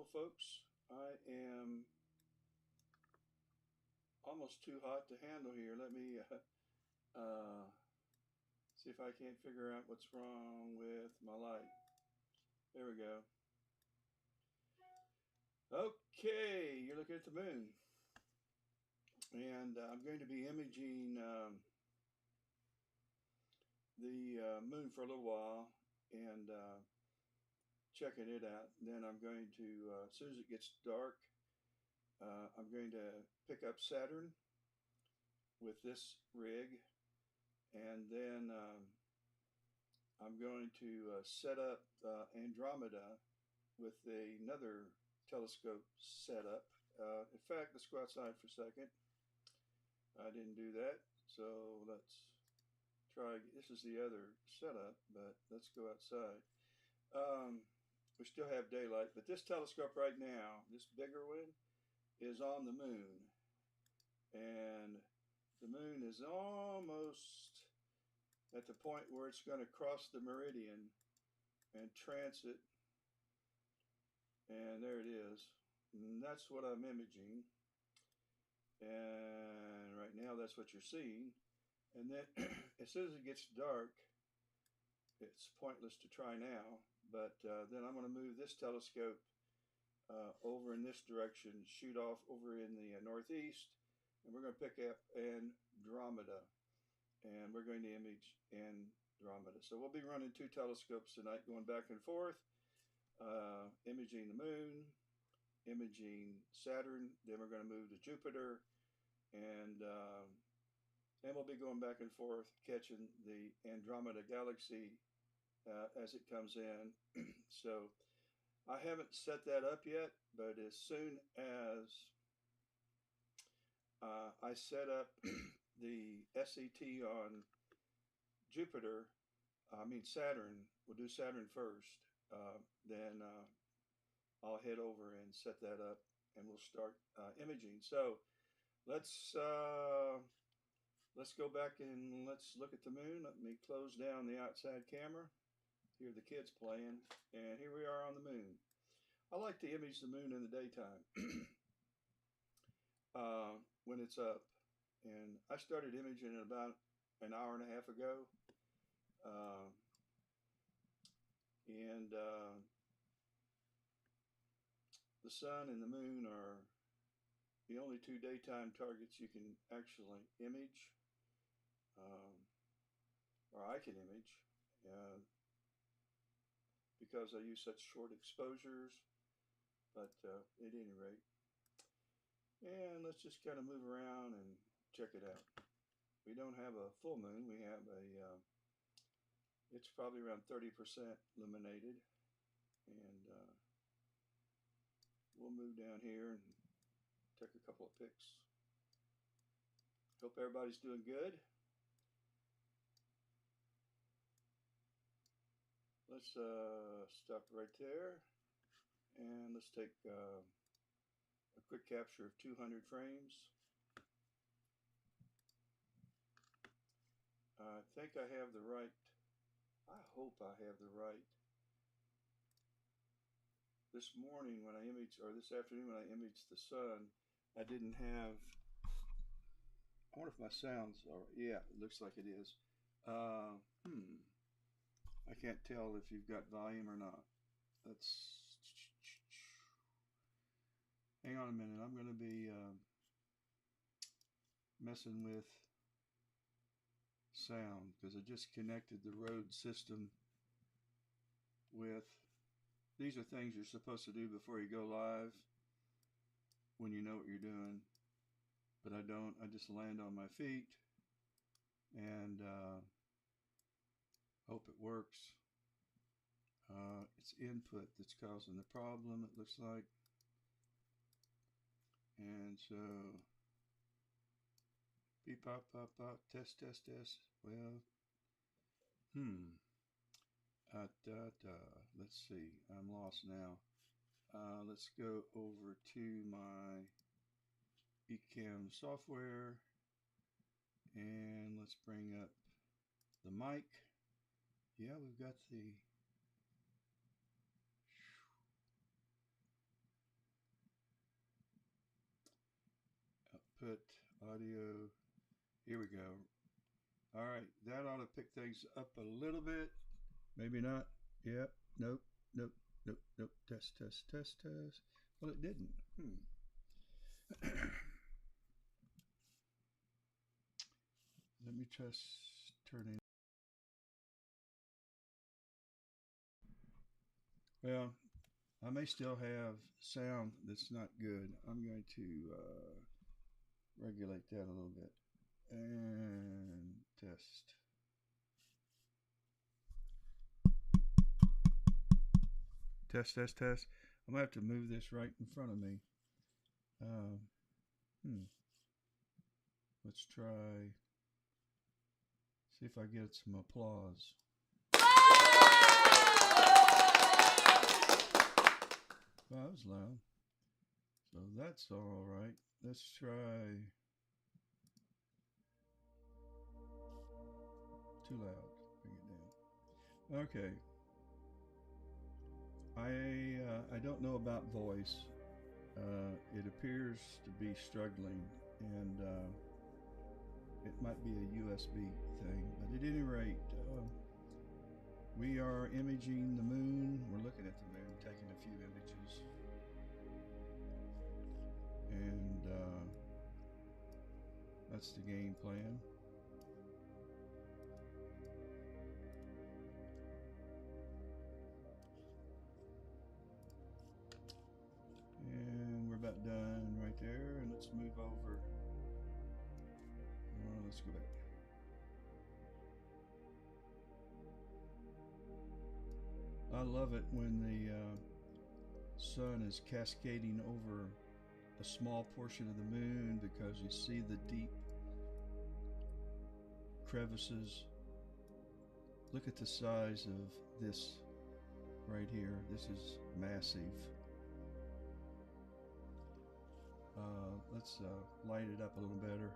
Hello folks, I am almost too hot to handle here. Let me see if I can't figure out what's wrong with my light. There we go. Okay, you're looking at the moon. And I'm going to be imaging the moon for a little while and checking it out. Then I'm going to, as soon as it gets dark, I'm going to pick up Saturn with this rig, and then I'm going to set up Andromeda with another telescope setup. In fact, let's go outside for a second. I didn't do that, so let's try. This is the other setup, but let's go outside. We still have daylight, but this telescope right now, this bigger one, is on the moon, and the moon is almost at the point where it's going to cross the meridian and transit, and there it is. And that's what I'm imaging, and right now that's what you're seeing. And then as soon as it gets dark, it's pointless to try now, but then I'm going to move this telescope over in this direction, shoot off over in the northeast, and we're going to pick up Andromeda, and we're going to image Andromeda. So we'll be running two telescopes tonight, going back and forth, imaging the moon, imaging Saturn. Then we're going to move to Jupiter, and we'll be going back and forth, catching the Andromeda galaxy as it comes in. So I haven't set that up yet, but as soon as I set up the SET on Jupiter, I mean Saturn, we'll do Saturn first, then I'll head over and set that up, and we'll start imaging. So let's go back and let's look at the moon. Let me close down the outside camera. Here are the kids playing, and here we are on the moon. I like to image the moon in the daytime when it's up, and I started imaging it about an hour and a half ago, and the sun and the moon are the only two daytime targets you can actually image, or I can image, because I use such short exposures. But at any rate, and let's just kind of move around and check it out. We don't have a full moon. We have a, it's probably around 30% illuminated, and we'll move down here and take a couple of pics. Hope everybody's doing good. Let's stop right there, and let's take a quick capture of 200 frames. I think I have the right, I hope I have the right. This morning when I imaged, or this afternoon when I imaged the sun, I didn't have, I wonder if my sounds are, yeah, it looks like it is. I can't tell if you've got volume or not. Let's, hang on a minute, I'm going to be messing with sound because I just connected the Rode system with, these are things you're supposed to do before you go live when you know what you're doing, but I don't. I just land on my feet and hope it works. It's input that's causing the problem, it looks like. And so beep, pop, pop, pop, test, test, test. Well, let's see. I'm lost now. Let's go over to my Ecamm software, and let's bring up the mic. Yeah, we've got the put audio. Here we go. All right, that ought to pick things up a little bit. Maybe not. Yep. Nope. Nope. Nope. Nope. Test. Test. Test. Test. Well, it didn't. Let me just turn in. Well, I may still have sound that's not good. I'm going to regulate that a little bit. And test. Test, test, test. I'm going to have to move this right in front of me. Let's try. See if I get some applause. Well, that was loud. So that's all right. Let's try. Too loud. Bring it down. Okay. I don't know about voice. It appears to be struggling, and it might be a USB thing. But at any rate, we are imaging the moon. We're looking at the moon, taking a few images, and that's the game plan. And we're about done right there, and let's move over. Let's go back. I love it when the sun is cascading over a small portion of the moon, because you see the deep crevices. Look at the size of this right here. This is massive. Let's light it up a little better.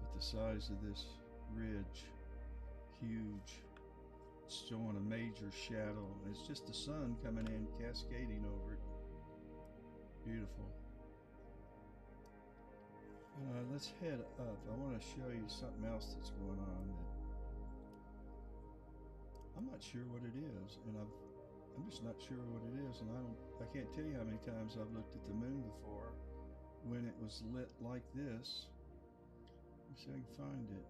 But the size of this ridge, huge. It's showing a major shadow. It's just the sun coming in, cascading over it. Beautiful. Let's head up. I want to show you something else that's going on that I'm not sure what it is, and I'm just not sure what it is, and I can't tell you how many times I've looked at the moon before when it was lit like this. Let's see if I can find it.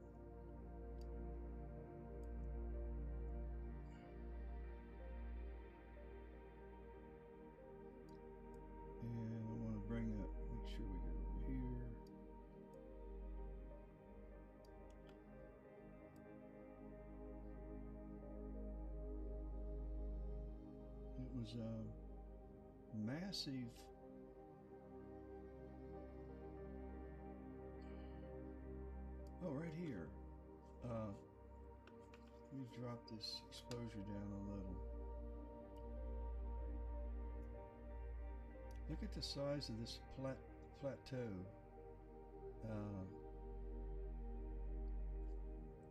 And I want to bring up, make sure we get over here. It was a massive right here. Let me drop this exposure down a little. Look at the size of this plateau.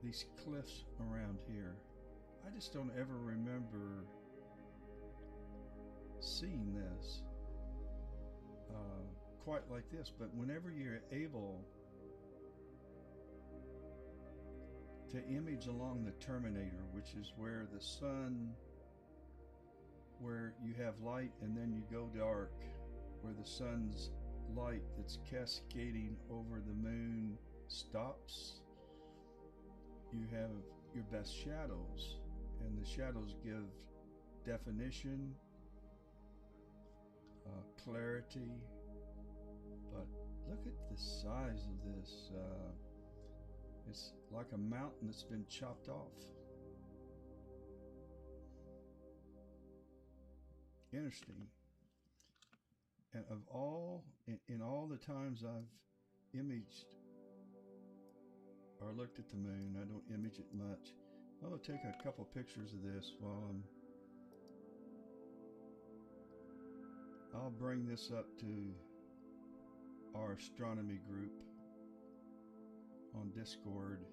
These cliffs around here. I just don't ever remember seeing this quite like this, but whenever you're able to image along the terminator, which is where the sun, where you have light and then you go dark, where the sun's light that's cascading over the moon stops, you have your best shadows, and the shadows give definition, clarity. But look at the size of this. It's like a mountain that's been chopped off. Interesting. And of all, in all the times I've imaged or looked at the moon, I don't image it much. I'm going to take a couple pictures of this while I'll bring this up to our astronomy group on Discord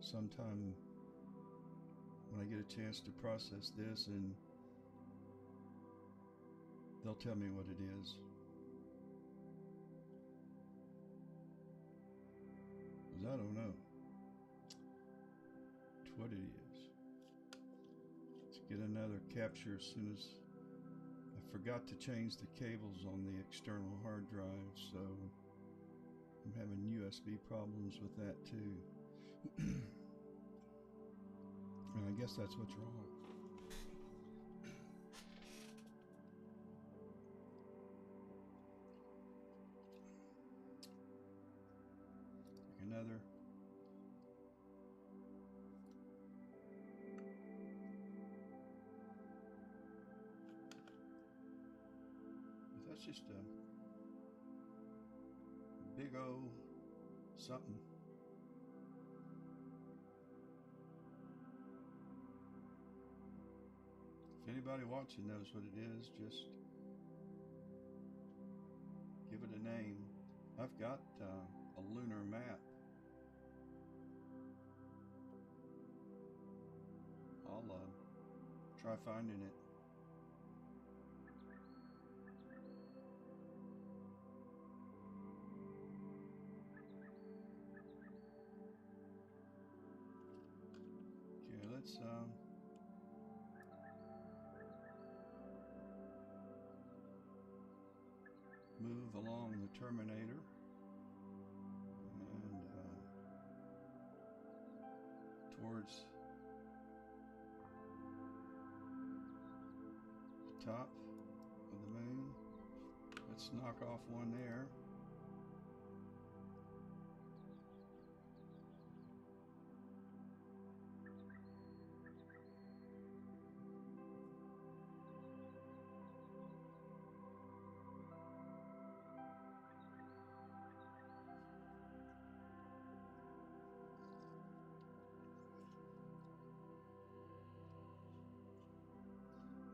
sometime when I get a chance to process this, and they'll tell me what it is. get another capture as soon as I forgot to change the cables on the external hard drive, so I'm having USB problems with that too. And I guess that's what's wrong. Another. That's just a big O something. If anybody watching knows what it is, just give it a name. I've got a lunar map. I'll try finding it. Okay, let's move along the terminator and towards the top of the moon. Let's knock off one there.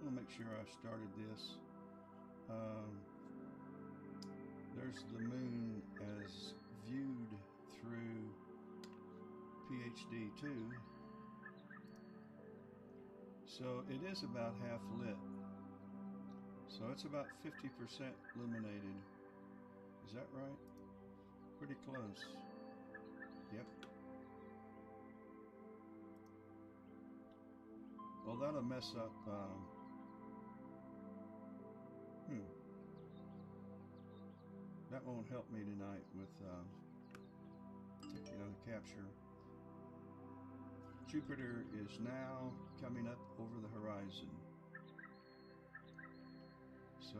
I'll make sure I started this. There's the moon as viewed through PhD 2. So it is about half lit. So it's about 50% illuminated. Is that right? Pretty close. Yep. Well, that'll mess up. That won't help me tonight with taking on the capture. Jupiter is now coming up over the horizon. So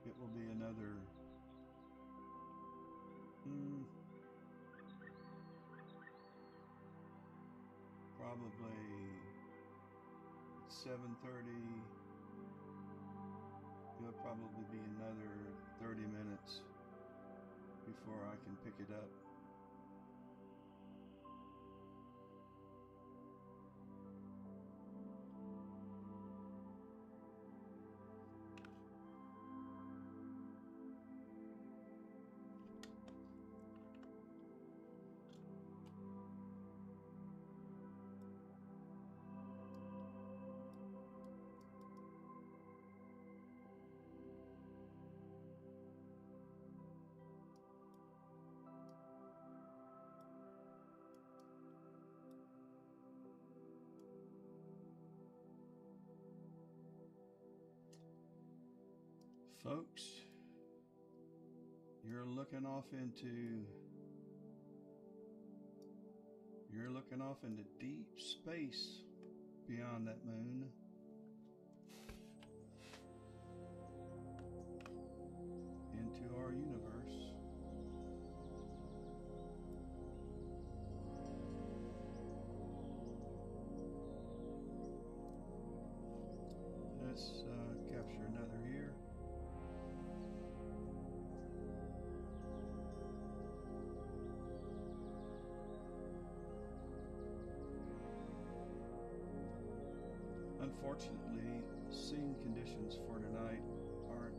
it will be another probably 7:30. It'll probably be another 30 minutes before I can pick it up. Folks, you're looking off into deep space beyond that moon. Into our universe. Let's capture another here. Unfortunately, scene conditions for tonight aren't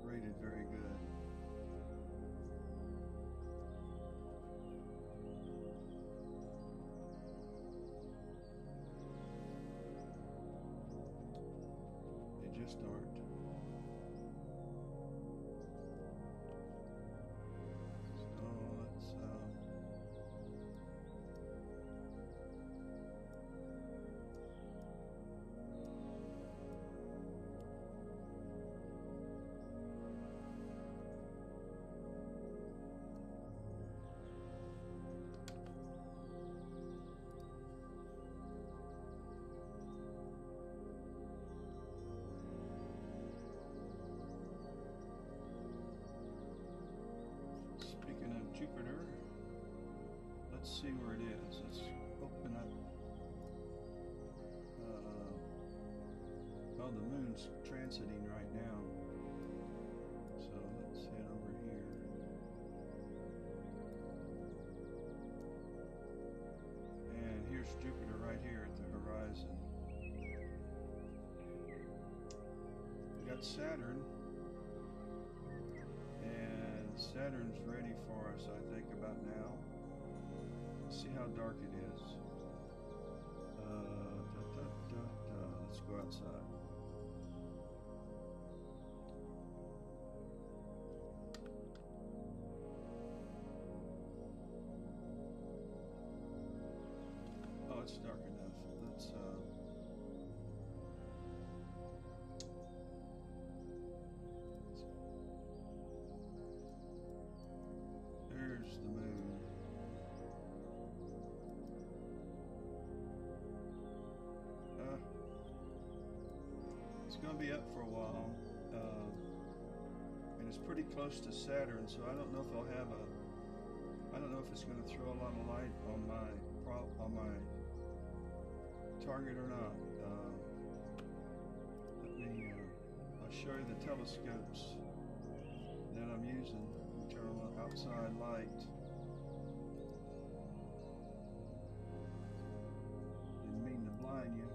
rated very good. They just aren't. So let's see where it is. Let's open up. Well, the moon's transiting right now. So let's head over here. And here's Jupiter right here at the horizon. We got Saturn. And Saturn's ready for us, I think, about now. Let's see how dark it is. Let's go outside. Oh, it's dark enough. Let's there's the moon. It's going to be up for a while, and it's pretty close to Saturn, so I don't know if I'll have I don't know if it's going to throw a lot of light on my target or not. I'll show you the telescopes that I'm using. Turn on the outside light. Didn't mean to blind you.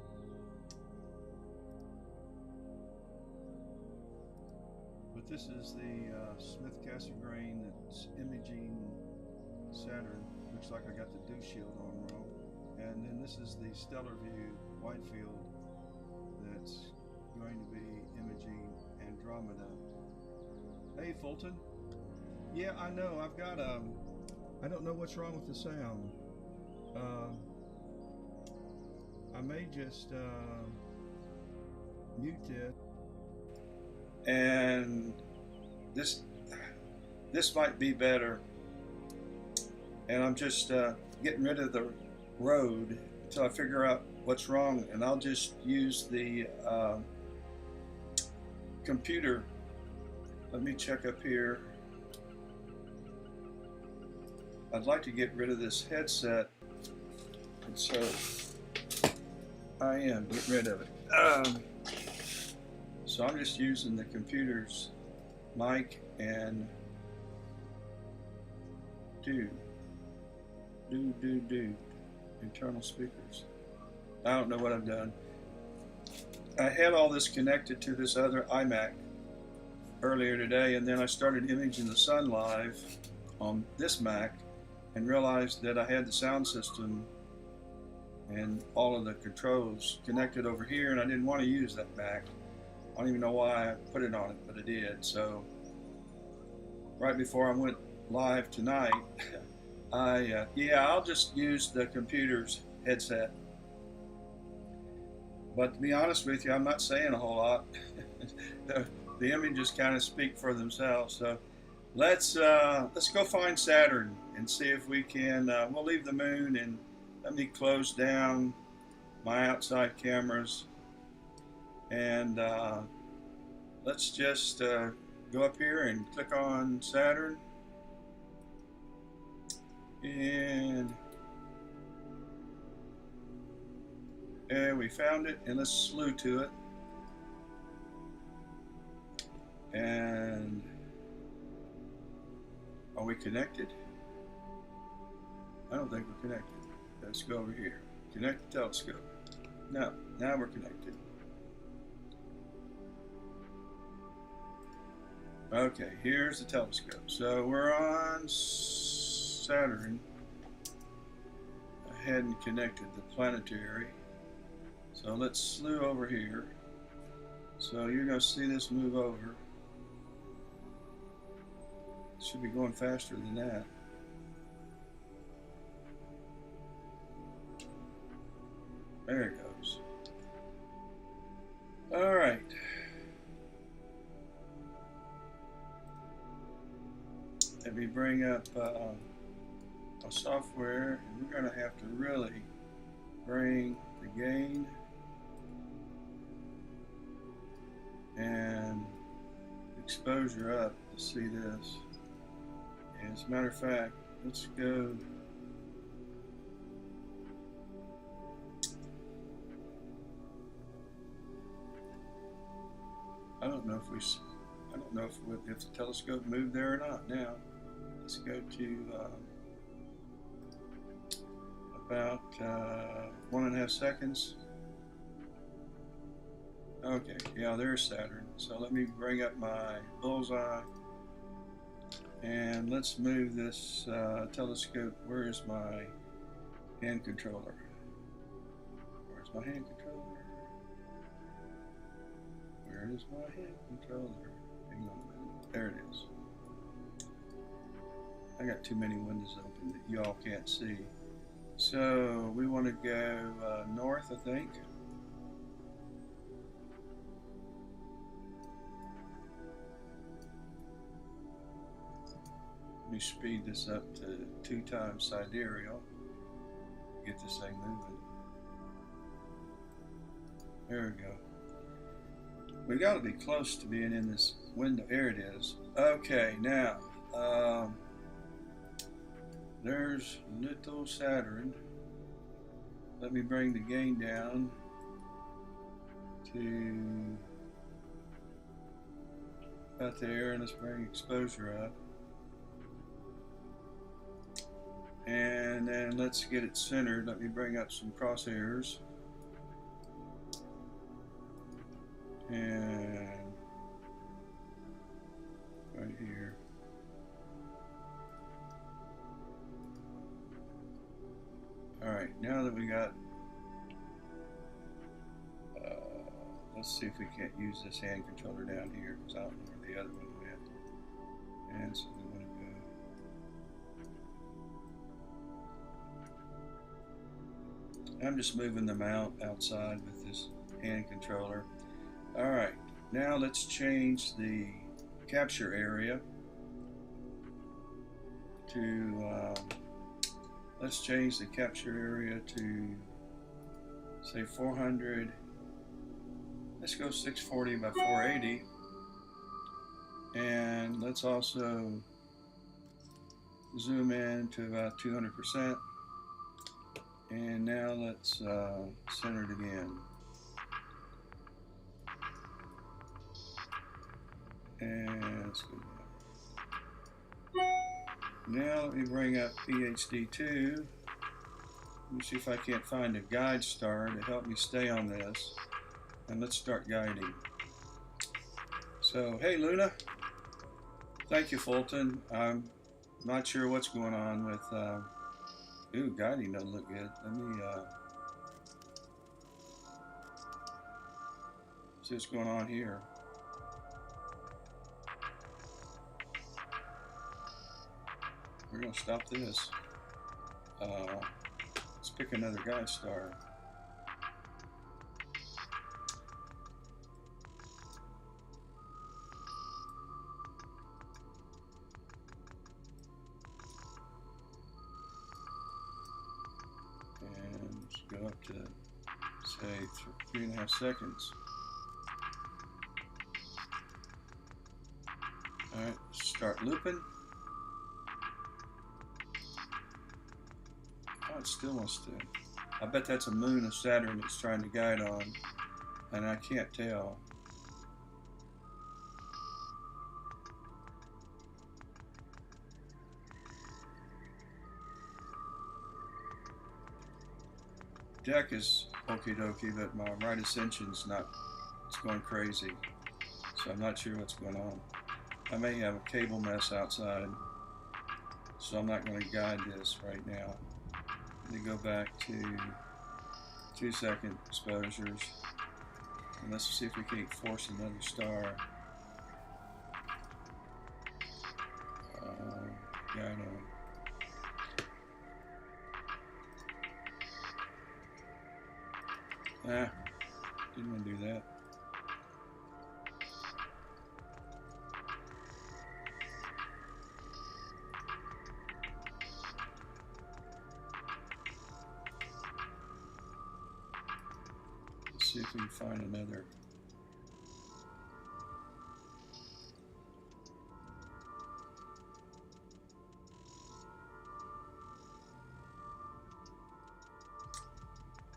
But this is the Smith-Cassegrain that's imaging Saturn. Looks like I got the dew shield on wrong. And then this is the Stellarvue wide field that's going to be imaging Andromeda. Hey Fulton. Yeah, I know. I've got I don't know what's wrong with the sound. I may just mute it. And this might be better. And I'm just getting rid of the road until I figure out what's wrong, and I'll just use the computer. Let me check up here. I'd like to get rid of this headset, and so I am getting rid of it. So I'm just using the computer's mic and internal speakers. I don't know what I've done. I had all this connected to this other iMac earlier today, and then I started imaging the sun live on this Mac and realized that I had the sound system and all of the controls connected over here, and I didn't want to use that Mac. I don't even know why I put it on it, but I did. So right before I went live tonight, I'll just use the computer's headset. But to be honest with you, I'm not saying a whole lot. The images kind of speak for themselves. So let's go find Saturn and see if we can. We'll leave the moon, and let me close down my outside cameras, and let's just go up here and click on Saturn. And we found it, and let's slew to it. And are we connected? I don't think we're connected. Let's go over here. Connect the telescope. No, now we're connected. Okay, here's the telescope. So we're on Saturn. I hadn't connected the Planetary. So let's slew over here. So you're going to see this move over. It should be going faster than that. There it goes. All right. Let me bring up a software, and we're going to have to really bring the gain and exposure up to see this. And as a matter of fact, let's go if we, I don't know if the telescope moved there or not. Now, let's go to about 1.5 seconds. Okay, yeah, there's Saturn. So let me bring up my bullseye, and let's move this telescope. Where is my hand controller? Where's my hand controller? Where is my hand controller? Hang on a minute. There it is. I got too many windows open that y'all can't see. So we want to go north, I think. Let me speed this up to 2 times sidereal. Get this thing moving. There we go. We got to be close to being in this window. There it is. Okay, now there's little Saturn. Let me bring the gain down to about there, and let's bring exposure up. And then let's get it centered. Let me bring up some crosshairs. And right here. Alright, now that we got, let's see if we can't use this hand controller down here, because I don't know where the other one went. And so we want to go. I'm just moving them outside with this hand controller. Alright, now let's change the capture area to, let's change the capture area to, say, 400. Let's go 640 by 480. And let's also zoom in to about 200%. And now let's center it again. And let's go back. Now let me bring up PhD2. Let me see if I can't find a guide star to help me stay on this. And let's start guiding. So, hey Luna. Thank you, Fulton. I'm not sure what's going on with ooh, guiding doesn't look good. Let me see what's going on here. We're going to stop this. Let's pick another guide star. And let's go up to, say, 3.5 seconds. Alright, start looping. Oh, it still wants to. I bet that's a moon of Saturn it's trying to guide on, and I can't tell. Deck is okie dokie, but my right ascension's not, it's going crazy. So I'm not sure what's going on. I may have a cable mess outside, so I'm not going to guide this right now. Let me go back to 2-second exposures, and let's see if we can't force another star. Guide on. Didn't want to do that. Let's see if we can find another.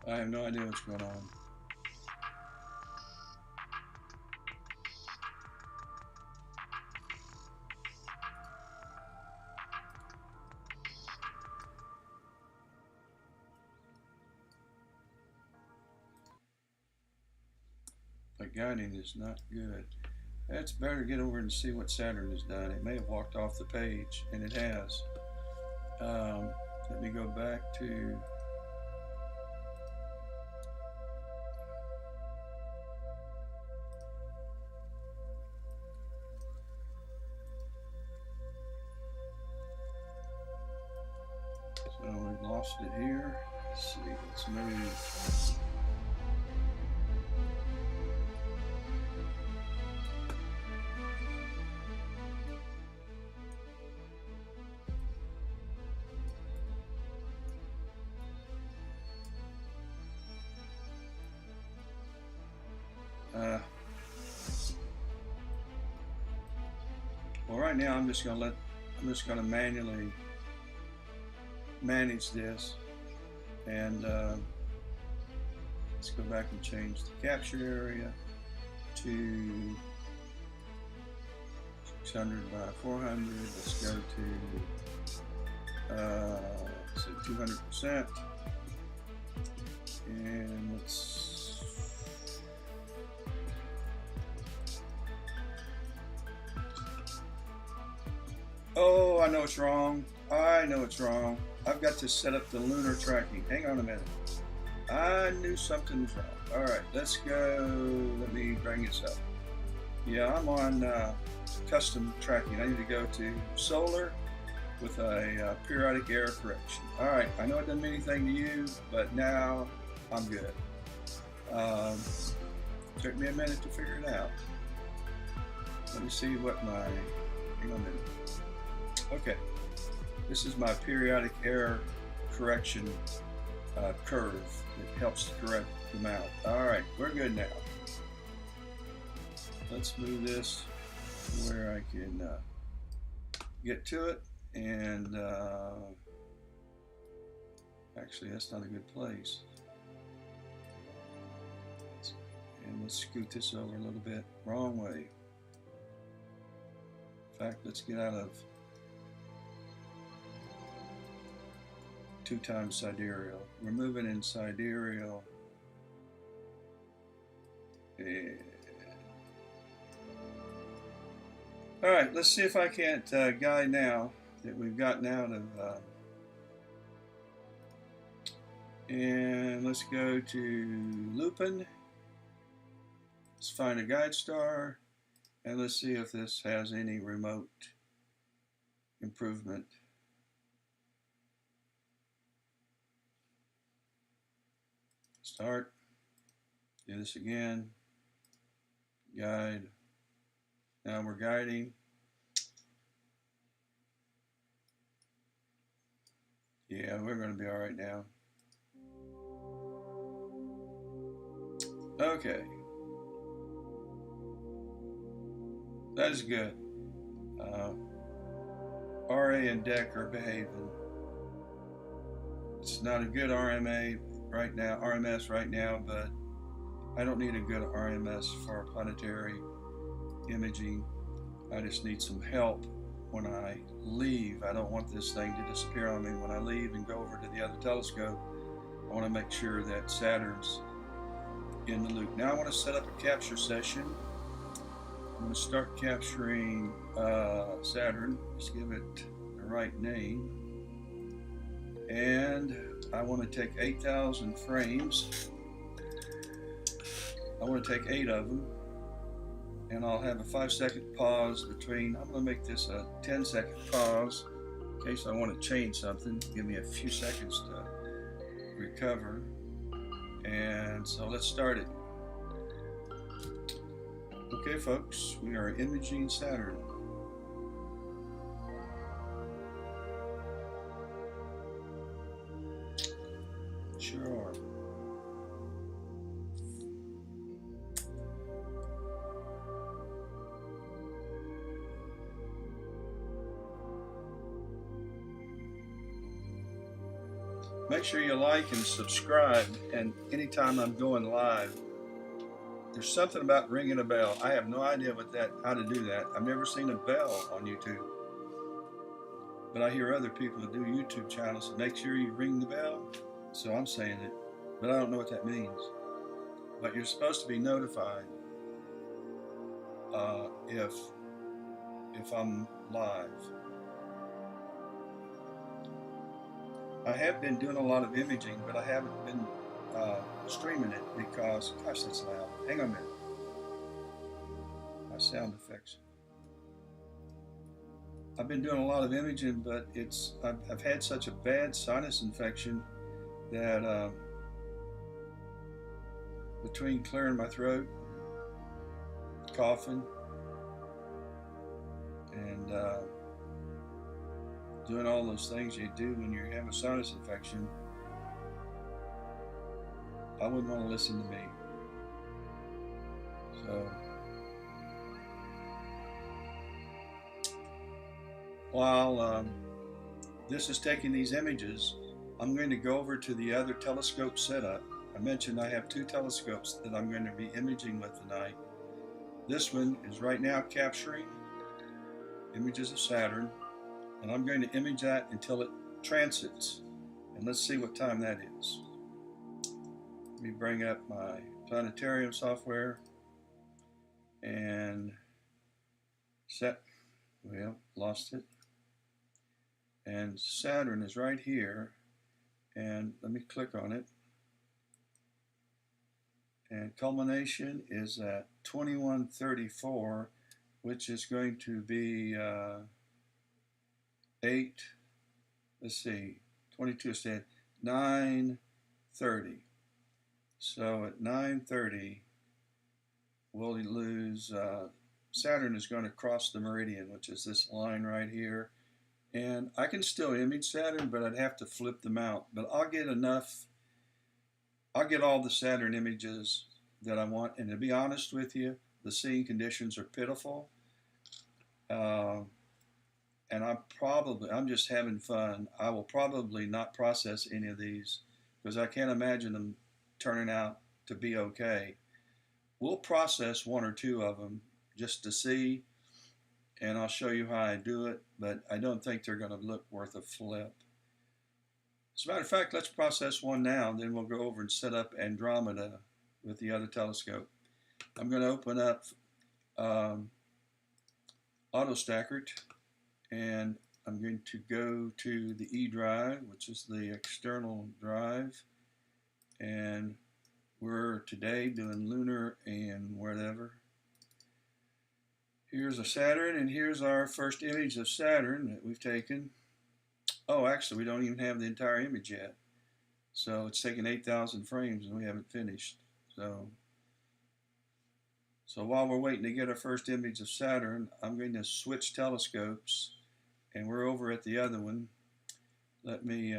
I have no idea what's going on. guiding is not good. It's better to get over and see what Saturn has done. It may have walked off the page, and it has. Let me go back to so we've lost it here. Let's see, let's move. Well, right now I'm just gonna manually manage this, and let's go back and change the capture area to 600 by 400. Let's go to say 200%, and let's. Oh, I know it's wrong. I know it's wrong. I've got to set up the lunar tracking. Hang on a minute. I knew something was wrong. All right, let's go. Let me bring this up. Yeah, I'm on custom tracking. I need to go to solar with a periodic error correction. All right, I know it doesn't mean anything to you, but now I'm good. Took me a minute to figure it out. Let me see what my, hang on a minute. Okay, this is my periodic error correction curve. It helps to correct them out. All right, we're good now. Let's move this where I can get to it. And actually, that's not a good place. And let's scoot this over a little bit. Wrong way. In fact, let's get out of 2 times sidereal. We're moving in sidereal. And all right, let's see if I can't guide now that we've gotten out of. And let's go to Lupin. Let's find a guide star, and let's see if this has any remote improvement. Start. Do this again. Guide. Now we're guiding. Yeah, we're going to be all right now. Okay. That is good. RA and DEC are behaving. It's not a good RMA right now, RMS right now, but I don't need a good RMS for planetary imaging. I just need some help when I leave. I don't want this thing to disappear on me when I leave and go over to the other telescope. I want to make sure that Saturn's in the loop. Now I want to set up a capture session. I'm going to start capturing Saturn. Let's give it the right name. And I want to take 8,000 frames. I want to take 8 of them. And I'll have a 5-second pause between. I'm going to make this a 10-second pause in case I want to change something. Give me a few seconds to recover. And so let's start it. Okay, folks, we are imaging Saturn. Sure. Make sure you like and subscribe, and anytime I'm going live, there's something about ringing a bell. I have no idea how to do that. I've never seen a bell on YouTube. But I hear other people that do YouTube channels and make sure you ring the bell. So I'm saying it, but I don't know what that means. But you're supposed to be notified if I'm live. I have been doing a lot of imaging, but I haven't been streaming it because, gosh, that's loud. Hang on a minute. My sound effects. I've been doing a lot of imaging, but I've had such a bad sinus infection that between clearing my throat, coughing, and doing all those things you do when you have a sinus infection, I wouldn't want to listen to me. So while this is taking these images, I'm going to go over to the other telescope setup. I mentioned I have 2 telescopes that I'm going to be imaging with tonight. This one is right now capturing images of Saturn, and I'm going to image that until it transits. And let's see what time that is. Let me bring up my planetarium software and lost it. And Saturn is right here, and let me click on it. And culmination is at 2134, which is going to be 22 instead, 9:30. So at 9:30, we'll lose, Saturn is going to cross the meridian, which is this line right here. And I can still image Saturn, but I'd have to flip them out. But I'll get all the Saturn images that I want. And to be honest with you, the seeing conditions are pitiful. And I'm just having fun. I will probably not process any of these because I can't imagine them turning out to be okay. We'll process 1 or 2 of them just to see, and I'll show you how I do it, but I don't think they're going to look worth a flip. As a matter of fact, let's process one now, and then we'll go over and set up Andromeda with the other telescope. I'm going to open up AutoStacker, and I'm going to go to the E drive, which is the external drive, and we're today doing Lunar and whatever. Here's a Saturn, and here's our first image of Saturn that we've taken. Oh, actually, we don't even have the entire image yet. So it's taken 8,000 frames, and we haven't finished. So while we're waiting to get our first image of Saturn, I'm going to switch telescopes, and we're over at the other one. Let me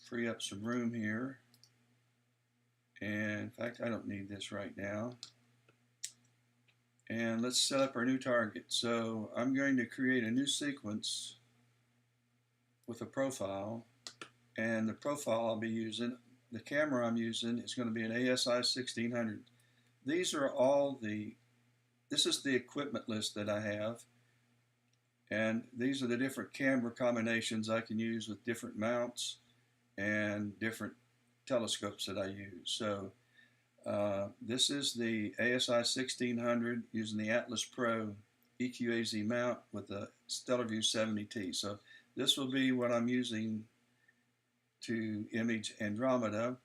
free up some room here. And in fact, I don't need this right now. And let's set up our new target. So I'm going to create a new sequence with a profile. And the profile I'll be using, the camera I'm using is going to be an ASI 1600. These are all this is the equipment list that I have. And these are the different camera combinations I can use with different mounts and different telescopes that I use. So this is the ASI 1600 using the Atlas Pro EQAZ mount with the Stellarvue 70T. So this will be what I'm using to image Andromeda.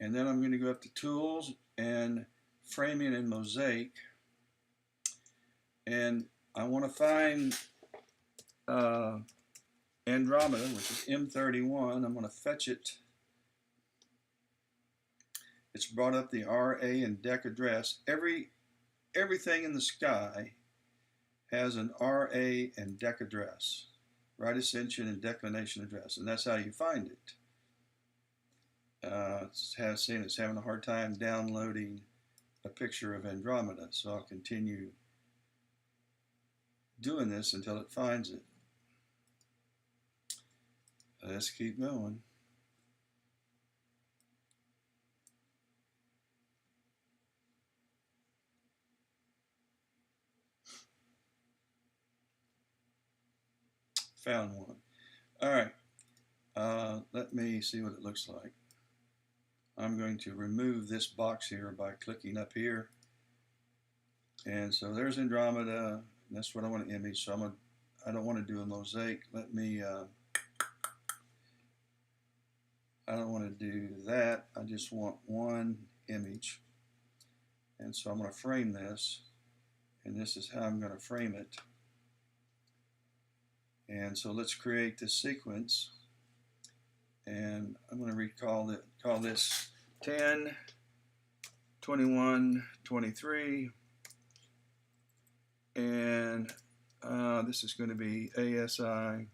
And then I'm going to go up to Tools and Framing and Mosaic. And I want to find Andromeda, which is M31. I'm going to fetch it. It's brought up the RA and DEC address. Everything in the sky has an RA and DEC address, right ascension and declination address, and that's how you find it. It's having a hard time downloading a picture of Andromeda, so I'll continue doing this until it finds it. Let's keep going. Found one. All right. Let me see what it looks like. I'm going to remove this box here by clicking up here. And so there's Andromeda. That's what I want to image. So I don't want to do a mosaic. I don't want to do that. I just want one image. And so I'm going to frame this. And this is how I'm going to frame it. And so let's create this sequence. And I'm going to call this 10, 21, 23. And this is going to be ASI.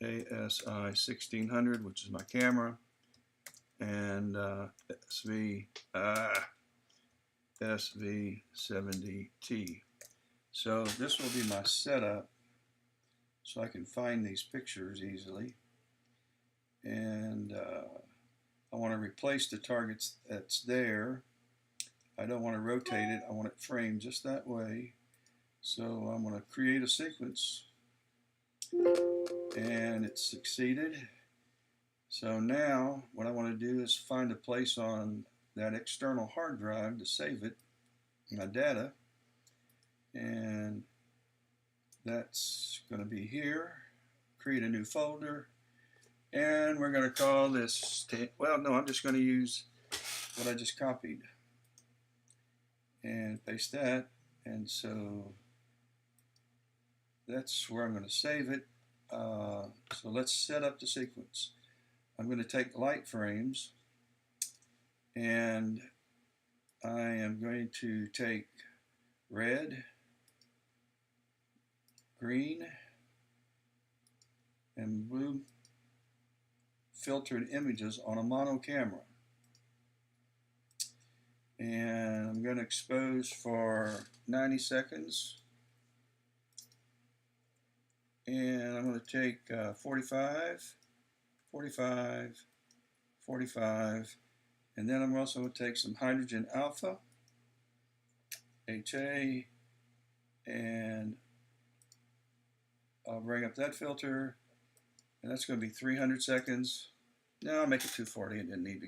ASI 1600, which is my camera, and SV70T. So this will be my setup, so I can find these pictures easily. And I want to replace the targets that's there. I don't want to rotate it. I want it framed just that way. So I'm going to create a sequence, and it succeeded. So now what I want to do is find a place on that external hard drive to save it, my data, and that's going to be here. Create a new folder, and we're going to call this, well, no, I'm just going to use what I just copied and paste that. And so that's where I'm going to save it. So let's set up the sequence. I'm going to take light frames, and I am going to take red, green, and blue filtered images on a mono camera. And I'm going to expose for 90 seconds. And I'm going to take 45, 45, 45, and then I'm also going to take some hydrogen alpha, HA, and I'll bring up that filter, and that's going to be 300 seconds. No, I'll make it 240. It didn't need to.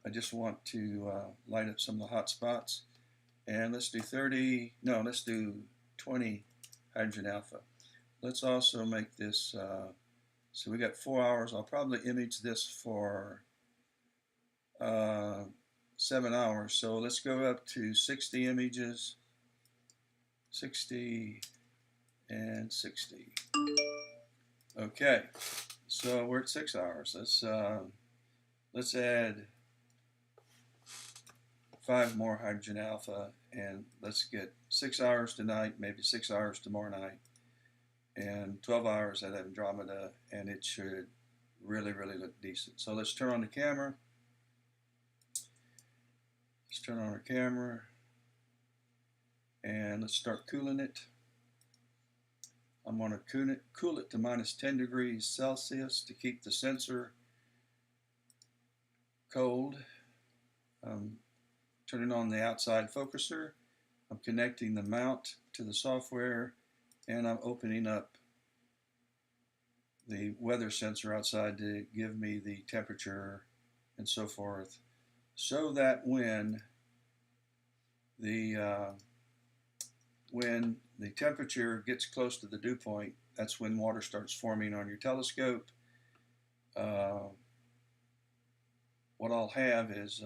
I just want to light up some of the hot spots. And let's do 30, no, let's do 20 hydrogen alpha. Let's also make this, so we got 4 hours. I'll probably image this for 7 hours. So let's go up to 60 images, 60 and 60. Okay, so we're at 6 hours. Let's add 5 more hydrogen alpha, and let's get 6 hours tonight, maybe 6 hours tomorrow night, and 12 hours at Andromeda, and it should really, really look decent. So let's turn on the camera. Let's turn on our camera, and let's start cooling it. I'm going to cool it to minus 10 degrees Celsius to keep the sensor cold. Turning on the outside focuser. I'm connecting the mount to the software, and I'm opening up the weather sensor outside to give me the temperature and so forth, so that when the temperature gets close to the dew point, that's when water starts forming on your telescope. What I'll have is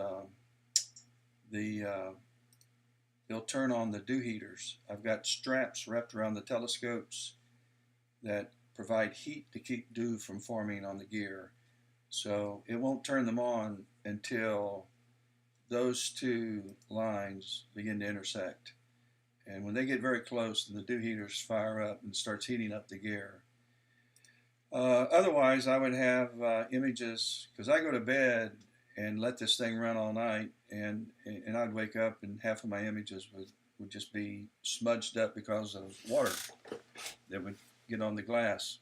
they'll turn on the dew heaters. I've got straps wrapped around the telescopes that provide heat to keep dew from forming on the gear. So it won't turn them on until those two lines begin to intersect. And when they get very close, the dew heaters fire up and starts heating up the gear. Otherwise, I would have images, because I go to bed and let this thing run all night, and I'd wake up and half of my images would just be smudged up because of water that would get on the glass,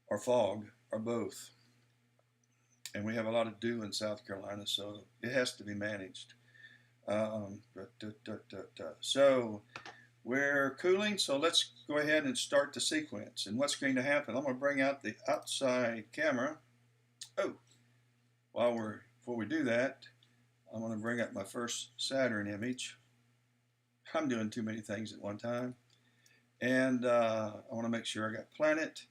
or fog, or both. And we have a lot of dew in South Carolina, so it has to be managed. So we're cooling, so let's go ahead and start the sequence. And what's going to happen, I'm going to bring out the outside camera. Oh, Before we do that, I'm going to bring up my first Saturn image. I'm doing too many things at one time. And I want to make sure I got planet,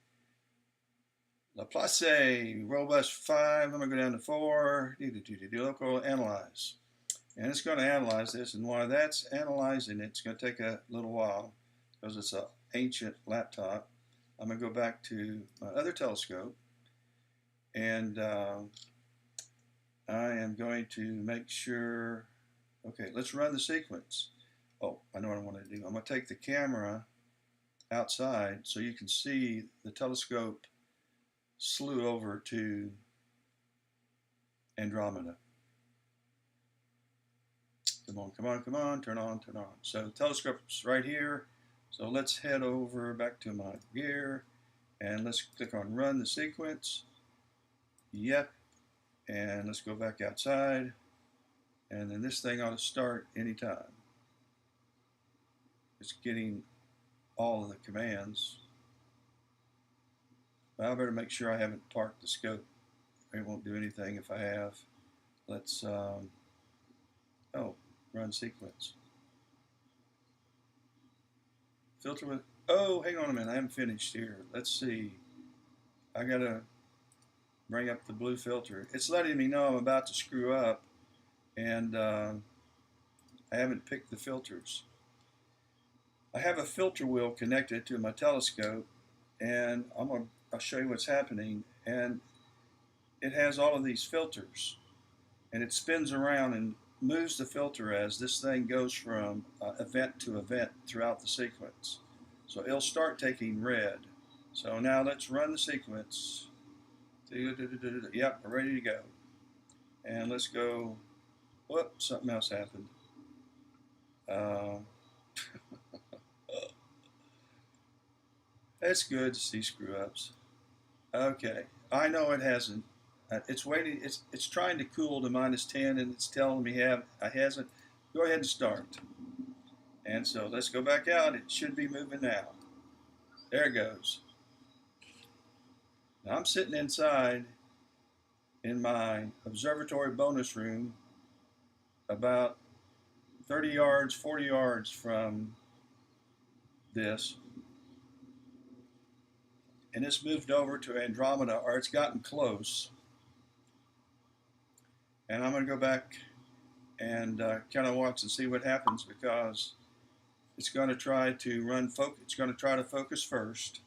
Laplace, robust 5. I'm going to go down to 4. Local, analyze. And it's going to analyze this. And while that's analyzing it, it's going to take a little while because it's an ancient laptop. I'm going to go back to my other telescope. And I am going to make sure, okay, let's run the sequence. Oh, I know what I want to do. I'm going to take the camera outside so you can see the telescope slew over to Andromeda. Come on, come on, come on, turn on, turn on. So the telescope's right here. So let's head over back to my gear and let's click on run the sequence. Yep. And let's go back outside. And then this thing ought to start anytime. It's getting all of the commands. But I better make sure I haven't parked the scope. It won't do anything if I have. Let's, run sequence. Filter with, hang on a minute, I haven't finished here. Let's see. I gotta bring up the blue filter. It's letting me know I'm about to screw up, and I haven't picked the filters. I have a filter wheel connected to my telescope, and I'll show you what's happening. And it has all of these filters, and it spins around and moves the filter as this thing goes from event to event throughout the sequence. So it'll start taking red. So now let's run the sequence. Yep, we're ready to go. And let's go. Whoops, something else happened. It's good to see screw ups. Okay, I know it hasn't. It's waiting. It's trying to cool to -10, and it's telling me it hasn't. Go ahead and start. And so let's go back out. It should be moving now. There it goes. Now I'm sitting inside in my observatory bonus room, about 30 yards, 40 yards from this. And it's moved over to Andromeda, or it's gotten close. And I'm going to go back and kind of watch and see what happens, because it's going to try to it's going to try to focus first.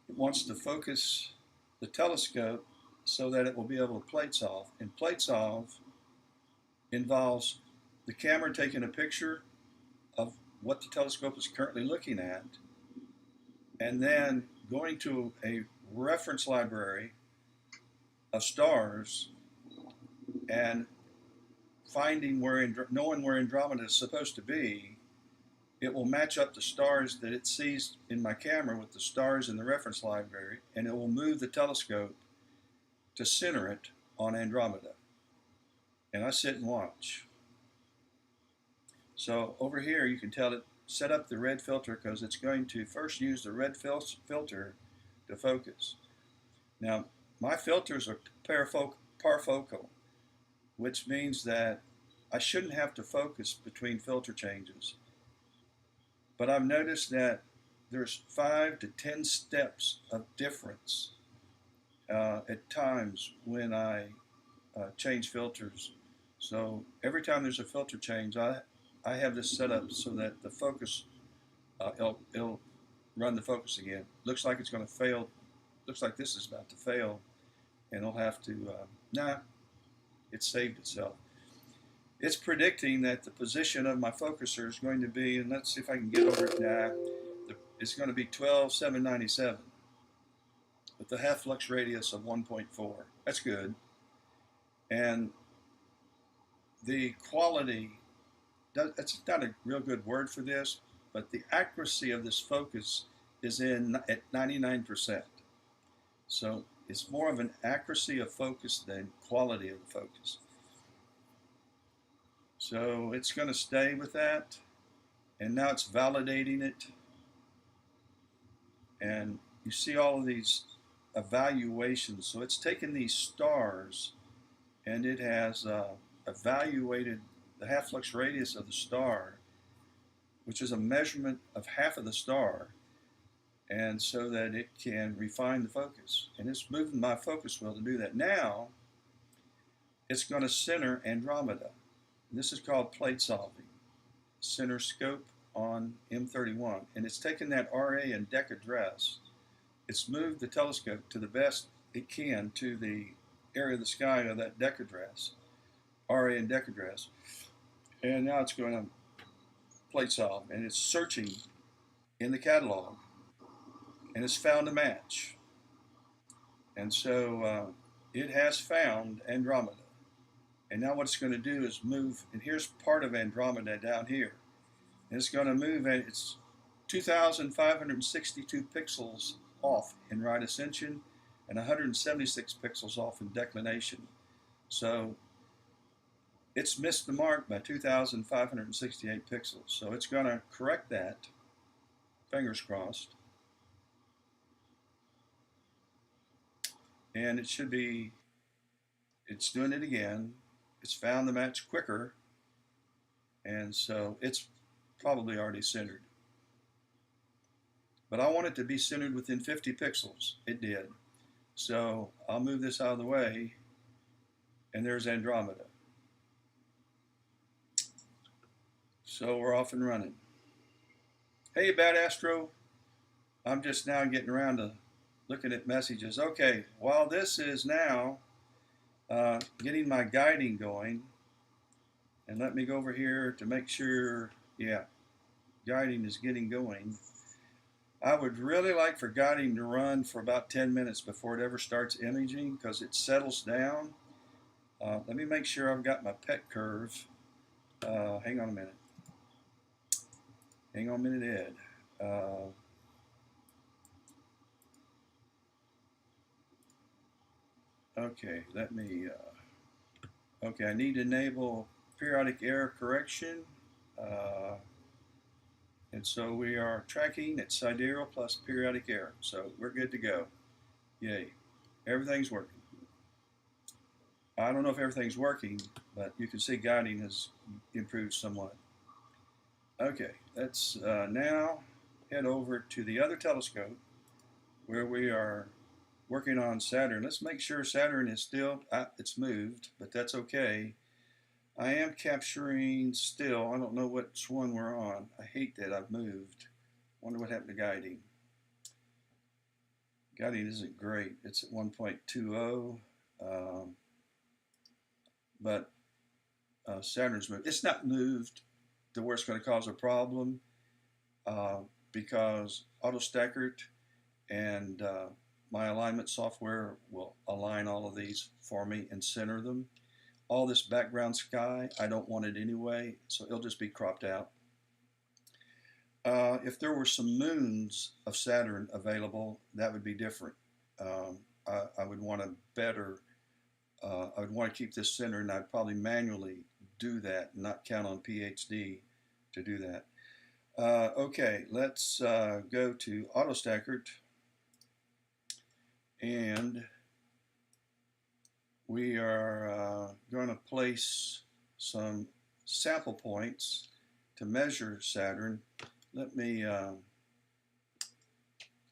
It wants to focus the telescope so that it will be able to plate solve. And plate solve involves the camera taking a picture of what the telescope is currently looking at, and then going to a reference library of stars and knowing where Andromeda is supposed to be. It will match up the stars that it sees in my camera with the stars in the reference library, and it will move the telescope to center it on Andromeda. And I sit and watch. So over here you can tell it set up the red filter, because it's going to first use the red filter to focus. Now my filters are parfocal, which means that I shouldn't have to focus between filter changes. But I've noticed that there's 5 to 10 steps of difference at times when I change filters. So every time there's a filter change, I have this set up so that the focus, it'll run the focus again. Looks like it's going to fail. Looks like this is about to fail, and it'll have to, it saved itself. It's predicting that the position of my focuser is going to be, and let's see if I can get over it. It's going to be 12,797 with the half flux radius of 1.4. That's good. And the quality, that's not a real good word for this, but the accuracy of this focus is at 99%. So it's more of an accuracy of focus than quality of the focus. So it's going to stay with that, and now it's validating it. And you see all of these evaluations. So it's taken these stars and it has evaluated the half-flux radius of the star, which is a measurement of half of the star, and so that it can refine the focus. And it's moving my focus wheel to do that. Now, it's going to center Andromeda. This is called plate solving, center scope on M31. And it's taken that RA and deck address, it's moved the telescope to the best it can to the area of the sky of that deck address, RA and deck address. And now it's going to plate solve, and it's searching in the catalog, and it's found a match. And so it has found Andromeda. And now what it's going to do is move, and here's part of Andromeda down here. And it's going to move, and it's 2,562 pixels off in right ascension and 176 pixels off in declination. So it's missed the mark by 2,568 pixels. So it's going to correct that, fingers crossed. And it should be, it's doing it again. It's found the match quicker, and so it's probably already centered. But I want it to be centered within 50 pixels. It did. So I'll move this out of the way, and there's Andromeda. So we're off and running. Hey, Bad Astro. I'm just now getting around to looking at messages. Okay, while this is now getting my guiding going, and let me go over here to make sure, yeah, guiding is getting going. I would really like for guiding to run for about 10 minutes before it ever starts imaging, because it settles down. Let me make sure I've got my pet curve. Hang on a minute. Hang on a minute, Ed. Okay, let me, okay, I need to enable periodic error correction. And so we are tracking at sidereal plus periodic error. So we're good to go. Yay. Everything's working. I don't know if everything's working, but you can see guiding has improved somewhat. Okay, let's now head over to the other telescope where we are working on Saturn. Let's make sure Saturn is still, it's moved, but that's okay. I am capturing still, I don't know which one we're on. I hate that I've moved. Wonder what happened to guiding. Guiding isn't great. It's at 1.20, but Saturn's moved. It's not moved to where it's going to cause a problem because AutoStackert and my alignment software will align all of these for me and center them. All this background sky, I don't want it anyway, so it'll just be cropped out. If there were some moons of Saturn available, that would be different. I would want a better, I would want to keep this center, and I'd probably manually do that, and not count on PhD to do that. Okay, let's go to AutoStackert, and we are going to place some sample points to measure Saturn. Let me,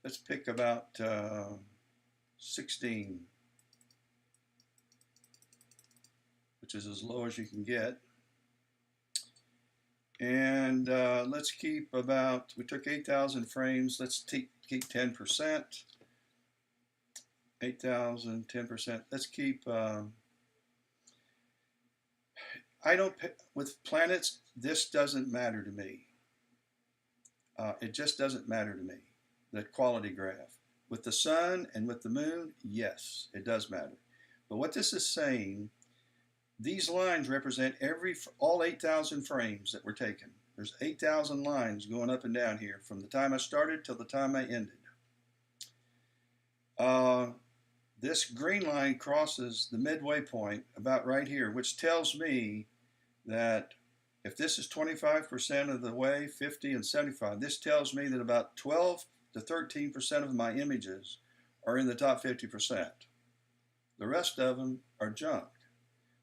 let's pick about 16, which is as low as you can get. And let's keep about, we took 8,000 frames, let's keep 10%. 8,000, 10%. Let's keep, I don't, with planets, this doesn't matter to me. It just doesn't matter to me, the quality graph. With the sun and with the moon, yes, it does matter. But what this is saying, these lines represent all 8,000 frames that were taken. There's 8,000 lines going up and down here from the time I started till the time I ended. This green line crosses the midway point about right here, which tells me that if this is 25% of the way, 50 and 75, this tells me that about 12 to 13% of my images are in the top 50%. The rest of them are junk.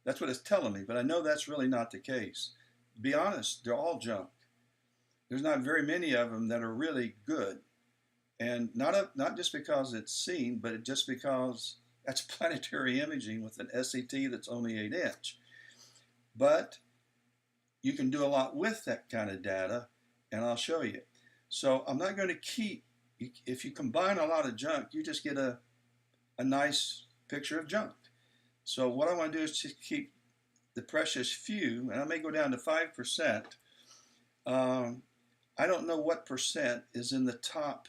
That's what it's telling me, but I know that's really not the case. To be honest, they're all junk. There's not very many of them that are really good, and not just because it's seen, but just because that's planetary imaging with an SET that's only 8 inch. But you can do a lot with that kind of data, and I'll show you. So I'm not going to keep, if you combine a lot of junk, you just get a nice picture of junk. So what I want to do is just keep the precious few, and I may go down to 5%. I don't know what percent is in the top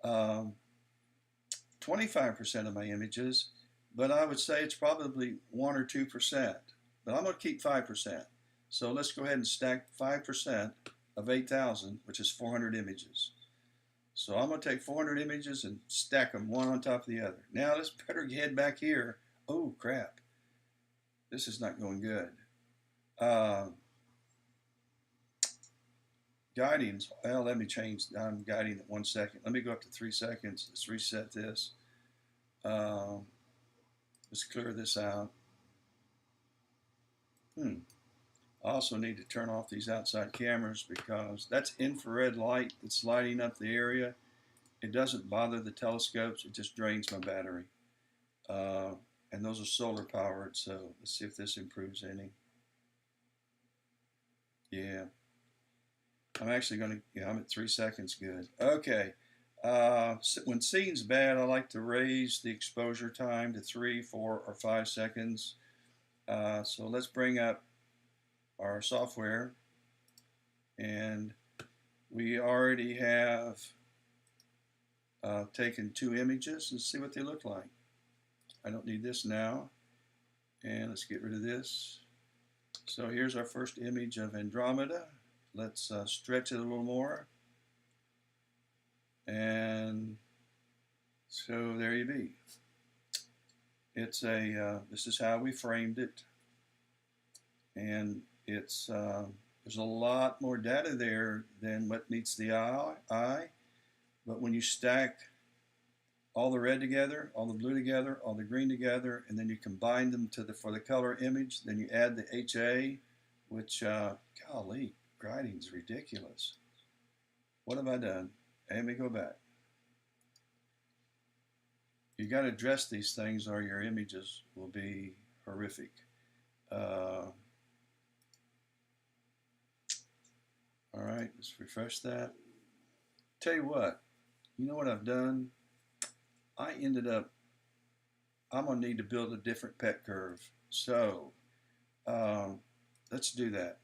25% of my images, but I would say it's probably 1 or 2%. But I'm going to keep 5%. So let's go ahead and stack 5% of 8,000, which is 400 images. So I'm going to take 400 images and stack them one on top of the other. Now let's better head back here. Oh, crap. This is not going good. Guidings. Well, let me change. I'm guiding at 1 second. Let me go up to 3 seconds. Let's reset this. Let's clear this out. I also need to turn off these outside cameras because that's infrared light that's lighting up the area. It doesn't bother the telescopes. It just drains my battery. And those are solar powered, so let's see if this improves any. Yeah. I'm actually going to, yeah, I'm at 3 seconds, good. Okay. When scene's bad, I like to raise the exposure time to 3, 4, or 5 seconds. So let's bring up our software, and we already have taken 2 images. Let's see what they look like. I don't need this now, and let's get rid of this. So here's our first image of Andromeda. Let's stretch it a little more, and so there you be. It's a this is how we framed it, and it's there's a lot more data there than what meets the eye. But when you stack all the red together, all the blue together, all the green together, and then you combine them for the color image, then you add the HA, which golly, grading's ridiculous. What have I done? Let me go back. You got to address these things or your images will be horrific. All right, let's refresh that. Tell you what, you know what I've done? I ended up, I'm going to need to build a different pet curve. So let's do that.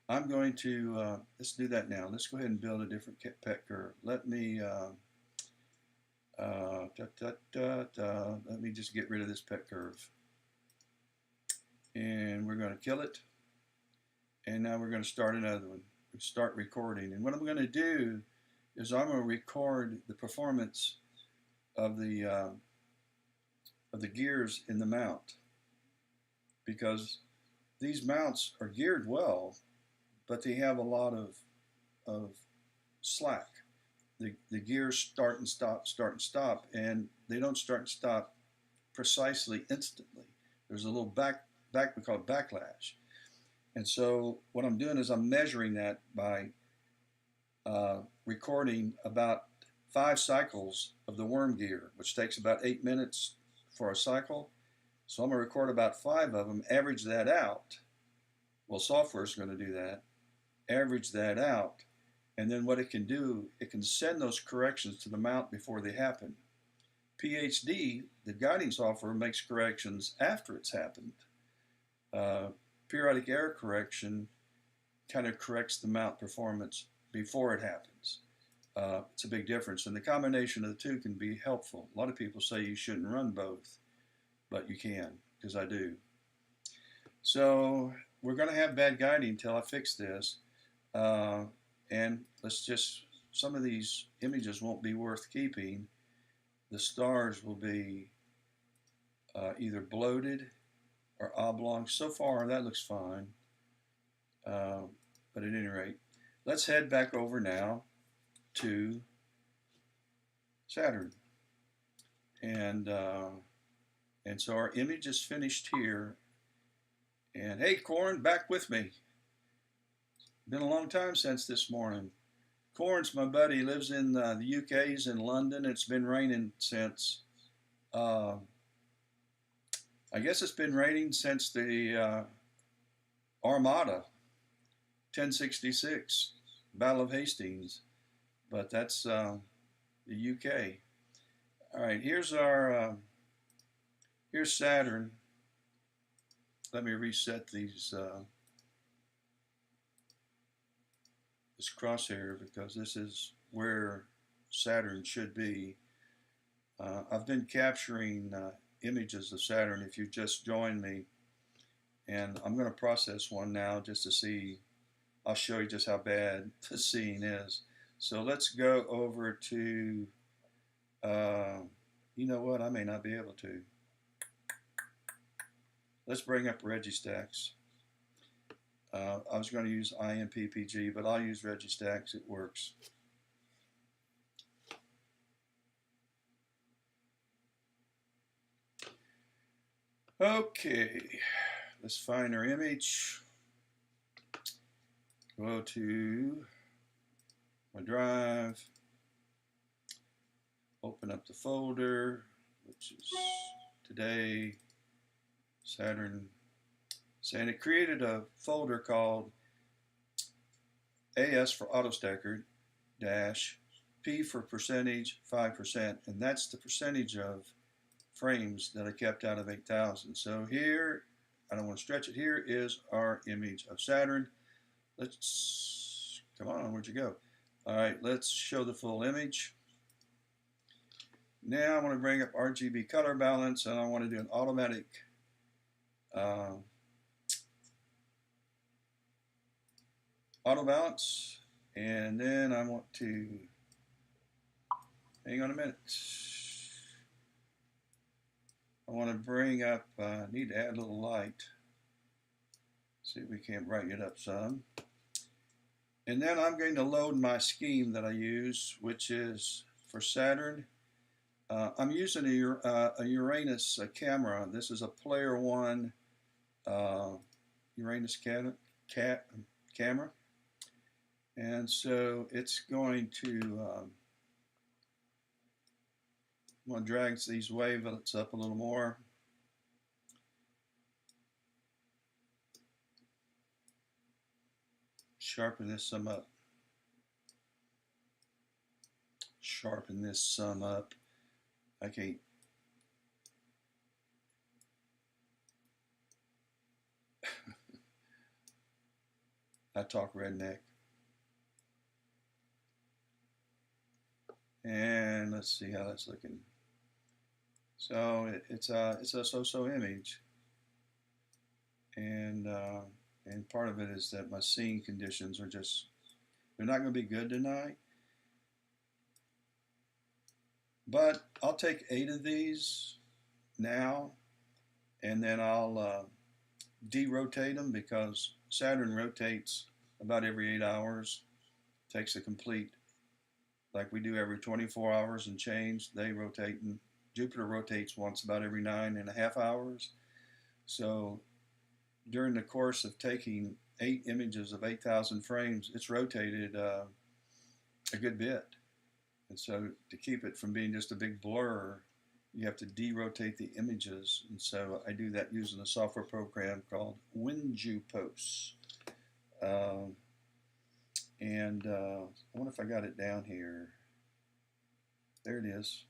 I'm going to, let's do that now. Let's go ahead and build a different pet curve. Let me, let me just get rid of this pet curve. And we're going to kill it. And now we're going to start another one. Start recording. And what I'm going to do is I'm going to record the performance of the gears in the mount, because these mounts are geared well, but they have a lot of slack. The gears start and stop, and they don't start and stop precisely instantly. There's a little we call it backlash. And so what I'm doing is I'm measuring that by recording about 5 cycles of the worm gear, which takes about 8 minutes for a cycle. So I'm going to record about 5 of them, average that out. Well, software is going to do that, average that out, and then what it can do, it can send those corrections to the mount before they happen. PhD, the guiding software, makes corrections after it's happened. Periodic error correction kind of corrects the mount performance before it happens. It's a big difference, and the combination of the two can be helpful. A lot of people say you shouldn't run both, but you can, because I do. So we're going to have bad guiding until I fix this, and let's just, some of these images won't be worth keeping. The stars will be either bloated or oblong. So far that looks fine, but at any rate, let's head back over now to Saturn, and And so our image is finished here. And hey, Corin, back with me. Been a long time since this morning. Corin's my buddy. He lives in the UK. He's in London. It's been raining since, I guess it's been raining since the Armada, 1066, Battle of Hastings. But that's the UK. All right, here's here's Saturn. Let me reset these this crosshair because this is where Saturn should be. I've been capturing images of Saturn if you just joined me, and I'm going to process one now just to see. I'll show you just how bad the seeing is. So let's go over to, you know what, I may not be able to. Let's bring up Registacks. I was going to use IMPPG, but I'll use Registacks. It works. Okay, let's find our image. Go to my drive. Open up the folder, which is today, Saturn. And it created a folder called AS for autostacker dash P for percentage 5%, and that's the percentage of frames that I kept out of 8,000. So here, I don't want to stretch it, here is our image of Saturn. Let's, come on, where'd you go? All right, let's show the full image. Now I want to bring up RGB color balance, and I want to do an automatic auto balance, and then I want to, hang on a minute, I want to bring up, need to add a little light, see if we can brighten it up some, and then I'm going to load my scheme that I use, which is for Saturn. I'm using a Uranus camera. This is a Player One Uranus camera. And so it's going to, I'm going to drag these wavelets up a little more. Sharpen this some up. Sharpen this some up. I can't. I talk redneck. And let's see how that's looking. So it's a so-so image, and part of it is that my seeing conditions are just, they're not going to be good tonight. But I'll take 8 of these now, and then I'll de-rotate them because Saturn rotates about every 8 hours. Takes a complete, like we do every 24 hours and change, they rotate, and Jupiter rotates once about every 9.5 hours. So during the course of taking 8 images of 8,000 frames, it's rotated a good bit. And so to keep it from being just a big blur, you have to de-rotate the images. And so I do that using a software program called WinJupos. I wonder if I got it down here. There it is.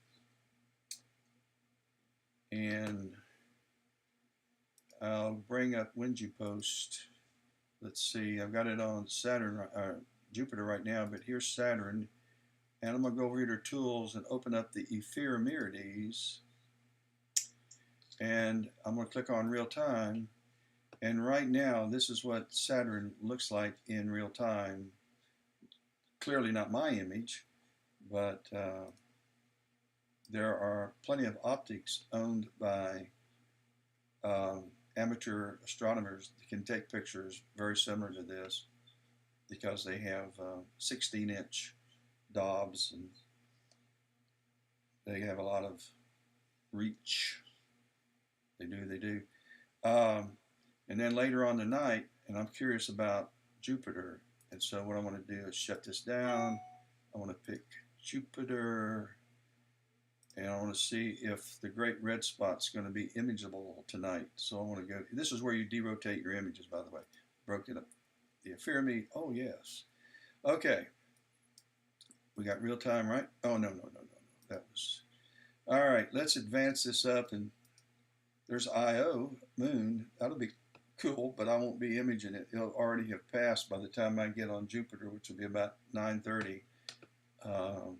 And I'll bring up WinJupos. Let's see, I've got it on Saturn, Jupiter right now, but here's Saturn. And I'm going to go over here to Tools and open up the Ephemerides. And I'm going to click on Real Time. And right now, this is what Saturn looks like in real time. Clearly not my image, but there are plenty of optics owned by amateur astronomers that can take pictures very similar to this because they have 16-inch Dobbs, and they have a lot of reach. They do, they do. Um, and then later on tonight, and I'm curious about Jupiter. And so what I want to do is shut this down. I want to pick Jupiter, and I want to see if the great red spot's going to be imageable tonight. So I want to go. This is where you derotate your images, by the way. Broke it up. Yeah, fear me. Oh yes. Okay. We got real time, right? Oh no, no, no, no, no. That was all right. Let's advance this up, and there's Io moon. That'll be cool, but I won't be imaging it. It'll already have passed by the time I get on Jupiter, which will be about 9:30. Um,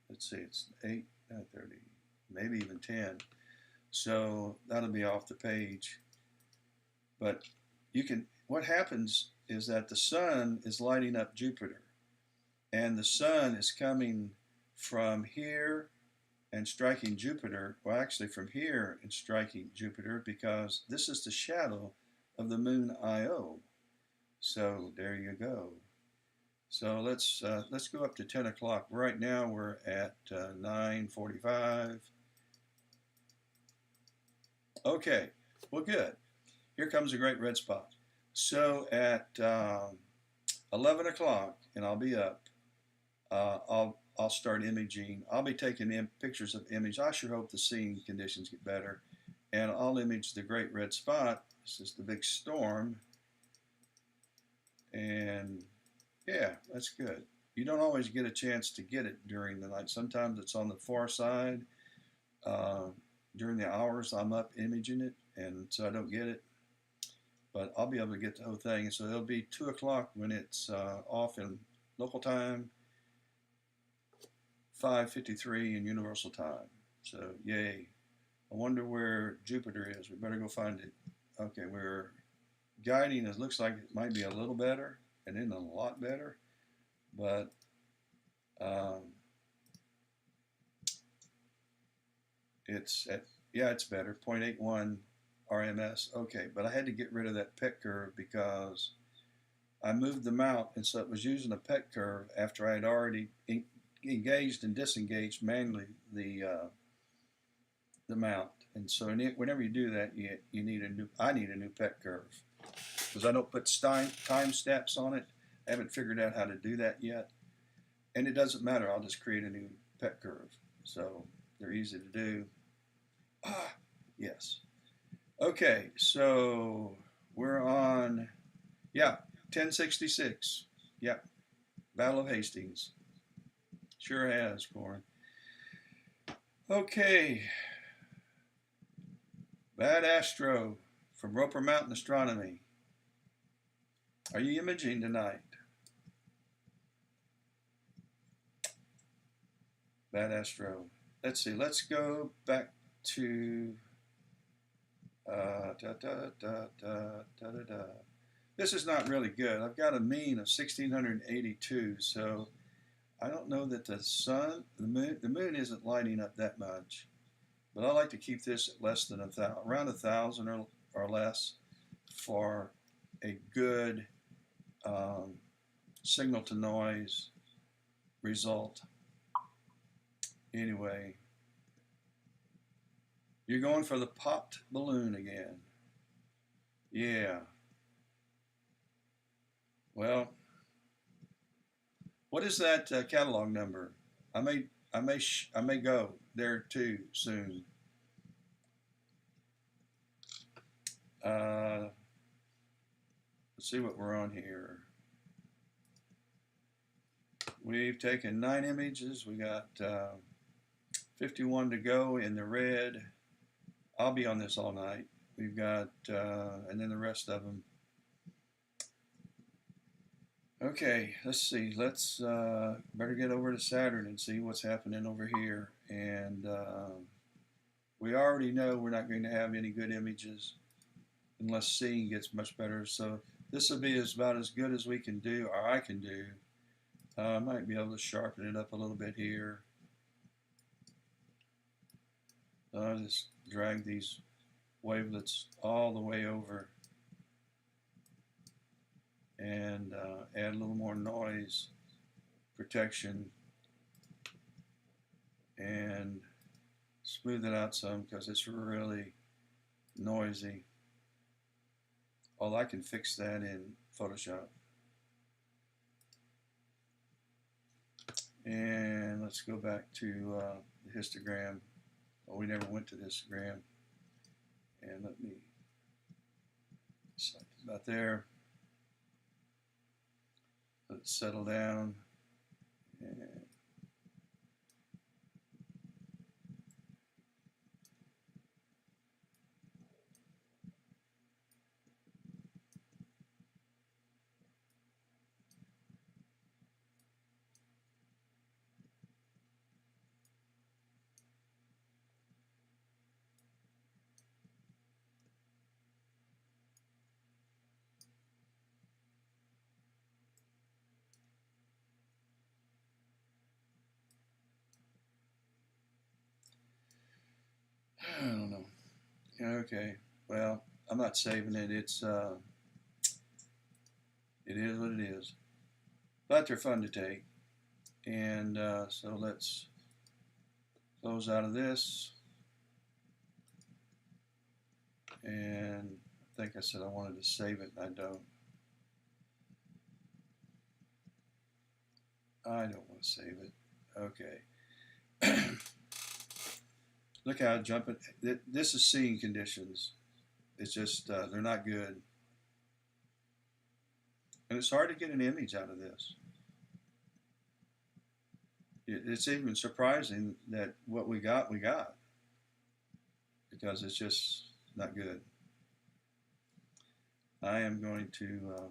let's see, it's 8, 9:30, maybe even 10. So that'll be off the page. But you can. What happens is that the sun is lighting up Jupiter, and the sun is coming from here and striking Jupiter, well, actually from here and striking Jupiter, because this is the shadow of the moon Io. So there you go. So let's go up to 10 o'clock. Right now we're at 9:45. Okay, well, good. Here comes a great red spot. So at 11 o'clock, and I'll be up. I'll start imaging. I'll be taking pictures of image. I sure hope the seeing conditions get better, and I'll image the great red spot. This is the big storm, and yeah, that's good. You don't always get a chance to get it during the night. Sometimes it's on the far side. Uh, During the hours I'm up imaging it, and so I don't get it. But I'll be able to get the whole thing. And so it'll be 2 o'clock when it's off in local time, 5:53 in universal time. So yay. I wonder where Jupiter is. We better go find it. Okay, we're guiding. It looks like it might be a little better, and then a lot better. But it's at, yeah, it's better. 0.81 RMS. Okay, but I had to get rid of that pet curve because I moved the mount, and so it was using a pet curve after I had already engaged and disengaged manually the mount. And so whenever you do that, you need a new. I need a new pet curve because I don't put time steps on it. I haven't figured out how to do that yet, and it doesn't matter. I'll just create a new pet curve. So they're easy to do. Ah, yes. Okay, so we're on, yeah, 1066. Yep, Battle of Hastings. Sure has, Corin. Okay, Bad Astro from Roper Mountain Astronomy. Are you imaging tonight? Bad Astro. Let's see, let's go back to This is not really good. I've got a mean of 1682, so I don't know that the moon isn't lighting up that much, but I like to keep this at less than around 1,000 or less for a good signal to noise result. Anyway, you're going for the popped balloon again. Yeah. Well, what is that catalog number? I may go there too soon. Let's see what we're on here. We've taken 9 images. We got 51 to go in the red. I'll be on this all night. We've got, and then the rest of them. Okay, let's see. Let's better get over to Saturn and see what's happening over here. And we already know we're not going to have any good images unless seeing gets much better. So this will be about as good as we can do, or I can do. I might be able to sharpen it up a little bit here. I'll just drag these wavelets all the way over and add a little more noise protection and smooth it out some because it's really noisy. Well, I can fix that in Photoshop. And let's go back to the histogram. Well, we never went to the histogram. And let me select about there. Let it settle down. And I don't know. Okay. Well, I'm not saving it. It is what it is. But they're fun to take. And so let's close out of this. And I think I said I wanted to save it, and I don't. I don't want to save it. Okay. Look how jumping. This is seeing conditions. It's just, they're not good. And it's hard to get an image out of this. It's even surprising that what we got. Because it's just not good. I am going to,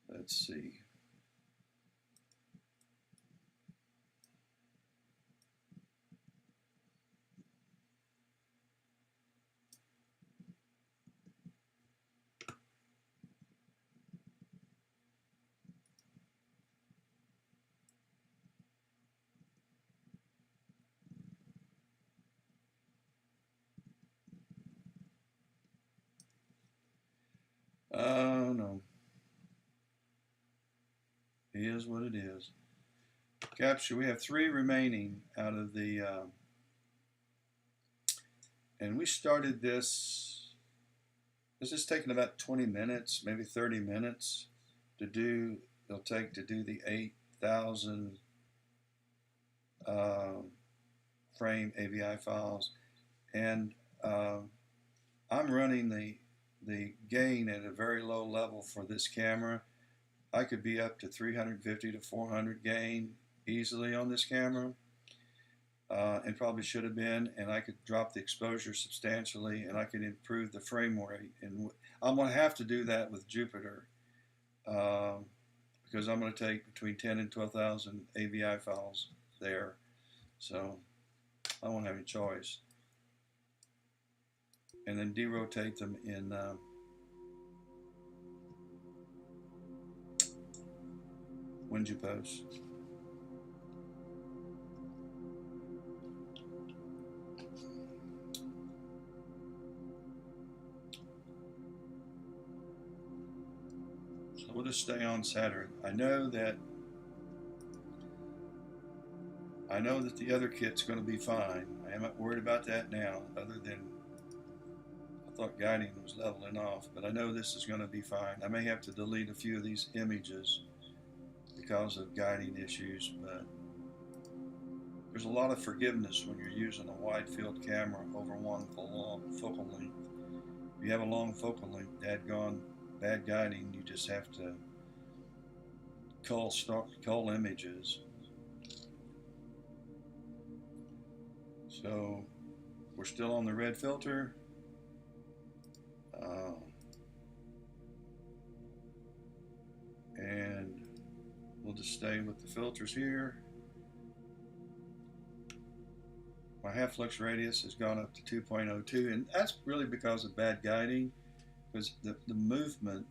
let's see. Oh no. It is what it is. Capture, we have 3 remaining out of the, and we started this is taking about 20 minutes, maybe 30 minutes to do, it'll take to do the 8,000 frame AVI files. And I'm running the gain at a very low level for this camera. I could be up to 350 to 400 gain easily on this camera, and probably should have been, and I could drop the exposure substantially, and I could improve the frame rate. And I'm going to have to do that with Jupiter, because I'm going to take between 10 and 12,000 AVI files there, so I won't have any choice. And then derotate them in WinJuPost. So we'll just stay on Saturn. I know that the other kit's going to be fine. I am not worried about that now, other than I thought guiding was leveling off, but I know this is going to be fine. I may have to delete a few of these images because of guiding issues, but there's a lot of forgiveness when you're using a wide field camera over one focal length. If you have a long focal length, dadgone bad guiding, you just have to cull images. So we're still on the red filter. And we'll just stay with the filters here. My half flux radius has gone up to 2.02, and that's really because of bad guiding, because the movement,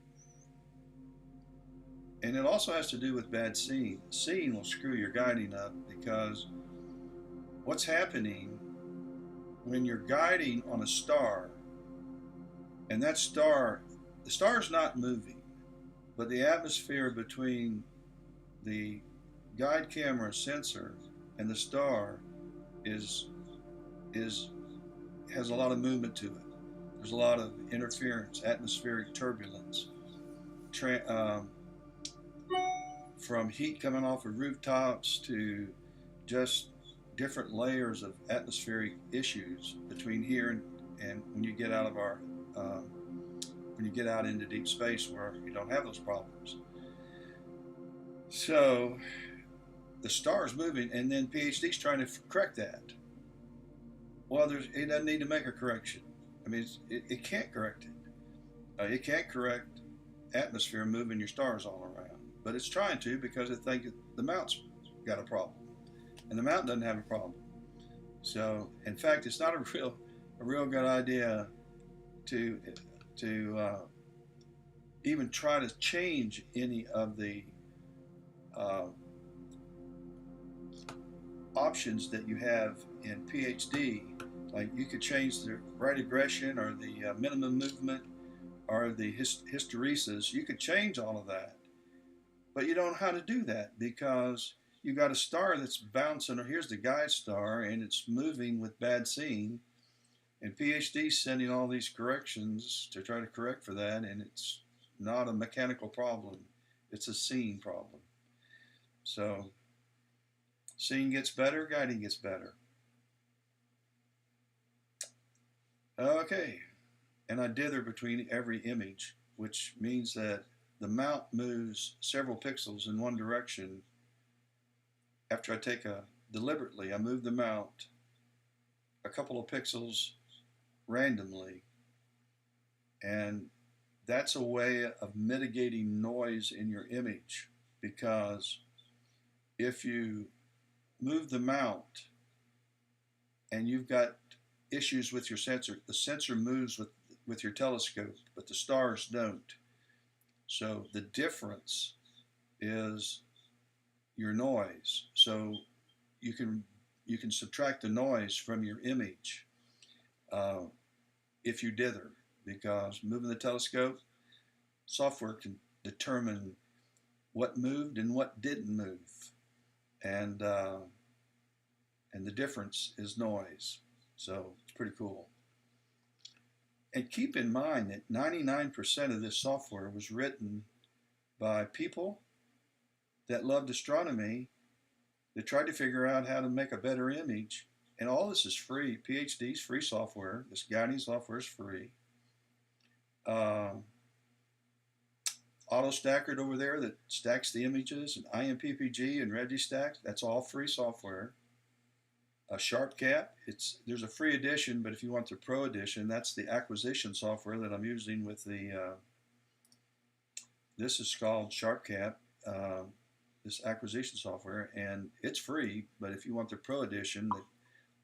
and it also has to do with bad seeing. Seeing will screw your guiding up, because what's happening when you're guiding on a star, and that star, the star is not moving, but the atmosphere between the guide camera sensor and the star is has a lot of movement to it. There's a lot of interference, atmospheric turbulence, tra- um, from heat coming off of rooftops to just different layers of atmospheric issues between here and when you get out of our um, when you get out into deep space where you don't have those problems. So the star is moving, and then PhD's trying to correct that. Well, it doesn't need to make a correction. I mean, it can't correct it. It can't correct atmosphere moving your stars all around, but it's trying to because it thinks the mountain's got a problem, and the mountain doesn't have a problem. So, in fact, it's not a real good idea to even try to change any of the uh, options that you have in PhD. Like you could change the right aggression or the minimum movement or the hysteresis. You could change all of that, but you don't know how to do that because you got a star that's bouncing, or here's the guide star, and it's moving with bad seeing, and PhD's sending all these corrections to try to correct for that, and it's not a mechanical problem, it's a seeing problem. So seeing gets better, guiding gets better. Okay, and I dither between every image, which means that the mount moves several pixels in one direction. After I take deliberately, I move the mount a couple of pixels randomly, and that's a way of mitigating noise in your image, because if you move the mount and you've got issues with your sensor, the sensor moves with your telescope, but the stars don't. So the difference is your noise. So you can subtract the noise from your image if you dither, because moving the telescope, software can determine what moved and what didn't move, and the difference is noise. So it's pretty cool. And keep in mind that 99% of this software was written by people that loved astronomy, that tried to figure out how to make a better image. And all this is free. PhD's free software. This guiding software is free. AutoStacker over there that stacks the images, and IMPPG and RegiStack, that's all free software. SharpCap, there's a free edition, but if you want the pro edition, that's the acquisition software that I'm using with the. This is called SharpCap, this acquisition software, and it's free. But if you want the pro edition that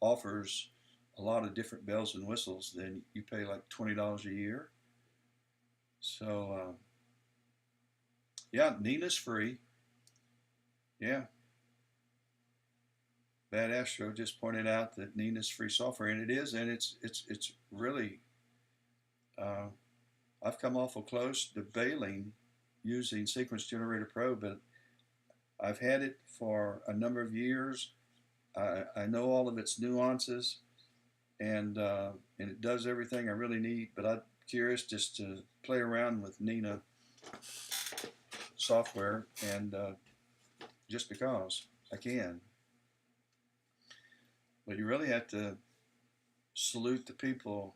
offers a lot of different bells and whistles, then you pay like $20 a year. So yeah, Nina's free. Yeah. Bad Astro just pointed out that Nina's free software, and it is, and it's really. I've come awful close to bailing using Sequence Generator Pro, but I've had it for a number of years. I know all of its nuances, and it does everything I really need. But I'm curious just to play around with Nina software, and just because I can. But you really have to salute the people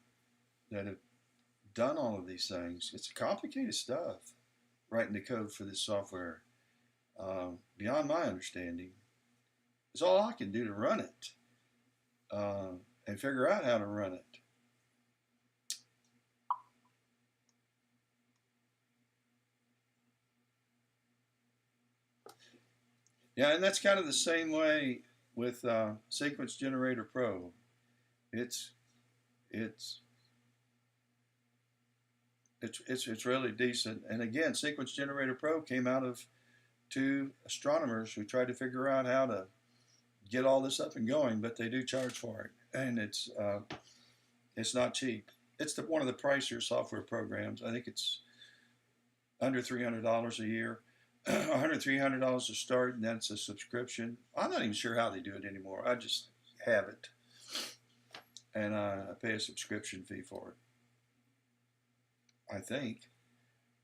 that have done all of these things. It's complicated stuff, writing the code for this software. Beyond my understanding. It's all I can do to run it and figure out how to run it. Yeah, and that's kind of the same way with Sequence Generator Pro. It's really decent. And again, Sequence Generator Pro came out of two astronomers who tried to figure out how to get all this up and going, but they do charge for it, and it's not cheap. It's one of the pricier software programs. I think it's under $300 a year. $100, $300 to start, and then it's a subscription. I'm not even sure how they do it anymore. I just have it. and I pay a subscription fee for it, I think.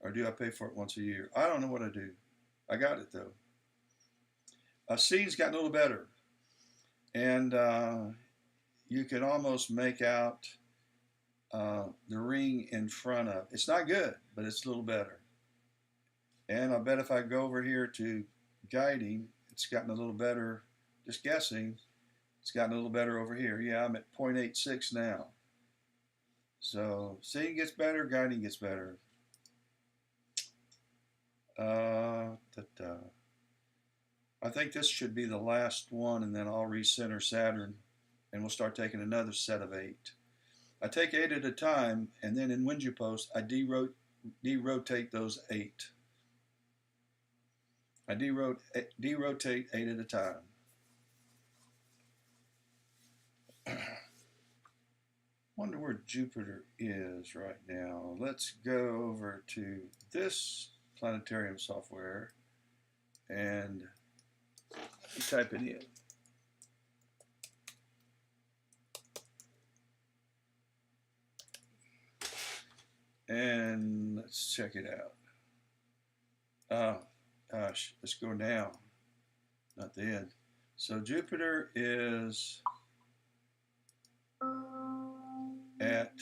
Or do I pay for it once a year? I don't know what I do. I got it though. Seeing's gotten a little better, and you can almost make out the ring in front of. It's not good, but it's a little better. And I bet if I go over here to guiding, it's gotten a little better. Just guessing, it's gotten a little better over here. Yeah, I'm at 0.86 now. So seeing gets better, guiding gets better. I think this should be the last one, and then I'll recenter Saturn, and we'll start taking another set of 8. I take 8 at a time, and then in Windsor Post, I derotate those 8. I derotate 8 at a time. Wonder where Jupiter is right now. Let's go over to this planetarium software and type it in. And let's check it out. Oh, gosh, let's go down, not the end. So Jupiter is at,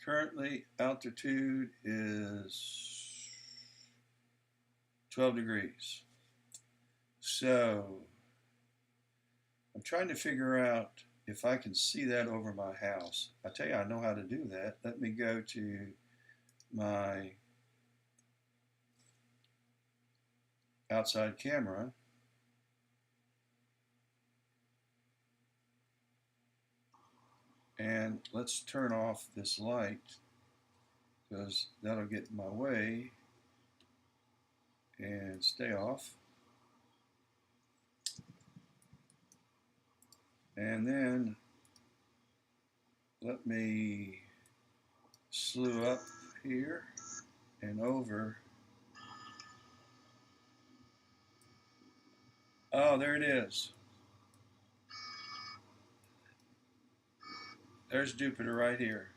currently altitude is 12 degrees. So I'm trying to figure out if I can see that over my house. I tell you, I know how to do that. Let me go to my outside camera. And let's turn off this light because that'll get in my way, and stay off. And then let me slew up here and over. Oh, there it is. There's Jupiter right here.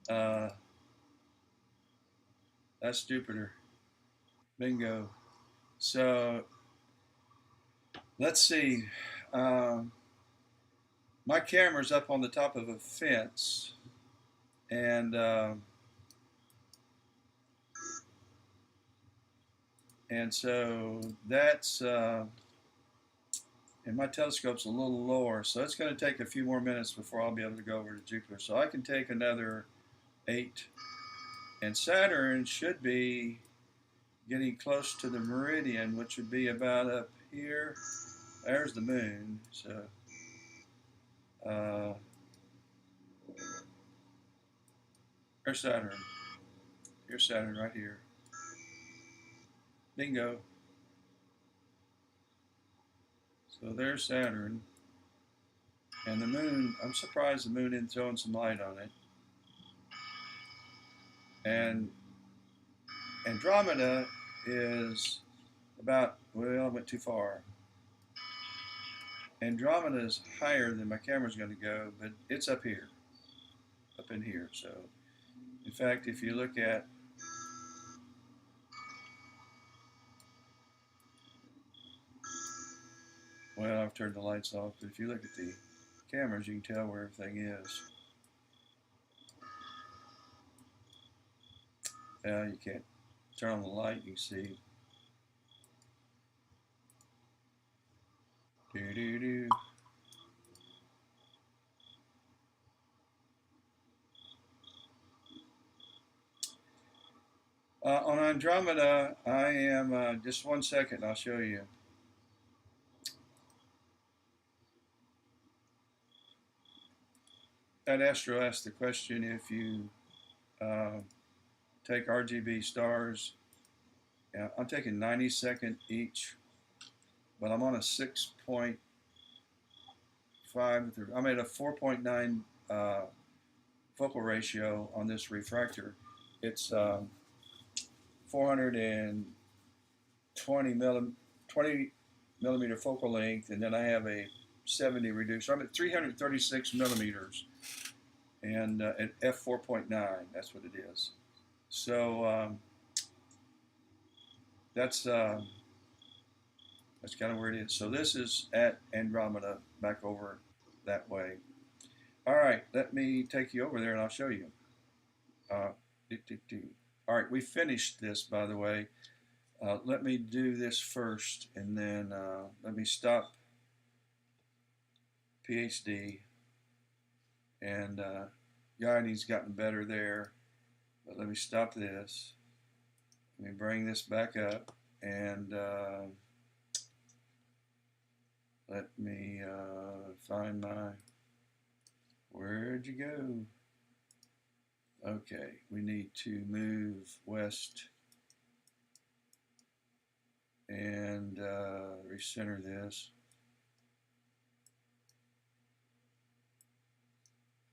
That's Jupiter. Bingo. So let's see. My camera's up on the top of a fence, and so that's and my telescope's a little lower, so it's going to take a few more minutes before I'll be able to go over to Jupiter. So I can take another 8, and Saturn should be getting close to the meridian, which would be about up here. There's the moon. So there's Saturn. Here's Saturn right here. Bingo. So there's Saturn. And the moon, I'm surprised the moon isn't throwing some light on it. And Andromeda is about, well, I went too far. Andromeda is higher than my camera's going to go, but it's up here, up in here. So, in fact, if you look at, well, I've turned the lights off, but if you look at the cameras, you can tell where everything is. You can't turn on the light, you can see. Do-do-do. On Andromeda, I am, just one second, I'll show you. That Astro asked the question, if you take RGB stars, I'm taking 90-second each, but I'm on a 6.5, I'm at a 4.9 focal ratio on this refractor. It's 420 millimeter focal length, and then I have a 70 reducer. I'm at 336 millimeters, and at f4.9. That's what it is. So that's kind of where it is. So this is at Andromeda, back over that way. All right, let me take you over there and I'll show you. All right, we finished this, by the way. Let me do this first, and then let me stop PhD, and guiding's gotten better there. But let me stop this. Let me bring this back up, and let me find my, where'd you go? Okay, we need to move west and recenter this.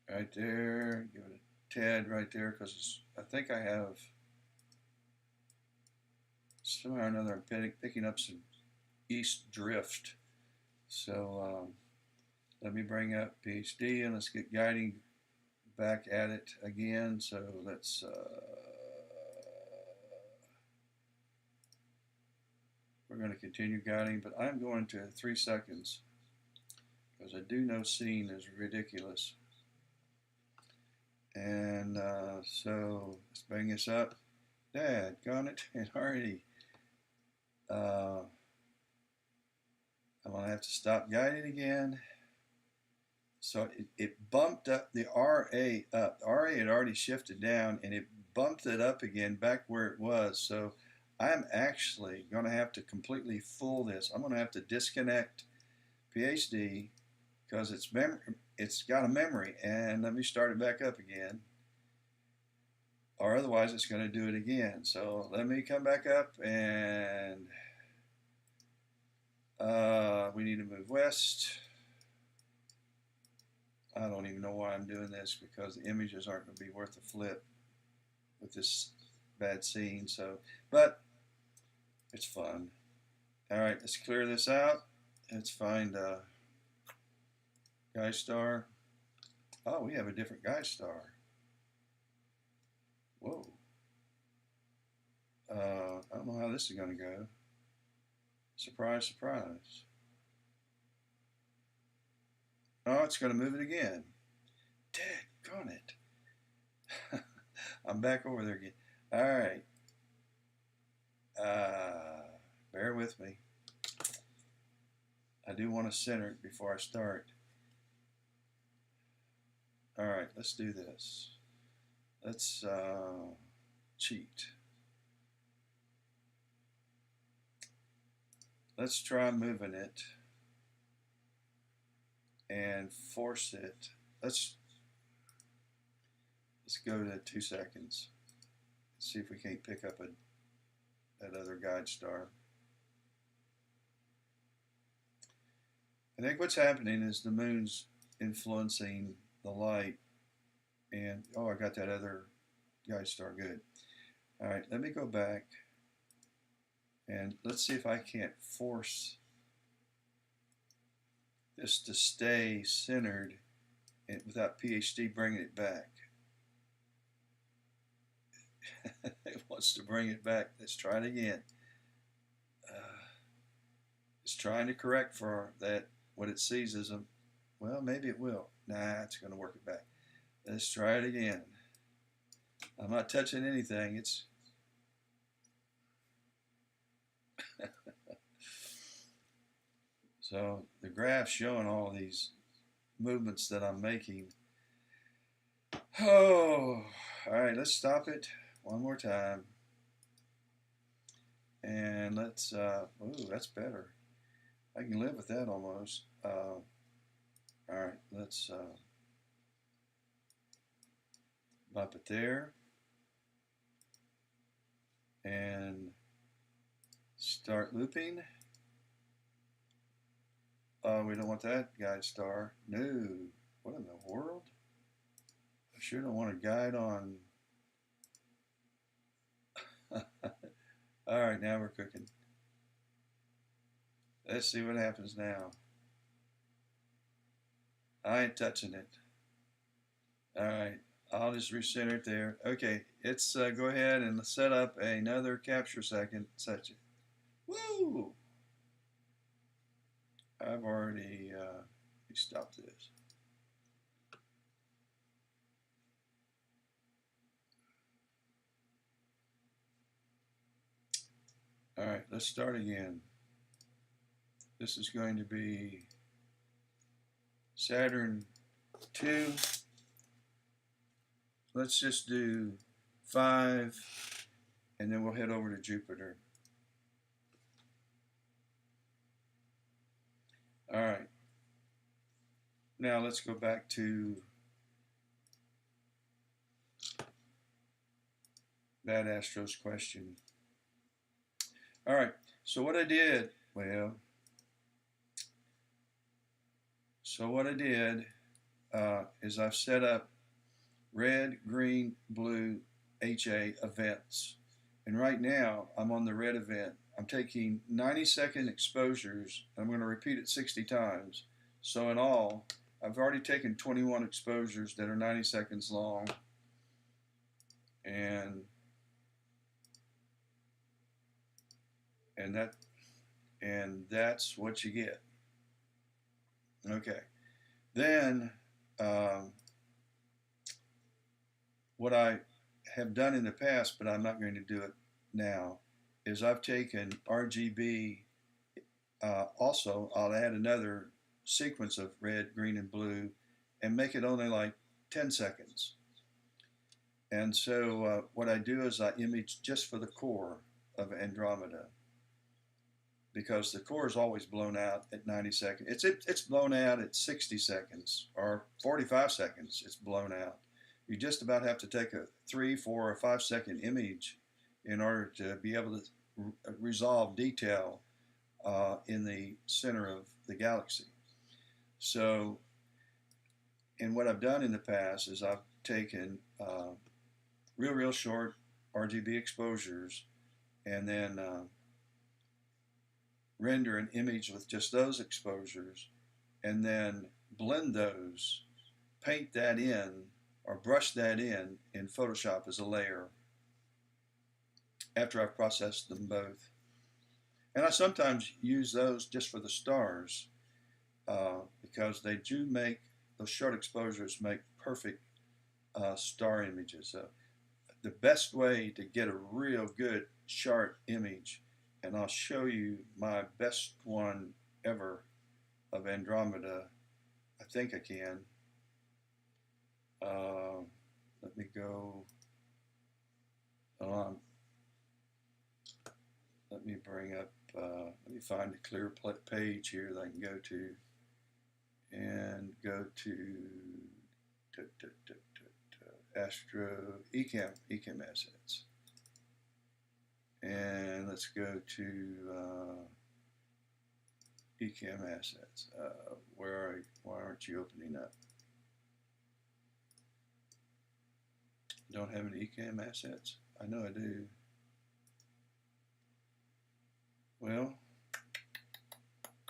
Right there, give it a tad right there, because I think I have, somehow or another, I'm picking up some east drift. So let me bring up PhD and let's get guiding back at it again. So let's we're going to continue guiding, but I'm going to 3 seconds because I do know seeing is ridiculous. And so let's bring this up. Dad, got it? And already I'm going to have to stop guiding again. So it bumped up the RA up. The RA had already shifted down, and it bumped it up again back where it was. So I'm actually going to have to completely fool this. I'm going to have to disconnect PhD because it's got a memory, and let me start it back up again. Or otherwise it's going to do it again. So let me come back up, and we need to move west. I don't even know why I'm doing this, because the images aren't going to be worth a flip with this bad scene. So, but it's fun. All right, let's clear this out. Let's find guy star. Oh, we have a different guy star. Whoa. I don't know how this is going to go. Surprise, surprise. Oh, it's going to move it again. Daggone it. I'm back over there again. All right. Bear with me. I do want to center it before I start. All right, let's do this. Let's cheat. Let's try moving it and force it. Let's go to 2 seconds. See if we can't pick up that other guide star. I think what's happening is the moon's influencing the light, and oh, I got that other guide star. Good. All right, let me go back and let's see if I can't force this to stay centered and without PhD bringing it back. It wants to bring it back. Let's try it again. It's trying to correct for that, what it sees as a, well, maybe it will. Nah, it's going to work it back. Let's try it again. I'm not touching anything. It's so the graph's showing all these movements that I'm making. Oh, all right, let's stop it one more time. And let's, ooh, that's better. I can live with that almost. All right, let's bump it there. And start looping. We don't want that guide star. No. What in the world? I sure don't want to guide on. All right, now we're cooking. Let's see what happens now. I ain't touching it. All right, I'll just recenter it there. Okay, it's go ahead and set up another capture second. Such it. Woo! I've already let me stop this. All right, let's start again. This is going to be Saturn 2. Let's just do 5, and then we'll head over to Jupiter. All right. Now let's go back to that Astro's question. All right. So what I did, is I've set up red, green, blue, HA events. And right now I'm on the red event. I'm taking 90-second exposures. I'm going to repeat it 60 times. So in all, I've already taken 21 exposures that are 90 seconds long. And that's what you get. Okay. Then what I have done in the past, but I'm not going to do it now, is I've taken RGB. Also, I'll add another sequence of red, green, and blue and make it only like 10 seconds. And so what I do is I image just for the core of Andromeda, because the core is always blown out at 90 seconds. It's blown out at 60 seconds or 45 seconds. It's blown out. You just about have to take a 3, 4, or 5 second image in order to be able to resolve detail in the center of the galaxy. So, and what I've done in the past is I've taken real short RGB exposures and then render an image with just those exposures and then blend those, paint that in, or brush that in Photoshop as a layer after I've processed them both. And I sometimes use those just for the stars because they do make, those short exposures make perfect star images. So the best way to get a real good sharp image, and I'll show you my best one ever of Andromeda. I think I can. Let me go. Let me bring up. Let me find a clear page here that I can go to, and go to Astro Ecam assets, and let's go to Ecam assets. Why aren't you opening up? Don't have any Ecam assets? I know I do. Well,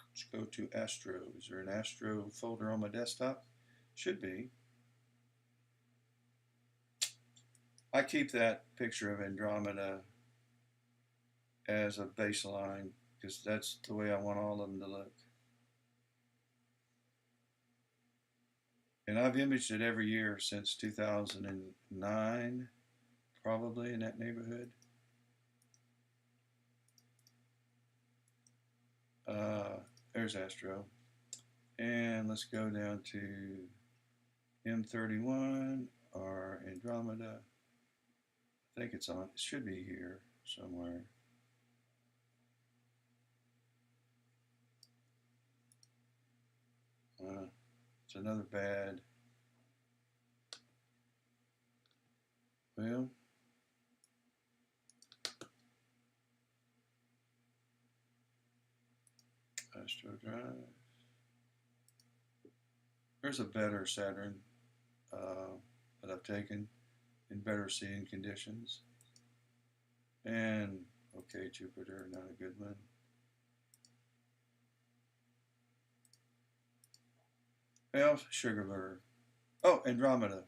let's go to Astro. Is there an Astro folder on my desktop? Should be. I keep that picture of Andromeda as a baseline because that's the way I want all of them to look. And I've imaged it every year since 2009, probably in that neighborhood. There's Astro. And let's go down to M31 or Andromeda. I think it's on, it should be here somewhere. It's another bad. Well, Astro Drive. There's a better Saturn that I've taken in better seeing conditions. And okay, Jupiter, not a good one. Well, Sugar. Oh, Andromeda.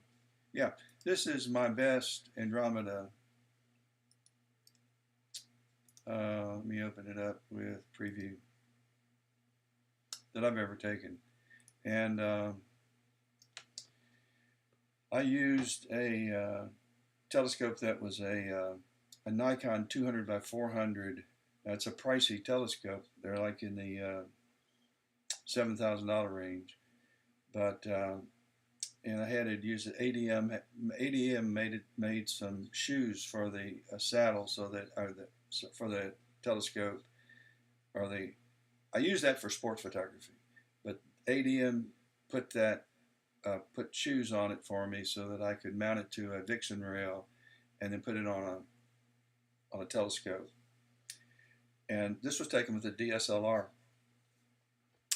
Yeah, this is my best Andromeda. Let me open it up with preview that I've ever taken. And I used a telescope that was a Nikon 200 by 400. It's a pricey telescope. They're like in the $7,000 range. But and I had to use it. ADM made some shoes for the saddle, so that for the telescope, or the I use that for sports photography. But ADM put that put shoes on it for me so that I could mount it to a Vixen rail, and then put it on a telescope. And this was taken with a DSLR,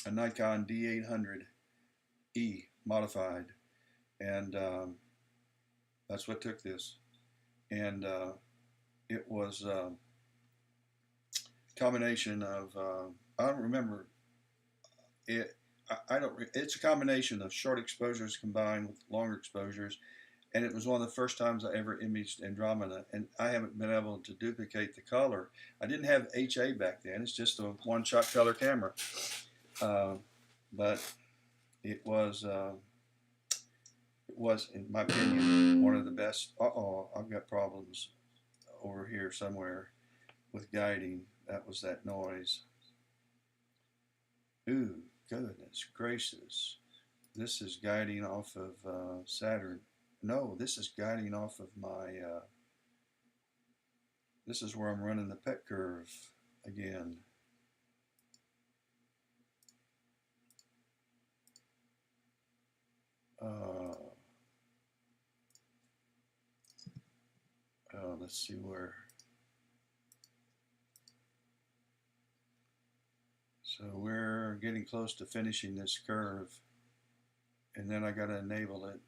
a Nikon D800E modified, and that's what took this. And it was a combination of I don't remember it. I don't. It's a combination of short exposures combined with longer exposures, and it was one of the first times I ever imaged Andromeda, and I haven't been able to duplicate the color. I didn't have HA back then. It's just a one-shot color camera, but it was, in my opinion, one of the best. I've got problems over here somewhere with guiding. That was that noise. Ooh, goodness gracious. This is guiding off of Saturn. No, this is guiding off of my, this is where I'm running the pet curve again. Let's see where. So we're getting close to finishing this curve, and then I got to enable it.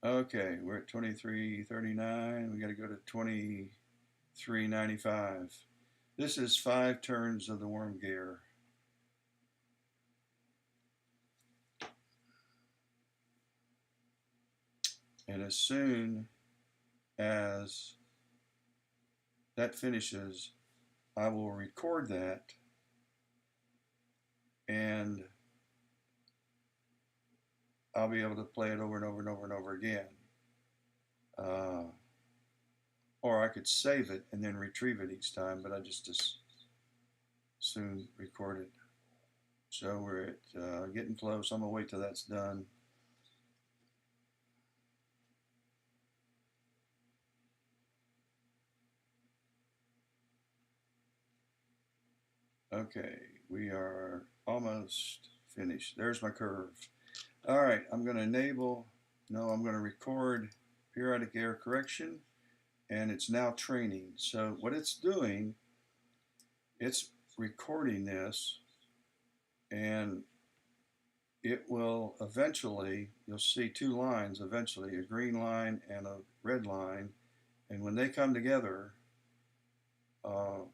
Okay, we're at 2339. We got to go to 2395. This is 5 turns of the worm gear. And as soon as that finishes, I will record that, and I'll be able to play it over and over and over and over again. Or I could save it and then retrieve it each time, but I just as soon record it. So we're at getting close. I'm going to wait till that's done. Okay, we are almost finished. There's my curve. All right, I'm going to enable, no, I'm going to record periodic error correction, and it's now training. So what it's doing, it's recording this, and it will eventually, you'll see 2 lines eventually, a green line and a red line, and when they come together, a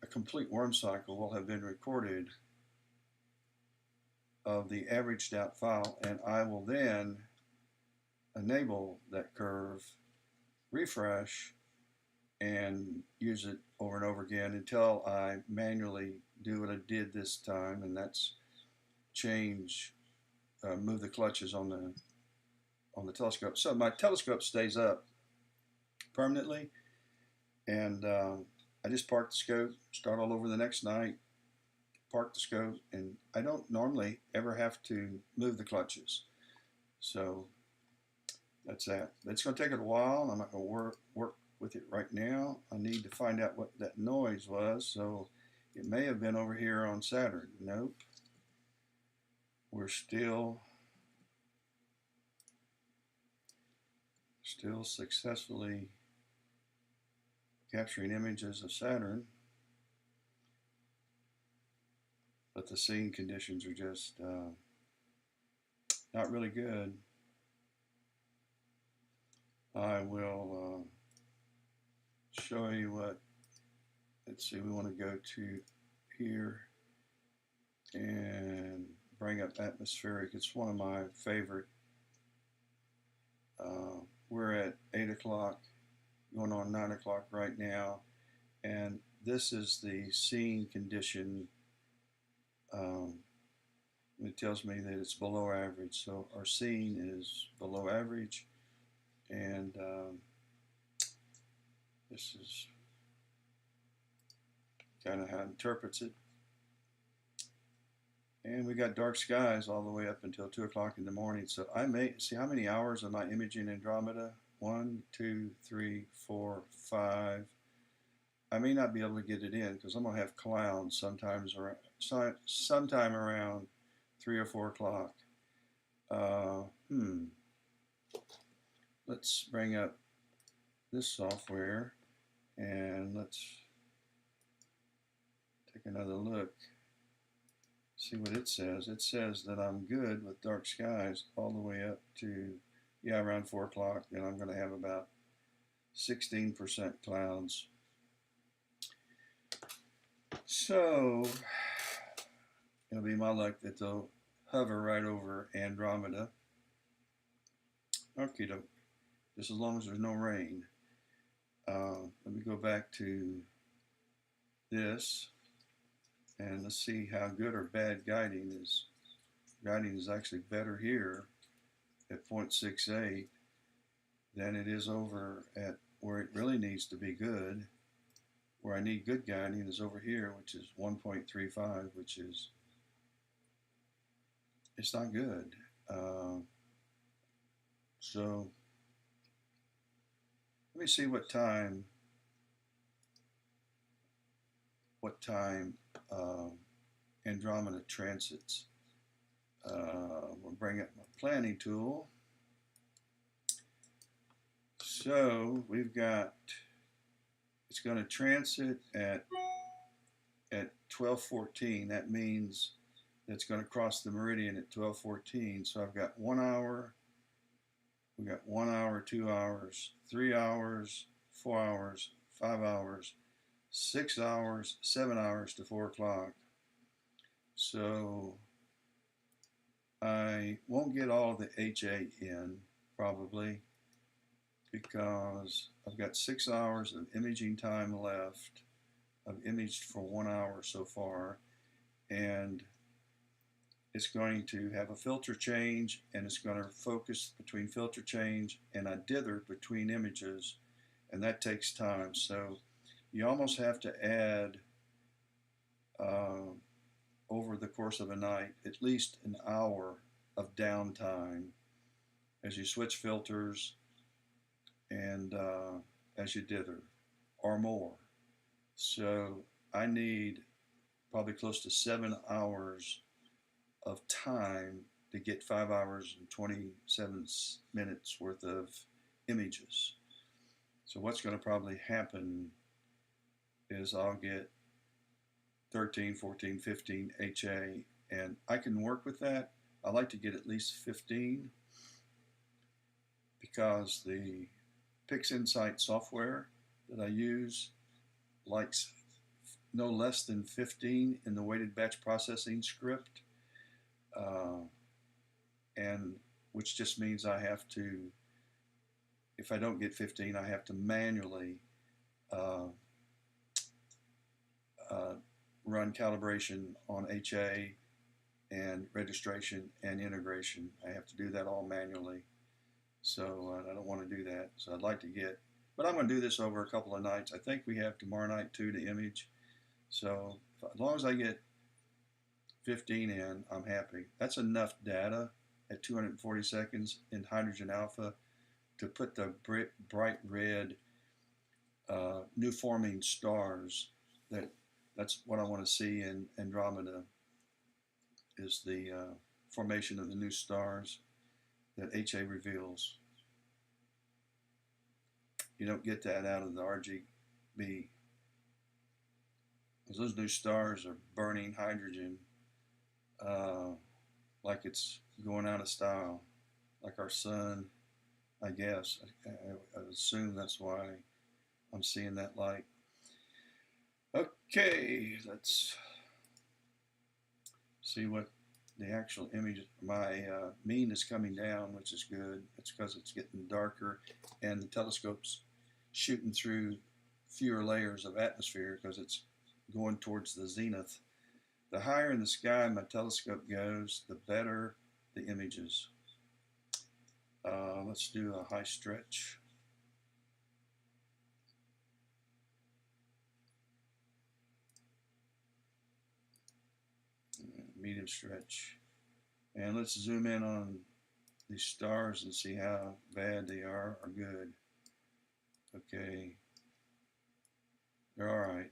complete worm cycle will have been recorded of the averaged out file, and I will then enable that curve, refresh, and use it over and over again until I manually do what I did this time, and that's change, move the clutches on the telescope. So my telescope stays up permanently, and I just park the scope, start all over the next night, park the scope, and I don't normally ever have to move the clutches. So that's that. It's going to take it a while. I'm not going to work with it right now. I need to find out what that noise was. So it may have been over here on Saturn. Nope. We're still successfully capturing images of Saturn, but the seeing conditions are just not really good. I will show you what, let's see, we want to go to here and bring up atmospheric. It's one of my favorite. We're at 8 o'clock, going on 9 o'clock right now, and this is the scene condition. It tells me that it's below average, so our scene is below average, and this is kind of how it interprets it. And we got dark skies all the way up until 2 o'clock in the morning. So I may see how many hours am I imaging Andromeda? 1, 2, 3, 4, 5. I may not be able to get it in because I'm gonna have clouds sometimes around, sometime around 3 or 4 o'clock. Let's bring up this software and let's take another look. See what it says. It says that I'm good with dark skies all the way up to, yeah, around 4 o'clock. Then I'm going to have about 16% clouds. So it'll be my luck that they'll hover right over Andromeda. Okay, just as long as there's no rain. Let me go back to this. And let's see how good or bad guiding is. Guiding is actually better here at 0.68 than it is over at where it really needs to be good. Where I need good guiding is over here, which is 1.35, which is, it's not good. So let me see what time Andromeda transits. We'll bring up my planning tool. So we've got, it's going to transit at 12:14. That means it's going to cross the meridian at 12:14. So I've got 1 hour, we've got 1 hour, 2 hours, 3 hours, 4 hours, 5 hours, 6 hours, 7 hours to 4 o'clock. So I won't get all of the HA in probably because I've got 6 hours of imaging time left. I've imaged for 1 hour so far, and it's going to have a filter change, and it's going to focus between filter change and a dither between images, and that takes time. So you almost have to add over the course of a night at least an hour of downtime as you switch filters and as you dither or more. So I need probably close to 7 hours of time to get 5 hours and 27 minutes worth of images. So what's going to probably happen is I'll get 13, 14, 15 HA, and I can work with that. I like to get at least 15 because the PixInsight software that I use likes no less than 15 in the weighted batch processing script, and which just means I have to, if I don't get 15, I have to manually run calibration on HA and registration and integration. I have to do that all manually. So I don't want to do that. So I'd like to get, but I'm going to do this over a couple of nights. I think we have tomorrow night too to image. So as long as I get 15 in, I'm happy. That's enough data at 240 seconds in hydrogen alpha to put the bright red new forming stars. That's what I want to see in Andromeda, is the formation of the new stars that HA reveals. You don't get that out of the RGB, because those new stars are burning hydrogen like it's going out of style, like our sun, I guess. I assume that's why I'm seeing that light. Okay, let's See what the actual image, my mean is coming down, which is good. It's because it's getting darker and the telescope's shooting through fewer layers of atmosphere because it's going towards the zenith. The higher in the sky my telescope goes, the better the images. Let's do a high stretch. Medium stretch. And let's zoom in on these stars and see how bad they are or good. Okay, they're all right.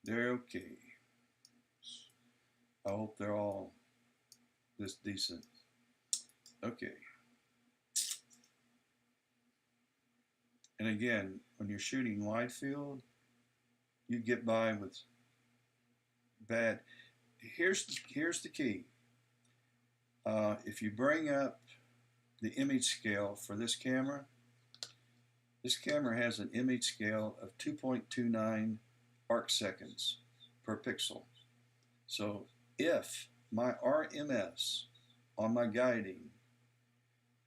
They're okay. I hope they're all this decent. Okay. And again, when you're shooting wide field, you get by with bad. Here's the key. If you bring up the image scale for this camera has an image scale of 2.29 arc seconds per pixel. So if my RMS on my guiding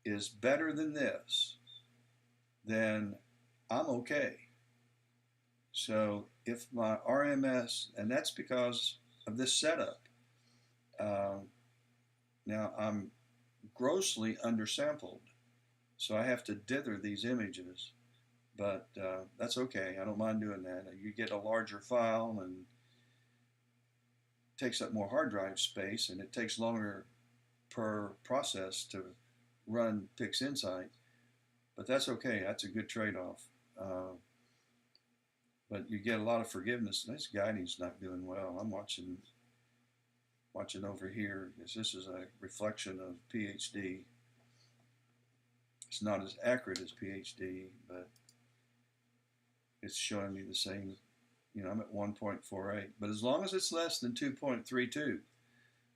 is better than this, then I'm okay. So if my RMS, and that's because of this setup, now I'm grossly undersampled, so I have to dither these images, but that's okay. I don't mind doing that. You get a larger file and takes up more hard drive space, and it takes longer per process to run PixInsight, but that's okay. That's a good trade-off. But you get a lot of forgiveness. This guiding's not doing well. I'm watching over here because this is a reflection of PhD. It's not as accurate as PhD, but it's showing me the same. You know, I'm at 1.48, but as long as it's less than 2.32,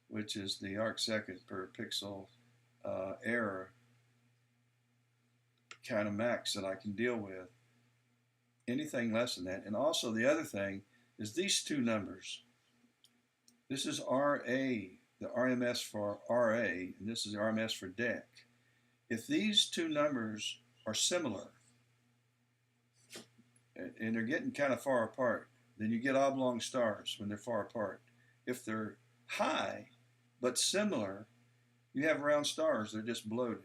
which is the arc second per pixel error kind of max that I can deal with, anything less than that. And also the other thing is these two numbers. This is RA, the RMS for RA, and this is the RMS for DEC. If these two numbers are similar, and they're getting kind of far apart, then you get oblong stars when they're far apart. If they're high but similar, you have round stars. They're just bloated.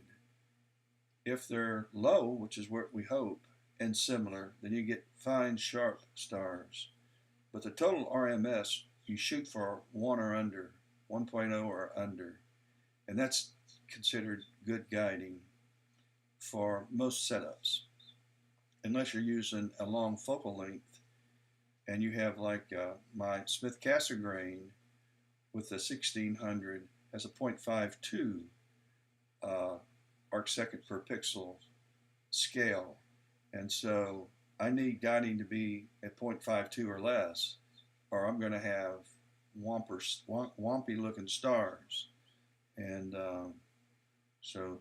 If they're low, which is what we hope, and similar, then you get fine, sharp stars. But the total RMS, you shoot for 1 or under, 1.0 or under, and that's considered good guiding for most setups, unless you're using a long focal length and you have like my Smith Cassegrain with the 1600 has a 0.52 arc second per pixel scale, and so I need guiding to be at 0.52 or less, or I'm going to have wompy looking stars. And so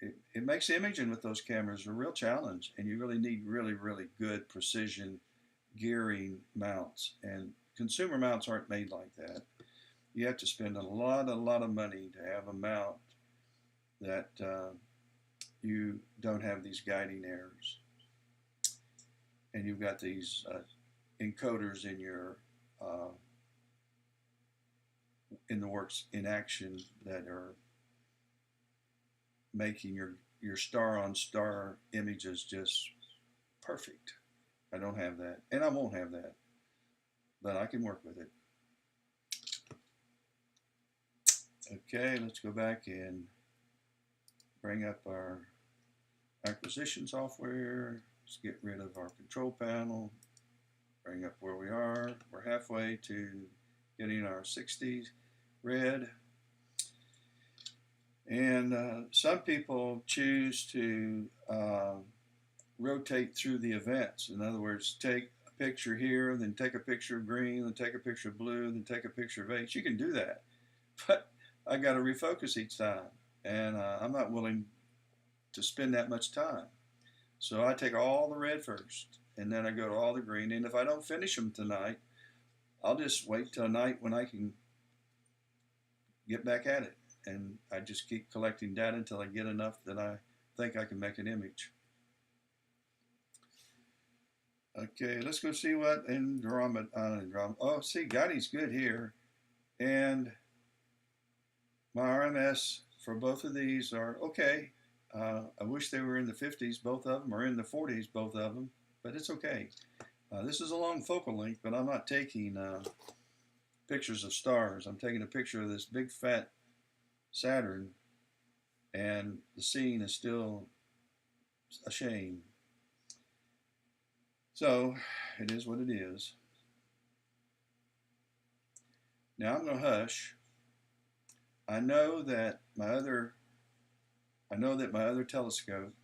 it makes imaging with those cameras a real challenge, and you really need really good precision gearing mounts, and consumer mounts aren't made like that. You have to spend a lot of money to have a mount that you don't have these guiding errors, and you've got these encoders in your in the works in action that are making your star on star images just perfect. I don't have that, and I won't have that, but I can work with it. Okay, let's go back and bring up our acquisition software. Let's get rid of our control panel, bring up where we are. We're halfway to getting our 60s red. And some people choose to rotate through the events. In other words, take a picture here, then take a picture of green, then take a picture of blue, then take a picture of H. You can do that, but I got to refocus each time, and I'm not willing to spend that much time. So I take all the red first, and then I go to all the green, and if I don't finish them tonight, I'll just wait till night when I can get back at it. And I just keep collecting data until I get enough that I think I can make an image. Okay, let's go see what Andromeda. Oh, see, Gotti's good here. And my RMS for both of these are okay. I wish they were in the 50s, both of them, or in the 40s, both of them, but it's okay. This is a long focal length, but I'm not taking pictures of stars. I'm taking a picture of this big fat Saturn, and the scene is still a shame. So it is what it is. Now I'm going to hush. I know that my other telescope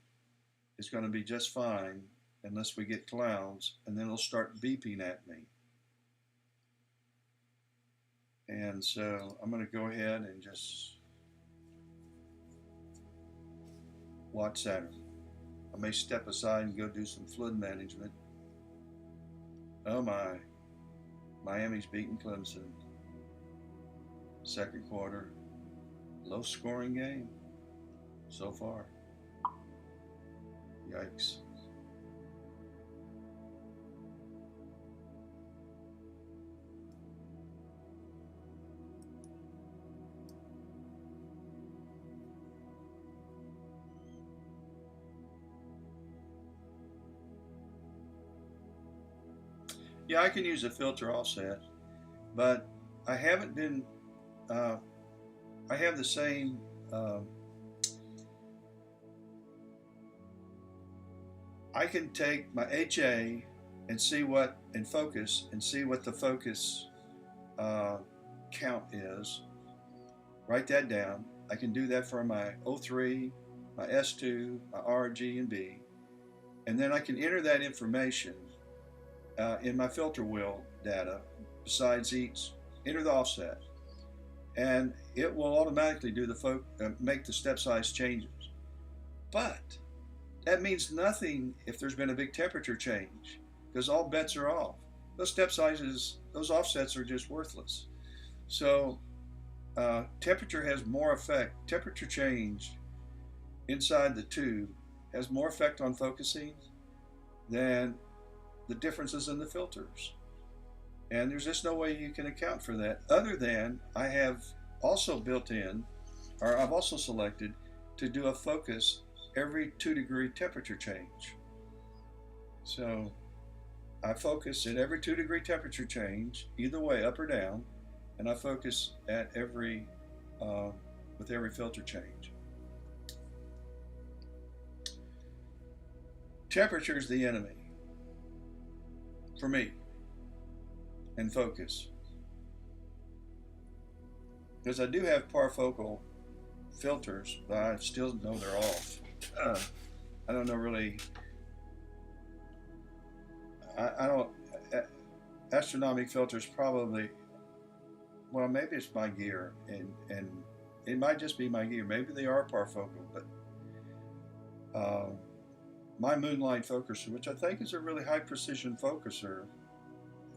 is going to be just fine unless we get clouds, and then it'll start beeping at me. And so I'm going to go ahead and just watch Saturn. I may step aside and go do some flood management. Oh my, Miami's beating Clemson. Second quarter, low scoring game so far. Yikes. Yeah, I can use a filter offset, but I haven't been, I have the same, I can take my HA and see what, and focus, and see what the focus count is. Write that down. I can do that for my O3, my S2, my R, G, and B. And then I can enter that information in my filter wheel data, besides each, enter the offset. And it will automatically do the make the step size changes. But that means nothing if there's been a big temperature change, because all bets are off. Those step sizes, those offsets are just worthless. So temperature has more effect. Temperature change inside the tube has more effect on focusing than the differences in the filters. And there's just no way you can account for that, other than I have also built in, or I've also selected to do a focus every 2-degree temperature change. So I focus at every 2-degree temperature change, either way, up or down, and I focus at every, with every filter change. Temperature is the enemy for me, and focus. Because I do have parfocal filters, but I still know they're off. I don't know really. I don't. Astronomic filters probably. Well, maybe it's my gear, and it might just be my gear. Maybe they are parfocal, but my Moonlight focuser, which I think is a really high precision focuser,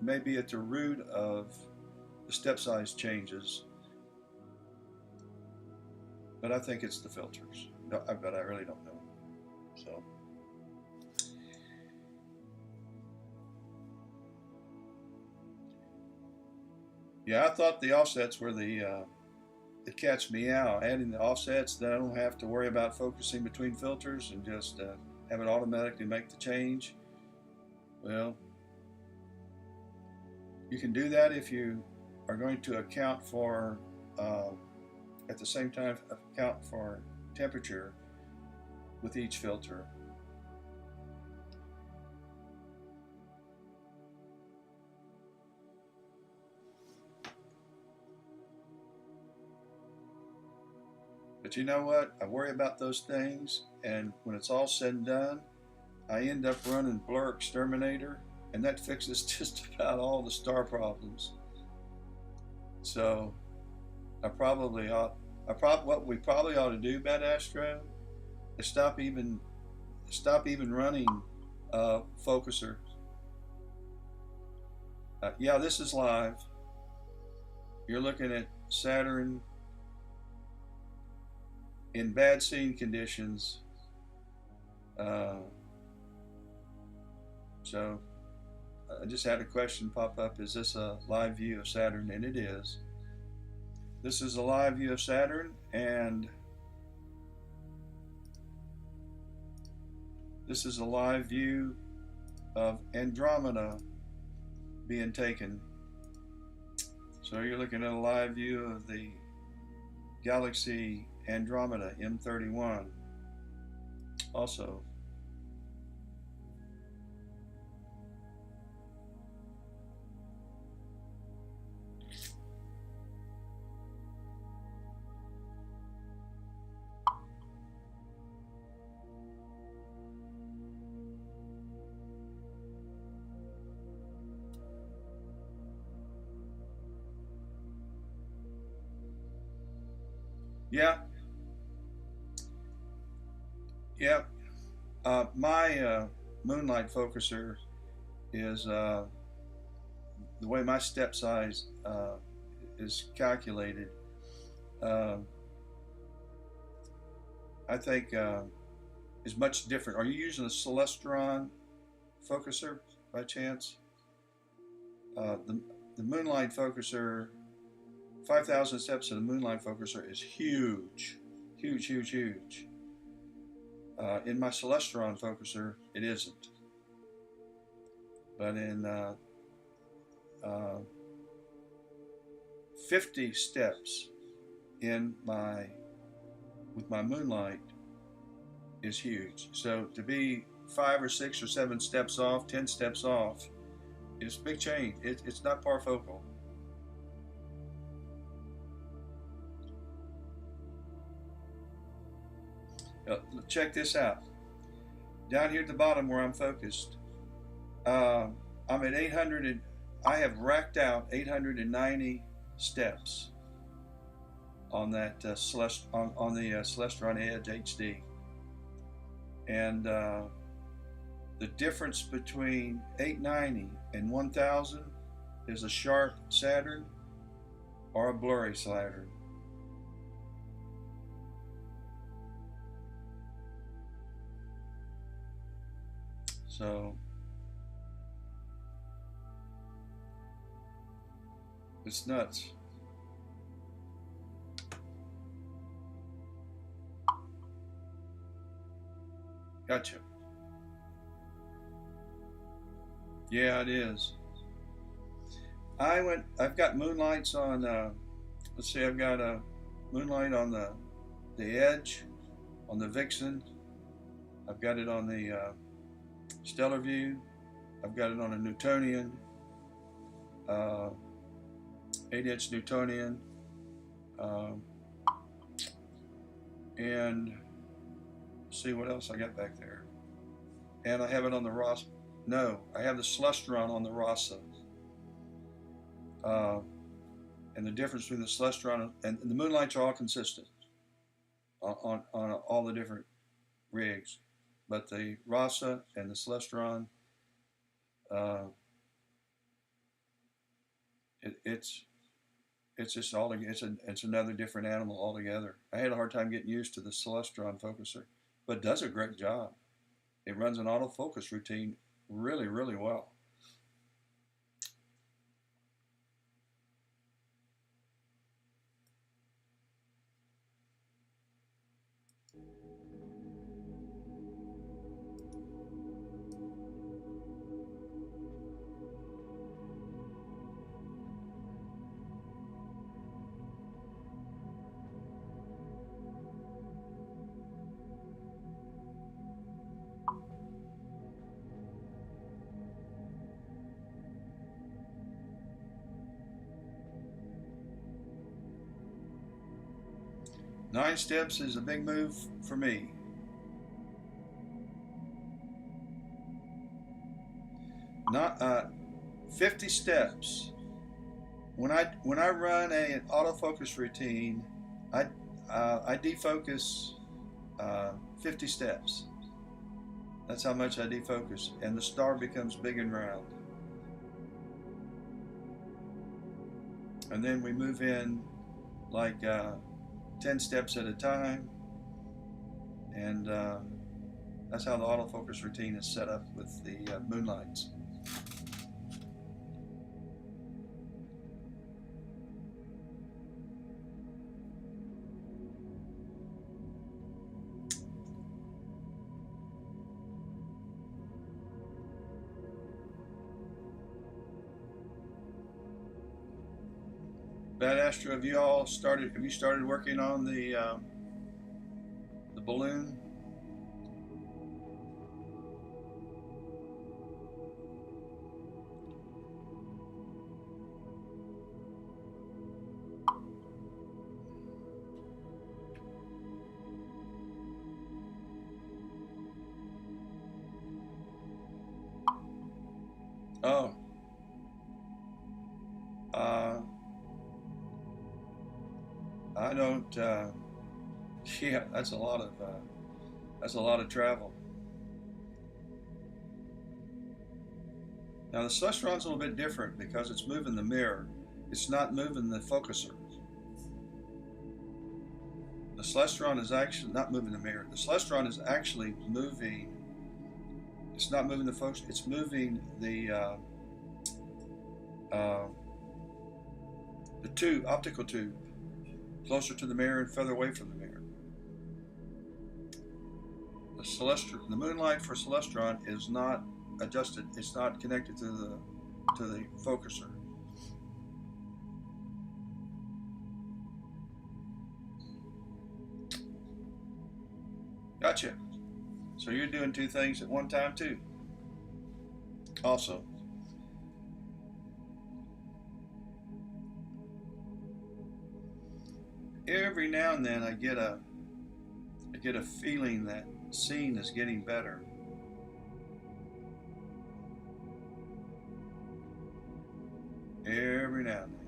may be at the root of the step size changes, but I think it's the filters. But I really don't know. So yeah, I thought the offsets were the catch me out. Adding the offsets, then I don't have to worry about focusing between filters and just have it automatically make the change. Well, you can do that if you are going to account for, at the same time, account for temperature with each filter. But you know what? I worry about those things, and when it's all said and done, I end up running Blur Exterminator, and that fixes just about all the star problems. So what we probably ought to do about Astro is stop even running focuser. Yeah, this is live. You're looking at Saturn in bad seeing conditions. So I just had a question pop up. Is this a live view of Saturn? And it is. This is a live view of Saturn, and this is a live view of Andromeda being taken. So you're looking at a live view of the galaxy Andromeda M31 also. Yeah, yeah. My moonlight focuser is the way my step size is calculated. Uh, I think is much different. Are you using a Celestron focuser by chance? The moonlight focuser, 5,000 steps of the moonlight focuser is huge, huge, huge, huge. In my Celestron focuser, it isn't. But in 50 steps in my with my moonlight is huge. So to be 5 or 6 or 7 steps off, 10 steps off, is a big change. It's not parfocal. Check this out. Down here at the bottom where I'm focused, I'm at 800 and I have racked out 890 steps on that on the Celestron Edge HD, and the difference between 890 and 1000 is a sharp Saturn or a blurry Saturn. So it's nuts. Gotcha. Yeah, it is. I've got moonlights on. Let's see. I've got a moonlight on the Edge, on the Vixen. I've got it on the Stellarvue. I've got it on a Newtonian, 8-inch Newtonian, and see what else I got back there. And I have it on the Ross. No, I have the Celestron on the Rasa. And the difference between the Celestron and the moonlights are all consistent on all the different rigs, but the Rasa and the Celestron, it's just all it's another different animal altogether. I had a hard time getting used to the Celestron focuser, but it does a great job. It runs an autofocus routine really, really well. Nine steps is a big move for me. Not 50 steps. When I run an autofocus routine, I defocus 50 steps. That's how much I defocus, and the star becomes big and round. and then we move in like 10 steps at a time, and that's how the autofocus routine is set up with the moonlights. Bad Astro, have you started working on the balloon? Oh, uh, I don't. Yeah, that's a lot of travel. Now the Celestron's a little bit different because it's moving the mirror. It's not moving the focuser. The Celestron is actually not moving the mirror. The Celestron is actually moving. It's not moving the focus. It's moving the optical tube, closer to the mirror and further away from the mirror. The moonlight for Celestron is not adjusted. It's not connected to the focuser. Gotcha. So you're doing two things at one time too. Also, every now and then I get a feeling that seeing is getting better. Every now and then.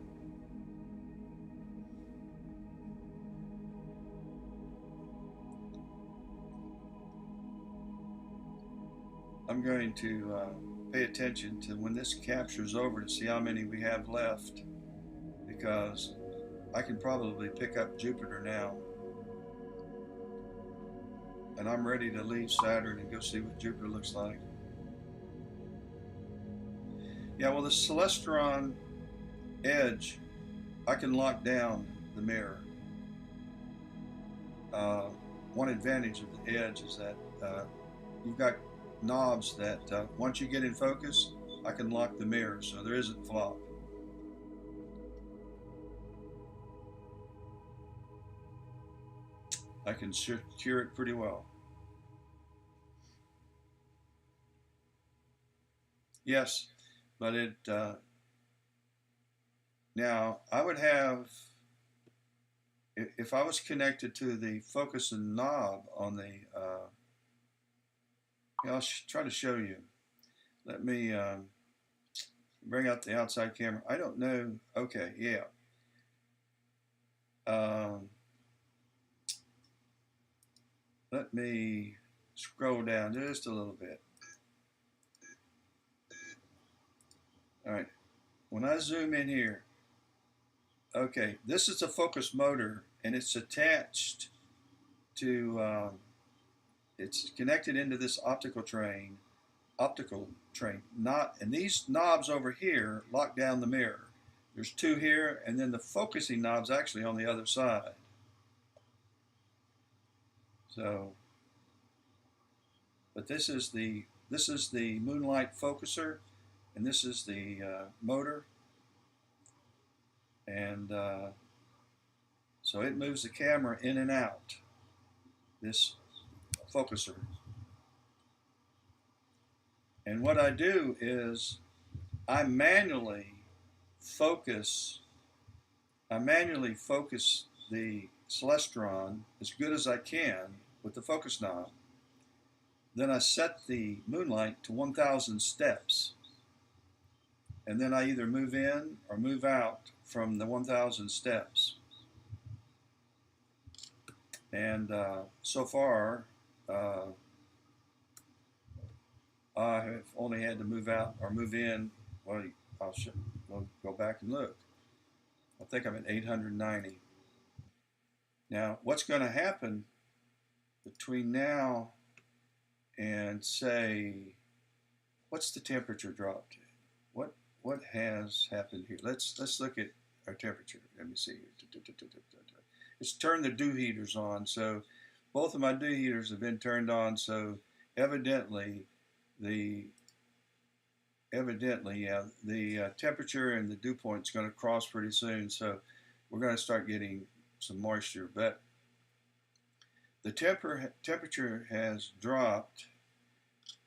I'm going to pay attention to when this captures over to see how many we have left, because I can probably pick up Jupiter now, and I'm ready to leave Saturn and go see what Jupiter looks like. Yeah, well, the Celestron edge, I can lock down the mirror. One advantage of the edge is that you've got knobs that once you get in focus, I can lock the mirror, so there isn't flop. I can secure it pretty well. Yes, but it now I would have, if I was connected to the focus and knob on the I'll try to show you. Let me bring out the outside camera. I don't know. Okay, yeah. Let me scroll down just a little bit. All right. When I zoom in here, okay, this is a focus motor, and it's attached to, it's connected into this optical train, and these knobs over here lock down the mirror. There's two here, and then the focusing knob's actually on the other side. So, but this is the moonlight focuser, and this is the motor, and so it moves the camera in and out. This focuser. And what I do is I manually focus the Celestron as good as I can with the focus knob. Then I set the moonlight to 1,000 steps. And then I either move in or move out from the 1,000 steps. And so far, I have only had to move out or move in. Well, we'll go back and look. I think I'm at 890. Now, what's going to happen between now and say, what's the temperature drop to? What has happened here? Let's look at our temperature. Let me see here. Let's turn the dew heaters on. So both of my dew heaters have been turned on. So evidently, the yeah, the temperature and the dew point is going to cross pretty soon. So we're going to start getting some moisture. But the temperature has dropped,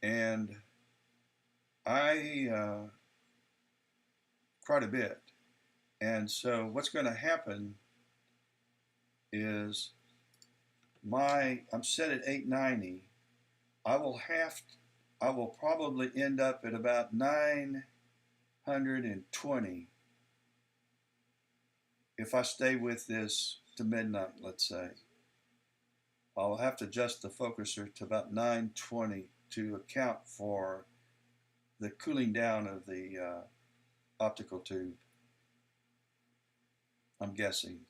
and I quite a bit. And so what's going to happen is I'm set at 890. I will probably end up at about 920 if I stay with this to midnight, let's say. I'll have to adjust the focuser to about 920 to account for the cooling down of the optical tube, I'm guessing.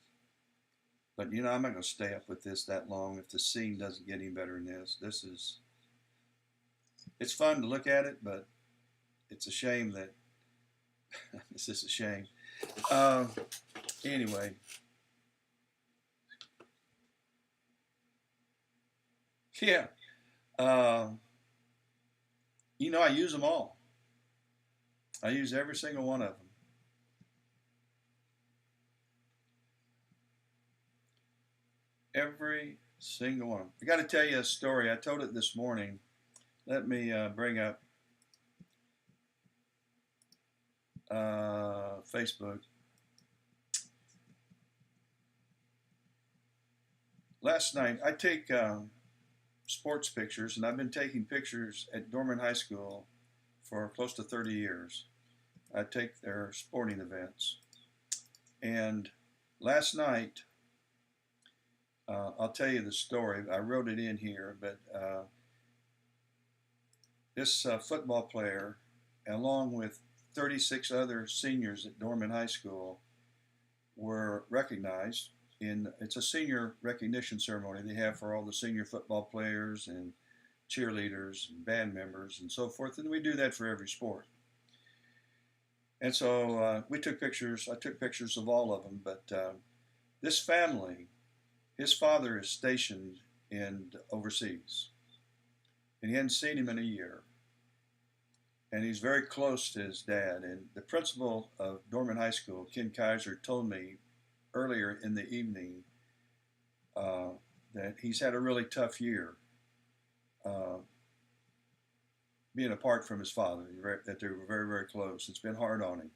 But you know, I'm not going to stay up with this that long if the scene doesn't get any better than this. It's fun to look at it, but it's a shame that this is a shame. Anyway, yeah, you know, I use them all. I use every single one of them. Every single one. I got to tell you a story. I told it this morning. Let me bring up Facebook. Last night, I take sports pictures, and I've been taking pictures at Dorman High School for close to 30 years. I take their sporting events. And last night, I'll tell you the story. I wrote it in here, but this football player, along with 36 other seniors at Dorman High School, were recognized it's a senior recognition ceremony they have for all the senior football players and cheerleaders and band members and so forth, and we do that for every sport. And so we took pictures. I took pictures of all of them, but this family, his father is stationed in overseas, and he hadn't seen him in a year. And he's very close to his dad. And the principal of Dorman High School, Ken Kaiser, told me earlier in the evening that he's had a really tough year being apart from his father, that they were very, very close. It's been hard on him.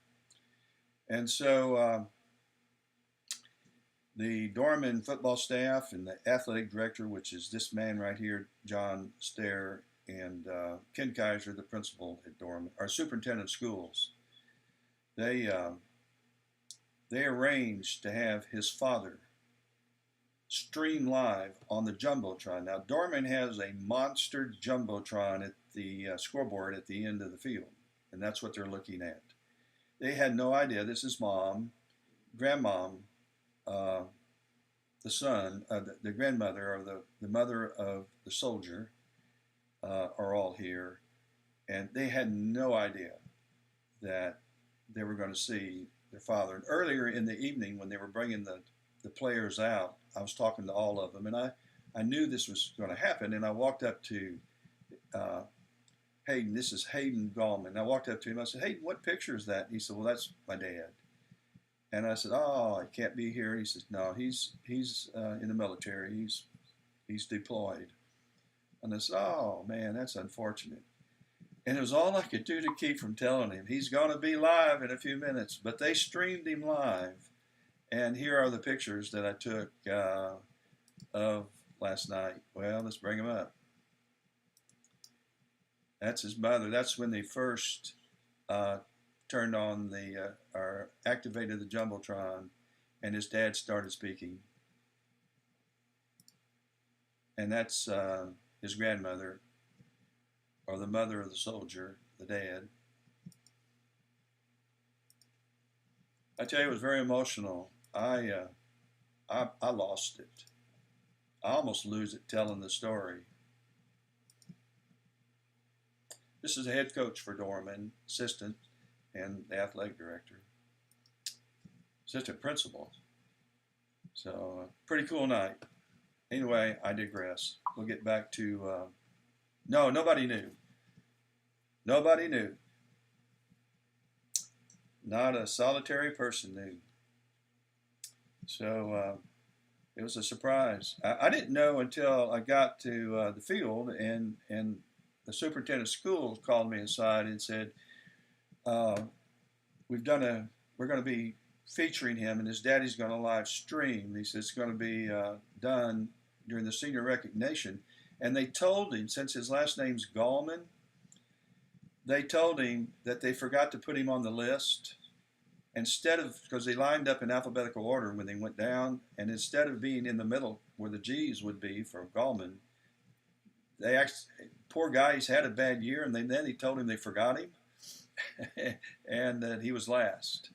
And so the Dorman football staff and the athletic director, which is this man right here, John Stair, and Ken Kaiser, the principal at Dorman, our superintendent of schools, they arranged to have his father stream live on the Jumbotron. Now, Dorman has a monster Jumbotron at the scoreboard at the end of the field, and that's what they're looking at. They had no idea. This is mom, grandmom, the son, the grandmother, or the mother of the soldier, are all here, and they had no idea that they were going to see their father. And earlier in the evening, when they were bringing the players out, I was talking to all of them, and I knew this was going to happen, and I walked up to Hayden. This is Hayden Gallman. I walked up to him. I said, "Hayden, what picture is that?" And he said, "Well, that's my dad." And I said, "Oh, he can't be here." He says, "No, he's in the military. He's deployed." And I said, "Oh man, that's unfortunate." And it was all I could do to keep from telling him he's going to be live in a few minutes. But they streamed him live, and here are the pictures that I took of last night. Well, let's bring him up. That's his mother. That's when they first turned on or activated the Jumbotron, and his dad started speaking. And that's his grandmother, or the mother of the soldier, the dad. I tell you, it was very emotional. I lost it. I almost lose it telling the story. This is the head coach for Dorman, assistant, and the athletic director, assistant principal. So, pretty cool night. Anyway, I digress. We'll get back to no, nobody knew. Nobody knew. Not a solitary person knew. So it was a surprise. I didn't know until I got to the field, and the superintendent of schools called me aside and said, uh, "We've done a. We're going to be featuring him, and his daddy's going to live stream." He says it's going to be done during the senior recognition, and they told him, since his last name's Gallman, they told him that they forgot to put him on the list. Instead of, because they lined up in alphabetical order when they went down, and instead of being in the middle where the G's would be for Gallman, they actually, poor guy, he's had a bad year, and then he told him they forgot him, and that he was last.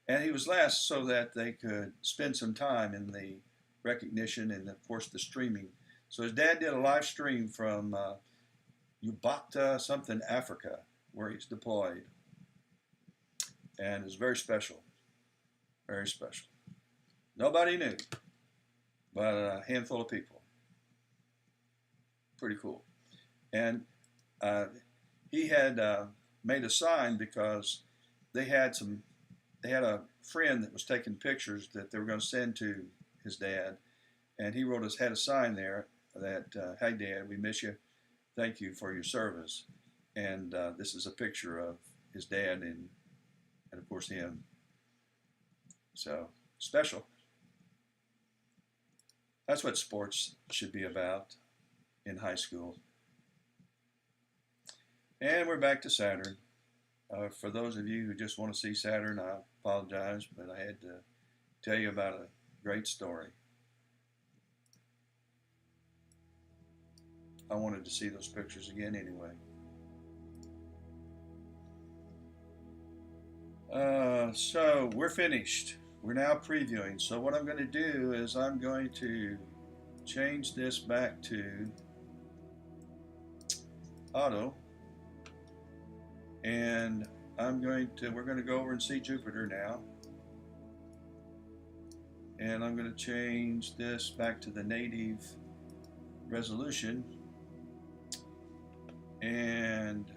And he was last so that they could spend some time in the recognition and, of course, the streaming. So his dad did a live stream from Ubata, something, Africa, where he's deployed. And it was very special. Very special. Nobody knew, but a handful of people. Pretty cool. And he had made a sign because they had a friend that was taking pictures that they were going to send to his dad, and he had a sign there that, "Hey Dad, we miss you. Thank you for your service." And this is a picture of his dad and of course him. So special. That's what sports should be about in high school. And we're back to Saturn. For those of you who just want to see Saturn, I apologize, but I had to tell you about a great story. I wanted to see those pictures again anyway. So we're finished. We're now previewing. So what I'm going to do is I'm going to change this back to auto, and we're going to go over and see Jupiter now, and I'm going to change this back to the native resolution, and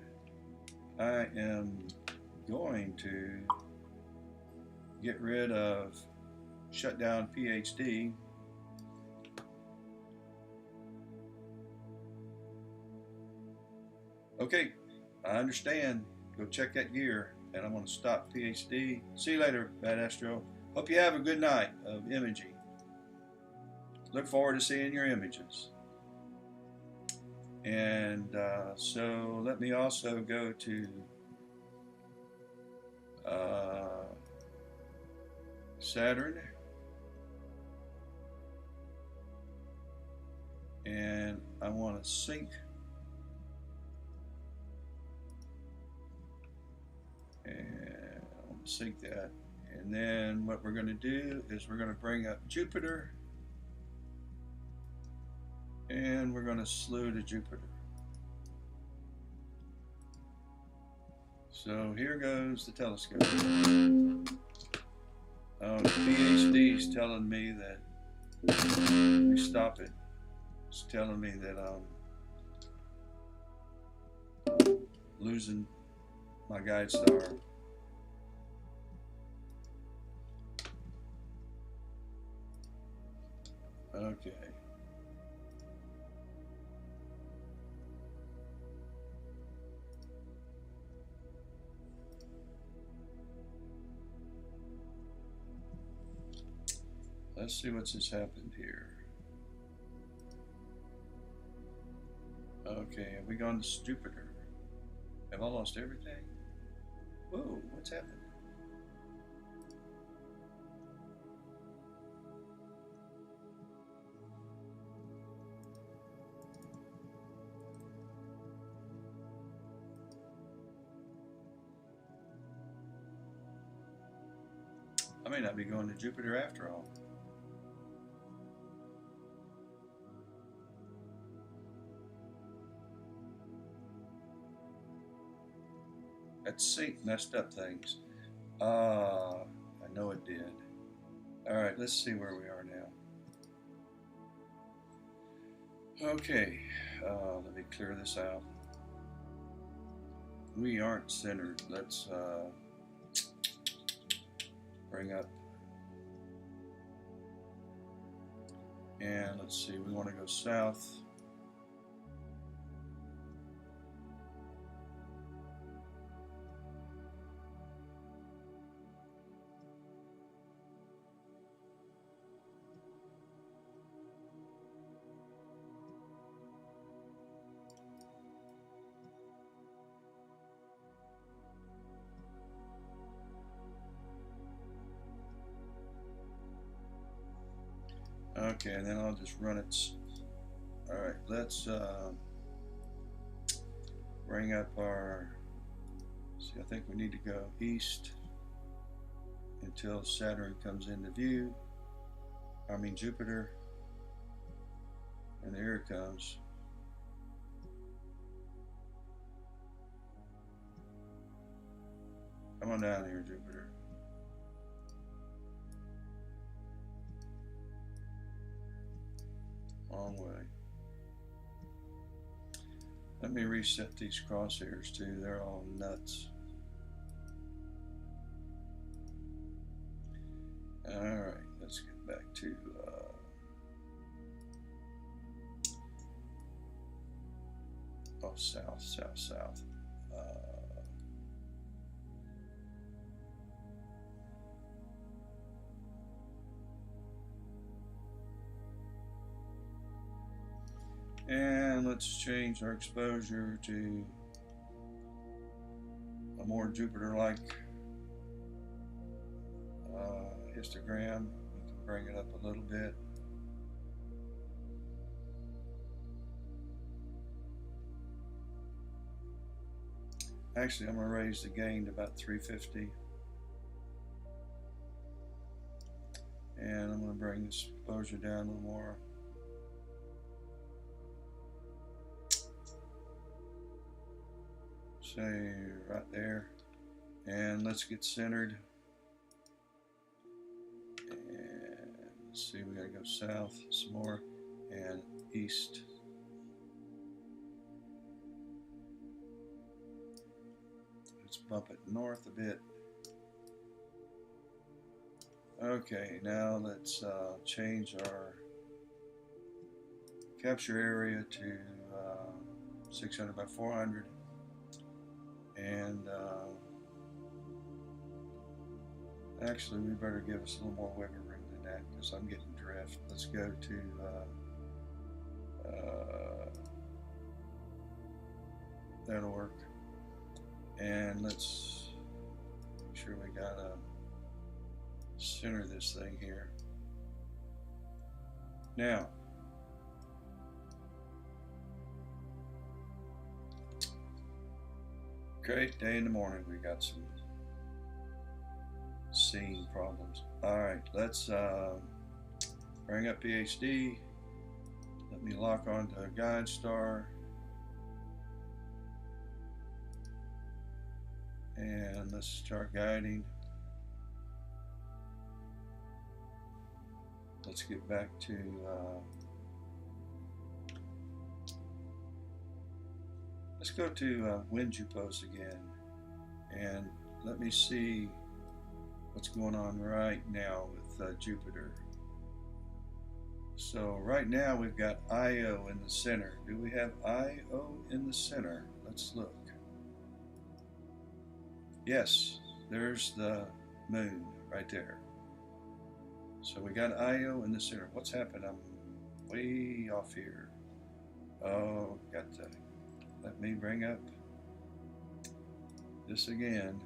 I am going to get rid of shut down PhD. Okay, I understand. Go check that gear, and I'm going to stop PhD. See you later, Bad Astro. Hope you have a good night of imaging. Look forward to seeing your images. And so let me also go to Saturn, and I want to sync, and I want to sync that. And then what we're going to do is we're going to bring up Jupiter, and we're going to slew to Jupiter. So here goes the telescope. The PhD is telling me that, let me stop it. It's telling me that I'm losing my guide star. Okay. Let's see what's just happened here. Okay, have we gone to Jupiter? Have I lost everything? Whoa, what's happened? may not be going to Jupiter after all. That sync messed up things. I know it did. All right, let's see where we are now. Okay, let me clear this out. We aren't centered. Let's bring up, and let's see, we want to go south. Okay, and then I'll just run it. All right, let's bring up our, see, I think we need to go east until Saturn comes into view. I mean Jupiter. And here it comes. Come on down here, Jupiter. Long way. Let me reset these crosshairs too. They're all nuts. All right, let's get back to south, south, south. And let's change our exposure to a more Jupiter-like histogram. We can bring it up a little bit. Actually, I'm going to raise the gain to about 350. And I'm going to bring the exposure down a little more. Say right there. And let's get centered. And let's see, we got to go south some more and east. Let's bump it north a bit. Okay, now let's change our capture area to 600 by 400. And actually, we better give us a little more wiggle room than that because I'm getting drift. Let's go to that'll work. And let's make sure we gotta center this thing here. Now, great day in the morning. We got some scene problems. All right, let's bring up PhD. Let me lock onto a guide star. And let's start guiding. Let's get back to let's go to wind Jupos again, and let me see what's going on right now with Jupiter. So right now we've got Io in the center. Do we have Io in the center? Let's look. Yes, there's the moon right there. So we got Io in the center. What's happened? I'm way off here. Oh, got to let me bring up this again.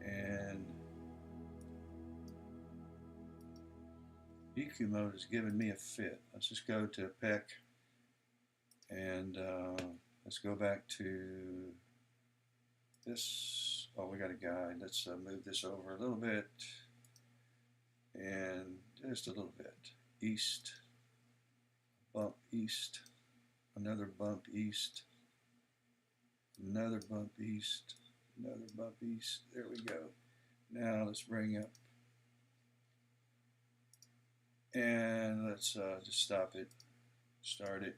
And EQ mode is giving me a fit. Let's just go to PEC and let's go back to this oh, we got a guide. Let's move this over a little bit, and just a little bit east, bump east, another bump east, another bump east, another bump east. There we go. Now let's bring up, and let's just stop it, start it.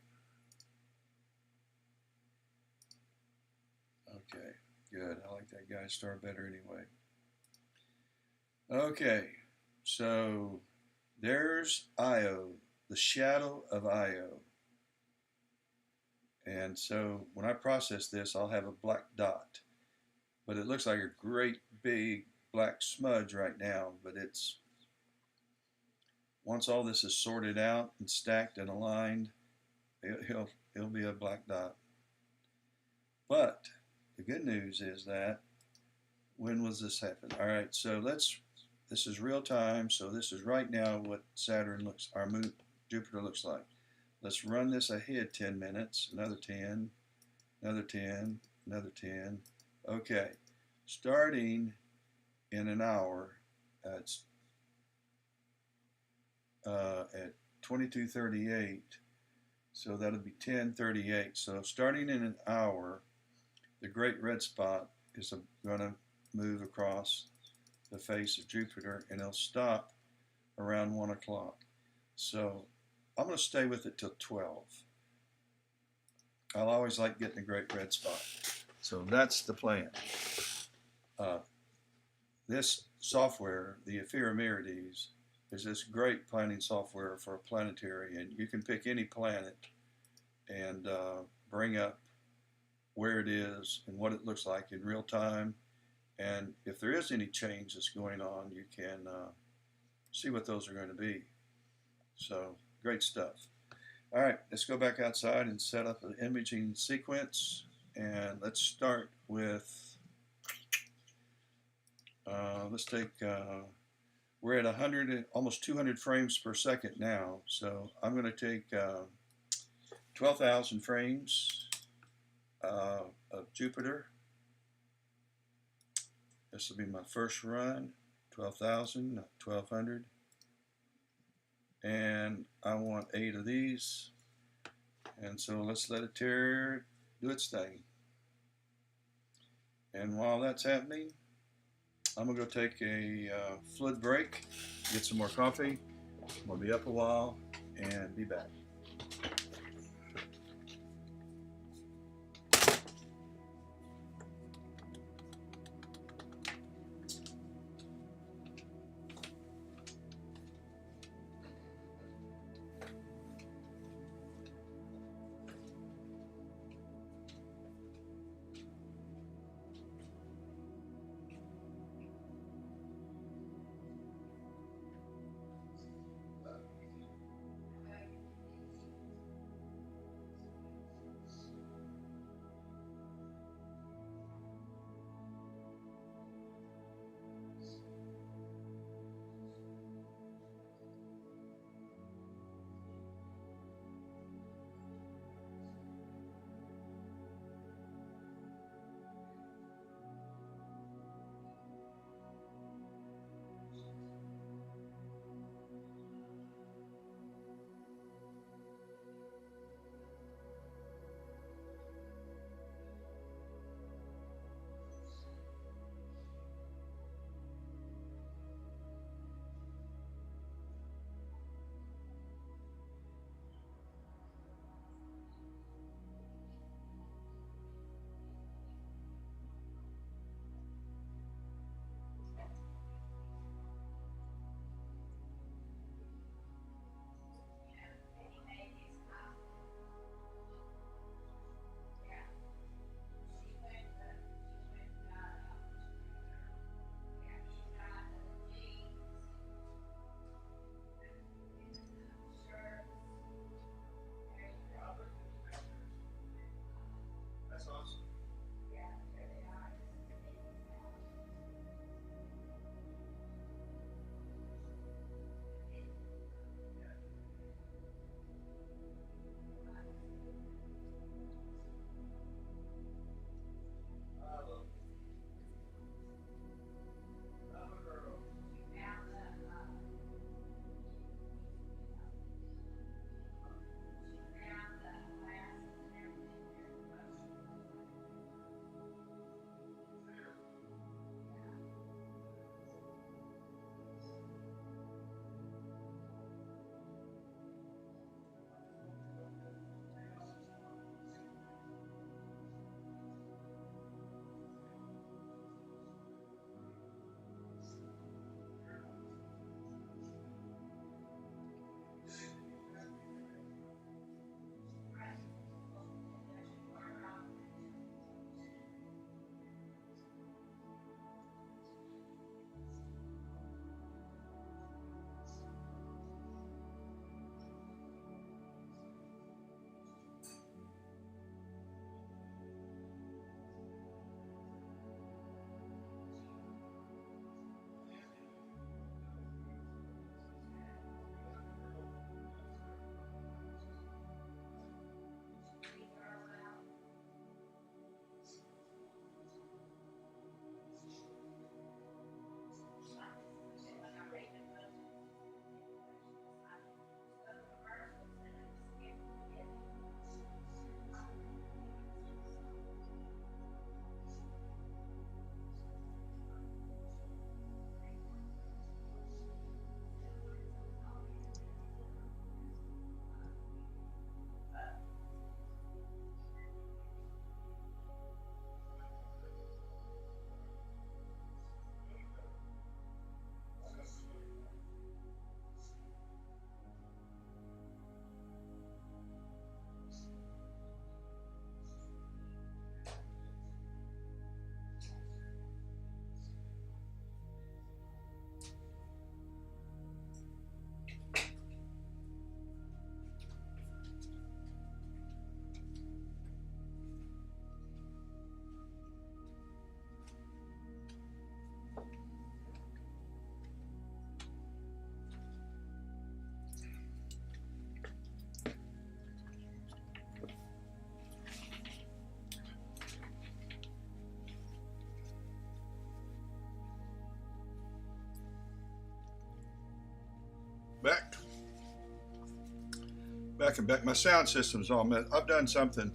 Okay, good. I like that guide star better anyway. Okay, so there's Io, the shadow of Io. And so when I process this, I'll have a black dot. But it looks like a great big black smudge right now. But it's, once all this is sorted out and stacked and aligned, it'll be a black dot. But the good news is that, when was this happen? All right, so this is real time. So this is right now what Saturn looks, our moon, Jupiter looks like. Let's run this ahead 10 minutes, another 10, another 10, another 10. Okay, starting in an hour, at 22:38, so that'll be 10:38. So starting in an hour, the Great Red Spot is going to move across the face of Jupiter, and it'll stop around 1 o'clock. So I'm going to stay with it till 12. I'll always like getting a Great Red Spot. So that's the plan. This software, the Ephemerades, is this great planning software for a planetary, and you can pick any planet and bring up where it is and what it looks like in real time. And if there is any change that's going on, you can see what those are going to be. So great stuff. All right, let's go back outside and set up an imaging sequence. And let's start with, let's take, we're at 100, almost 200 frames per second now. So I'm going to take 12,000 frames of Jupiter. This will be my first run, 12,000, not 1,200. And I want 8 of these. And so let's let it do its thing. And while that's happening, I'm going to go take a fluid break, get some more coffee. I'm going to be up a while and be back. back, back. My sound system's all messed. I've done something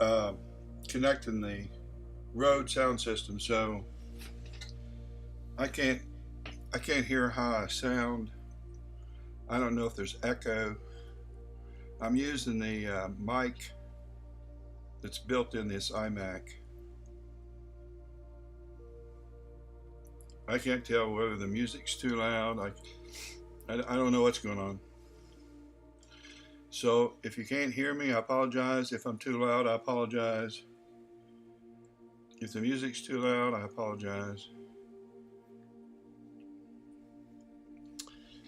uh, connecting the Rode sound system, so I can't hear how I sound. I don't know if there's echo. I'm using the mic that's built in this iMac. I can't tell whether the music's too loud. I don't know what's going on. So if you can't hear me, I apologize. If I'm too loud, I apologize. If the music's too loud, I apologize.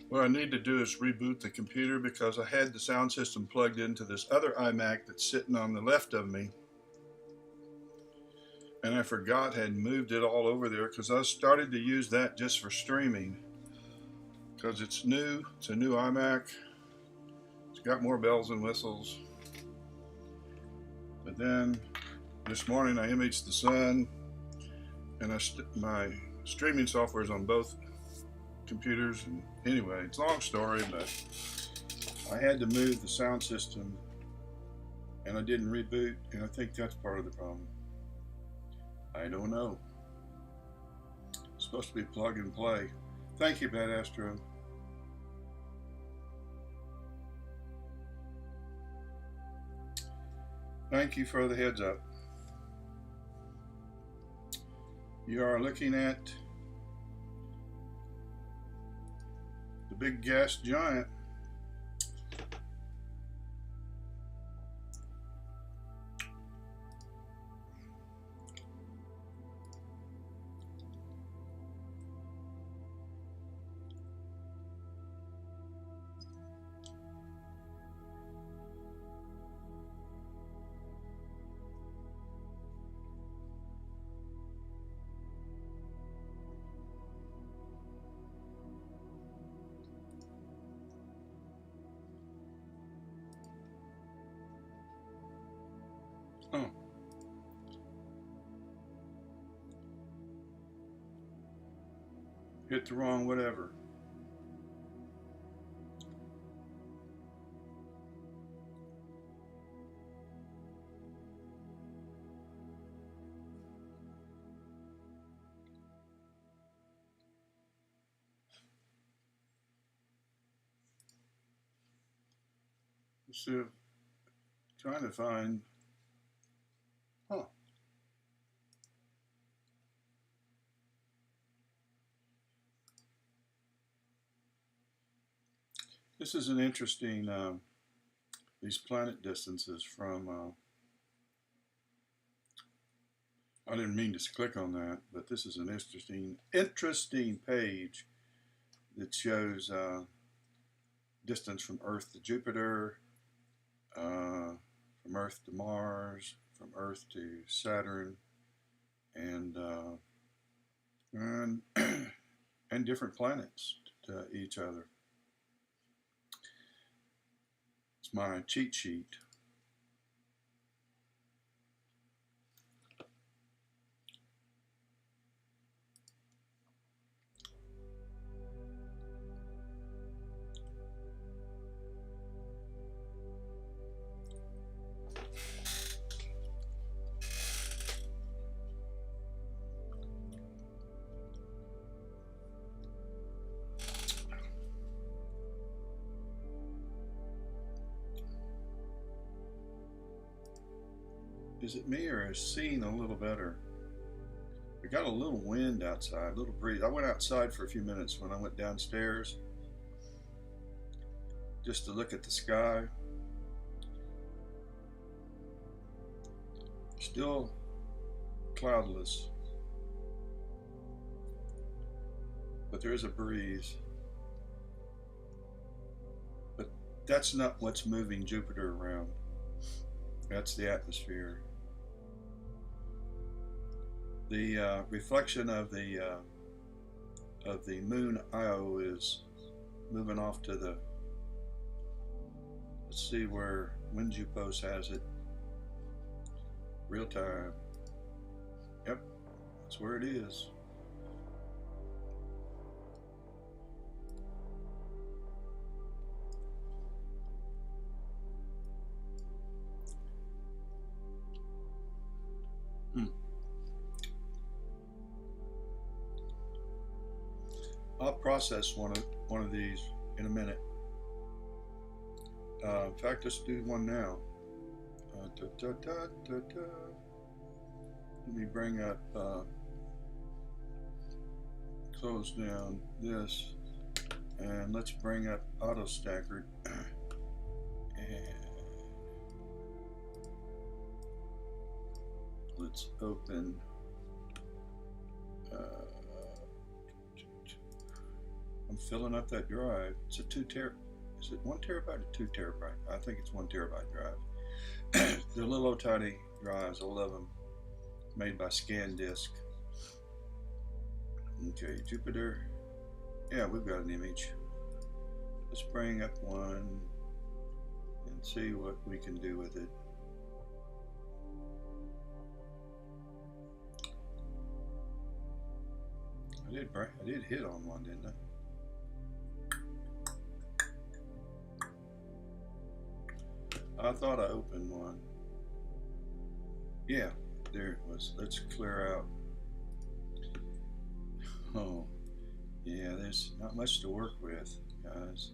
What I need to do is reboot the computer because I had the sound system plugged into this other iMac that's sitting on the left of me. And I forgot had moved it all over there because I started to use that just for streaming. Because it's new, it's a new iMac. It's got more bells and whistles. But then this morning I imaged the sun, and my streaming software is on both computers. And anyway, it's a long story, but I had to move the sound system, and I didn't reboot, and I think that's part of the problem. I don't know. It's supposed to be plug and play. Thank you, Bad Astro. Thank you for the heads up. You are looking at the big gas giant. Oh. Hit the wrong whatever. So, trying to find, huh. This is an interesting, these planet distances from, I didn't mean to click on that, but this is an interesting page that shows distance from Earth to Jupiter, from Earth to Mars, from Earth to Saturn, and and different planets to each other. It's my cheat sheet. Is it me, or is seeing a little better? We got a little wind outside, a little breeze. I went outside for a few minutes when I went downstairs just to look at the sky. Still cloudless, but there is a breeze. But that's not what's moving Jupiter around. That's the atmosphere. The reflection of the moon Io is moving off to the, let's see where WinJupos has it. Real time. Yep, that's where it is. I'll process one of these in a minute. In fact, let's do one now. Let me bring up, close down this, and let's bring up auto staggered. And let's open. I'm filling up that drive. It's a is it 1 terabyte or 2 terabyte? I think it's 1 terabyte drive. They're little tiny drives, I love them. Made by ScanDisk. Okay, Jupiter. Yeah, we've got an image. Let's bring up one and see what we can do with it. I did hit on one, didn't I? I thought I opened one. Yeah, there it was. Let's clear out. Oh, yeah, there's not much to work with, guys.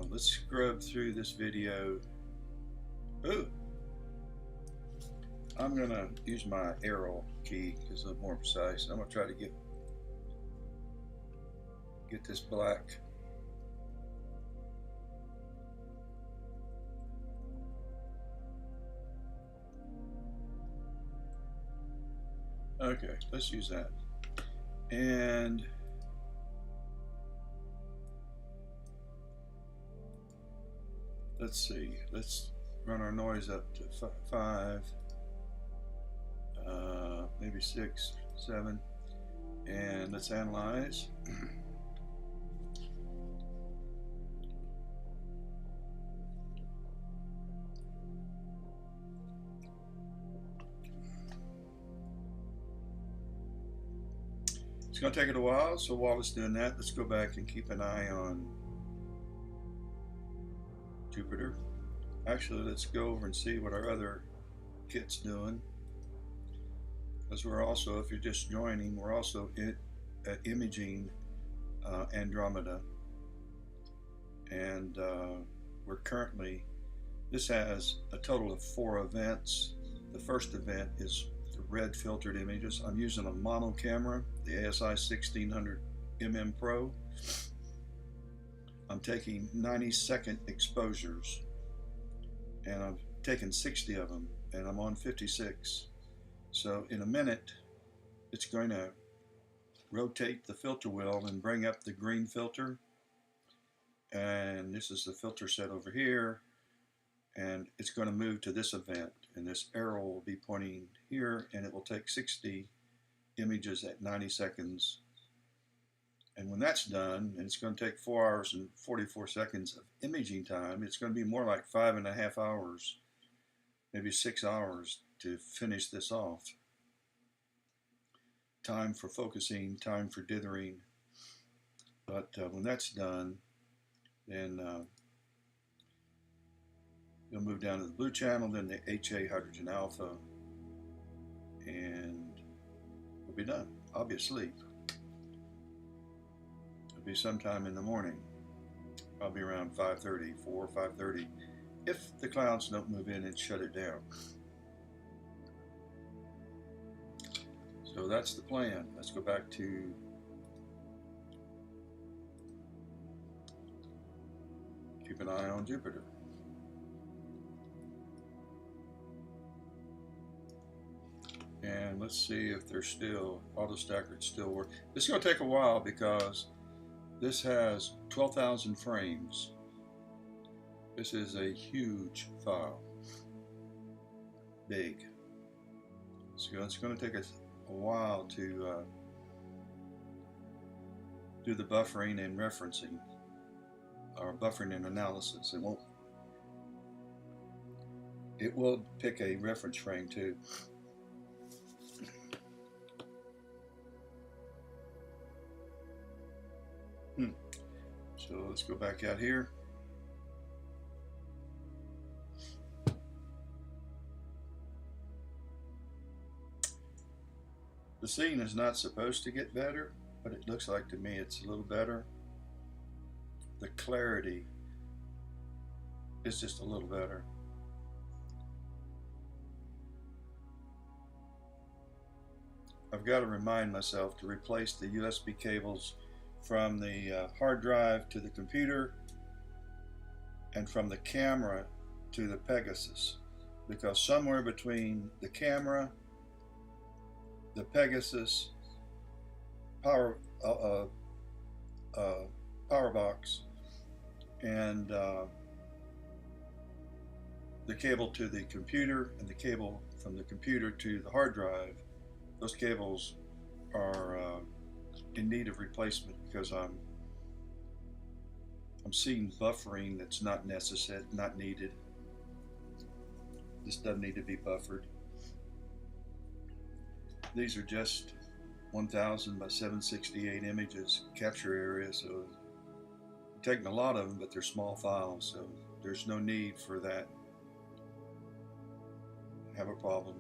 Let's scrub through this video. Ooh, I'm gonna use my arrow key because it's more precise. I'm gonna try to get this black. Okay, let's use that. And let's see, let's run our noise up to 5, maybe 6, 7, and let's analyze. It's going to take it a while, so while it's doing that, let's go back and keep an eye on Jupiter. Actually, let's go over and see what our other kit's doing. Because we're also, if you're just joining, we're also imaging Andromeda. And we're currently, this has a total of 4 events. The first event is the red filtered images. I'm using a mono camera, the ASI 1600 mm Pro. I'm taking 90-second exposures, and I've taken 60 of them, and I'm on 56. So in a minute, it's going to rotate the filter wheel and bring up the green filter. And this is the filter set over here. And it's going to move to this event. And this arrow will be pointing here, and it will take 60 images at 90 seconds. And when that's done, and it's going to take 4 hours and 44 seconds of imaging time, it's going to be more like 5.5 hours, maybe 6 hours to finish this off. Time for focusing, time for dithering. But when that's done, then you'll move down to the blue channel, then the HA hydrogen alpha, and we'll be done. I'll be asleep. It'll be sometime in the morning, probably around 5:30, 4 or 5:30, if the clouds don't move in and shut it down. So that's the plan. Let's go back to keep an eye on Jupiter. And let's see if they're still, auto-staggered still work. This is going to take a while because this has 12,000 frames. This is a huge file. Big. So it's going to take us a while to do the buffering and referencing, or buffering and analysis. It will pick a reference frame too. So let's go back out here. The scene is not supposed to get better, but it looks like to me it's a little better. The clarity is just a little better. I've got to remind myself to replace the USB cables from the hard drive to the computer and from the camera to the Pegasus, because somewhere between the camera, the Pegasus, power box, and the cable to the computer and the cable from the computer to the hard drive, those cables are in need of replacement because I'm seeing buffering that's not necessary, not needed. This doesn't need to be buffered. These are just 1000 by 768 images capture area, so I'm taking a lot of them, but they're small files, so there's no need for that. Have a problem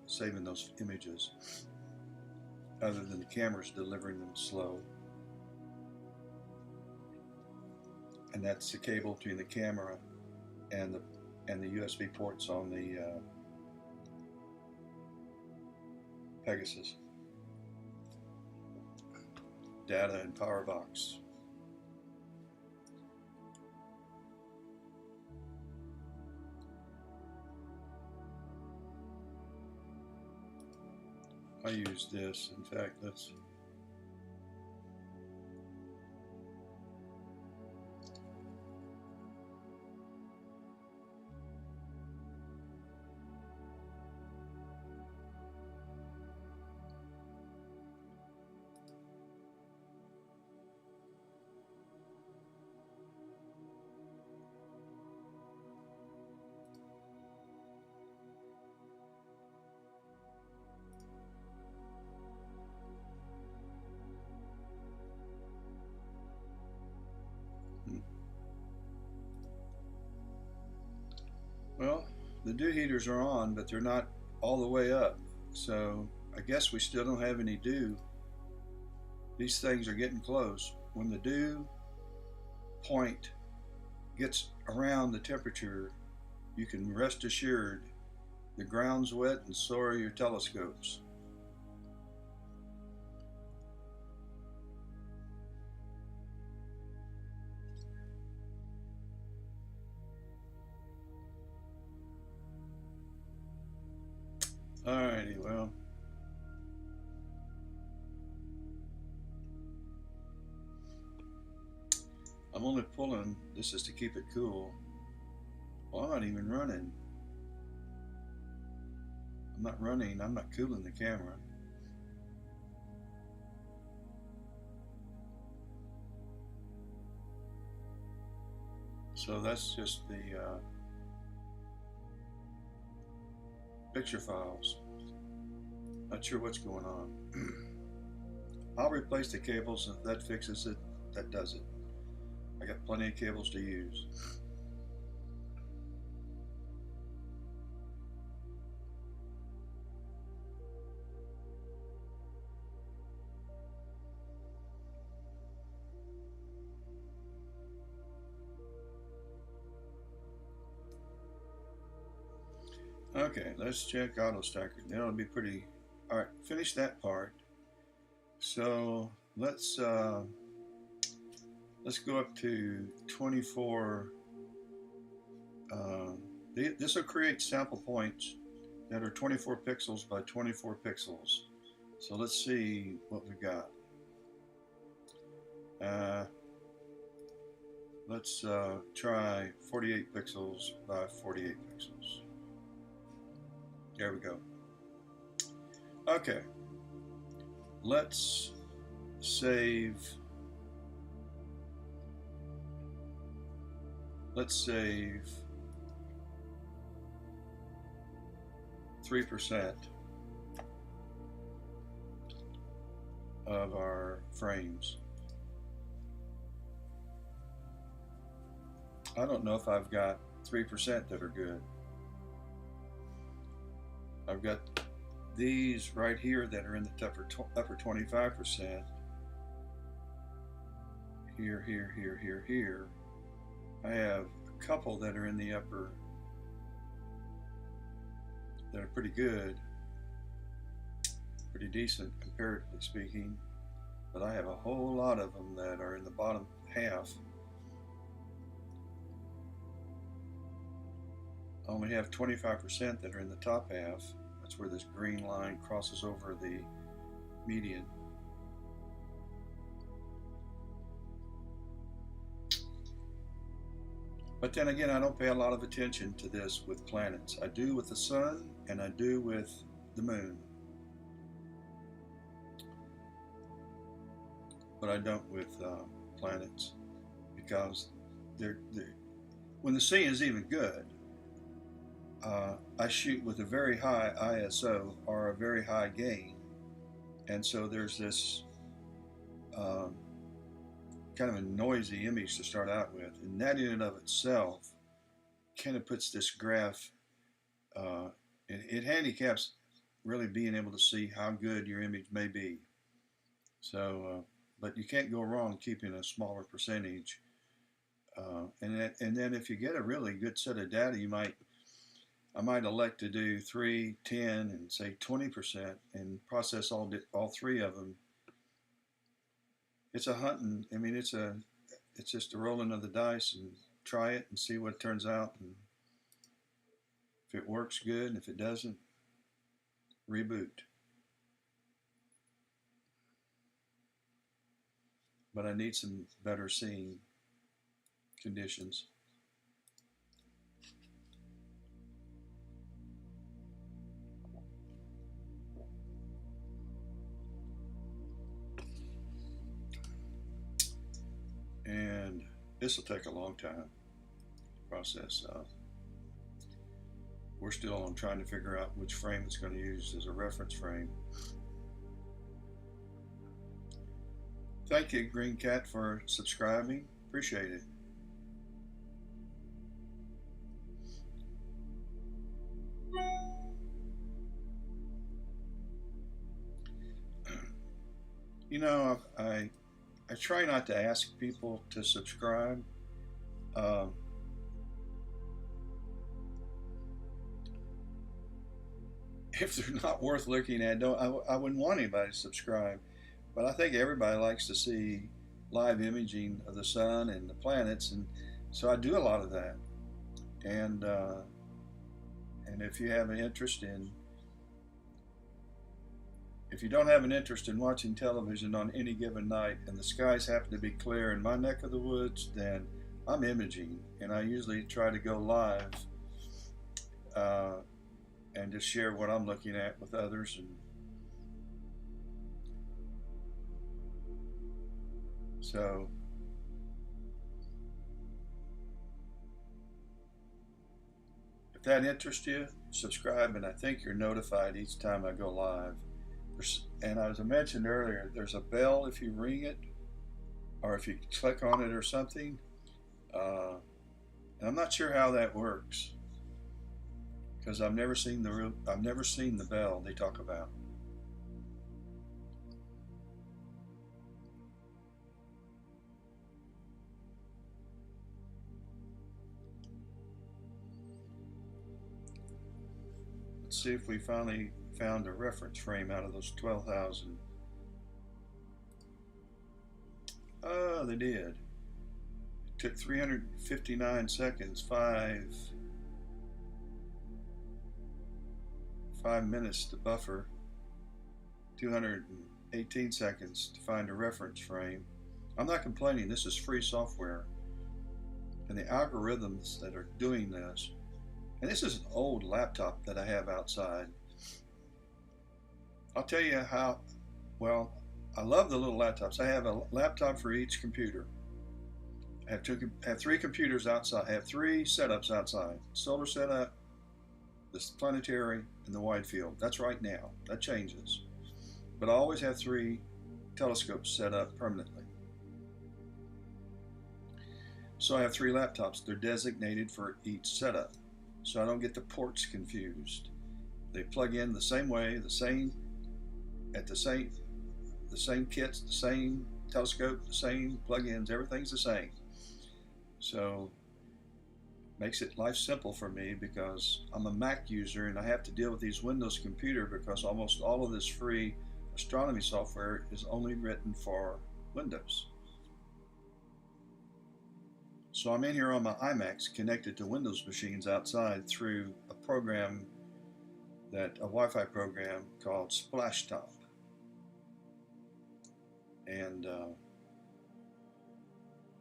saving those images, other than the camera's delivering them slow. And that's the cable between the camera and the USB ports on the Pegasus. Data and power box. I use this. In fact, let's well, the dew heaters are on, but they're not all the way up. So I guess we still don't have any dew. These things are getting close. When the dew point gets around the temperature, you can rest assured the ground's wet and so are your telescopes. Alrighty, well, I'm only pulling, this is to keep it cool. Well, I'm not even running. I'm not running, I'm not cooling the camera. So that's just the picture files. Not sure what's going on. I'll replace the cables. If that fixes it, that does it. I got plenty of cables to use. Okay, let's check auto stacker. That'll be pretty. All right, finish that part. So let's go up to 24. This will create sample points that are 24 pixels by 24 pixels. So let's see what we got. Let's try 48 pixels by 48 pixels. There we go. Okay. Let's save. Let's save 3% of our frames. I don't know if I've got 3% that are good. I've got these right here that are in the upper 25%, here, here, here, here, here. I have a couple that are in the upper that are pretty good, pretty decent comparatively speaking, but I have a whole lot of them that are in the bottom half. I only have 25% that are in the top half. That's where this green line crosses over the median. But then again, I don't pay a lot of attention to this with planets. I do with the sun and I do with the moon. But I don't with planets, because they're when the scene is even good, I shoot with a very high ISO or a very high gain, and so there's this kind of a noisy image to start out with, and that in and of itself kind of puts this graph, it handicaps really being able to see how good your image may be. So, but you can't go wrong keeping a smaller percentage. And then if you get a really good set of data, I might elect to do 3, 10, and say 20% and process all three of them. It's a hunting. I mean, it's just a rolling of the dice and try it and see what turns out. And if it works, good. And if it doesn't, reboot. But I need some better seeing conditions. And this will take a long time to process. We're still on trying to figure out which frame it's going to use as a reference frame. Thank you, Green Cat, for subscribing. Appreciate it. You know, I try not to ask people to subscribe. If they're not worth looking at, I wouldn't want anybody to subscribe. But I think everybody likes to see live imaging of the sun and the planets, and so I do a lot of that. And if you have an interest in, if you don't have an interest in watching television on any given night and the skies happen to be clear in my neck of the woods, then I'm imaging, and I usually try to go live and just share what I'm looking at with others. And so if that interests you, subscribe, and I think you're notified each time I go live. And as I mentioned earlier, there's a bell if you ring it, or if you click on it or something. And I'm not sure how that works, because I've never seen the bell they talk about. Let's see if we finally found a reference frame out of those 12,000. Oh, they did. It took 359 seconds, 5 minutes to buffer, 218 seconds to find a reference frame. I'm not complaining, this is free software. And the algorithms that are doing this, and this is an old laptop that I have outside. I'll tell you how, well, I love the little laptops. I have a laptop for each computer. I have 3 computers outside. I have 3 setups outside. Solar setup, this Planetary, and the wide field. That's right now. That changes. But I always have 3 telescopes set up permanently. So I have 3 laptops. They're designated for each setup, so I don't get the ports confused. They plug in the same way, the same kits, the same telescope the same, plugins, everything's the same. So makes it life simple for me because I'm a Mac user and I have to deal with these Windows computer because almost all of this free astronomy software is only written for Windows. So I'm in here on my iMacs connected to Windows machines outside through a program a Wi-Fi program called Splashtop. And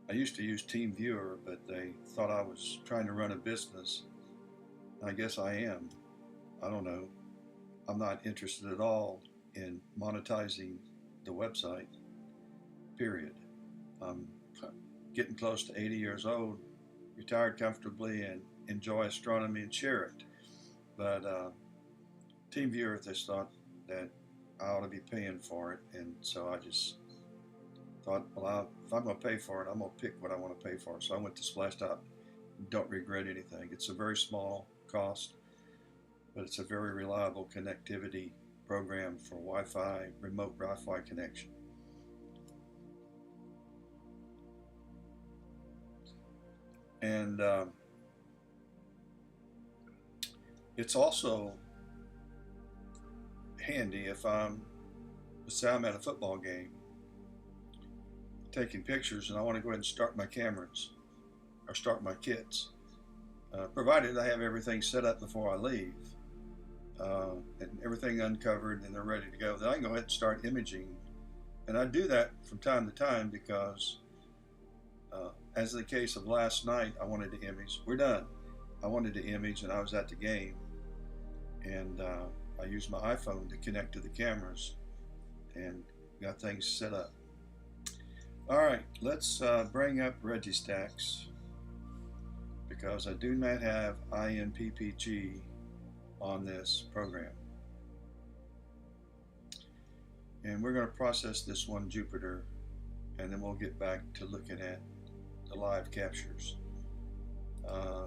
I used to use TeamViewer, but they thought I was trying to run a business. I guess I am. I don't know. I'm not interested at all in monetizing the website, period. I'm getting close to 80 years old, retired comfortably, and enjoy astronomy and share it. But TeamViewer just thought that I ought to be paying for it, and so I just thought, well, if I'm going to pay for it, I'm going to pick what I want to pay for. So I went to Splashtop. Don't regret anything. It's a very small cost, but it's a very reliable connectivity program for Wi-Fi, remote Wi-Fi connection. And it's also handy if say I'm at a football game taking pictures and I want to go ahead and start my cameras or start my kits, provided I have everything set up before I leave and everything uncovered and they're ready to go. Then I can go ahead and start imaging. And I do that from time to time because as in the case of last night, I wanted to image. We're done. I wanted to image and I was at the game and I used my iPhone to connect to the cameras and got things set up. All right, let's bring up Registax because I do not have INPPG on this program. And we're going to process this one Jupiter and then we'll get back to looking at the live captures.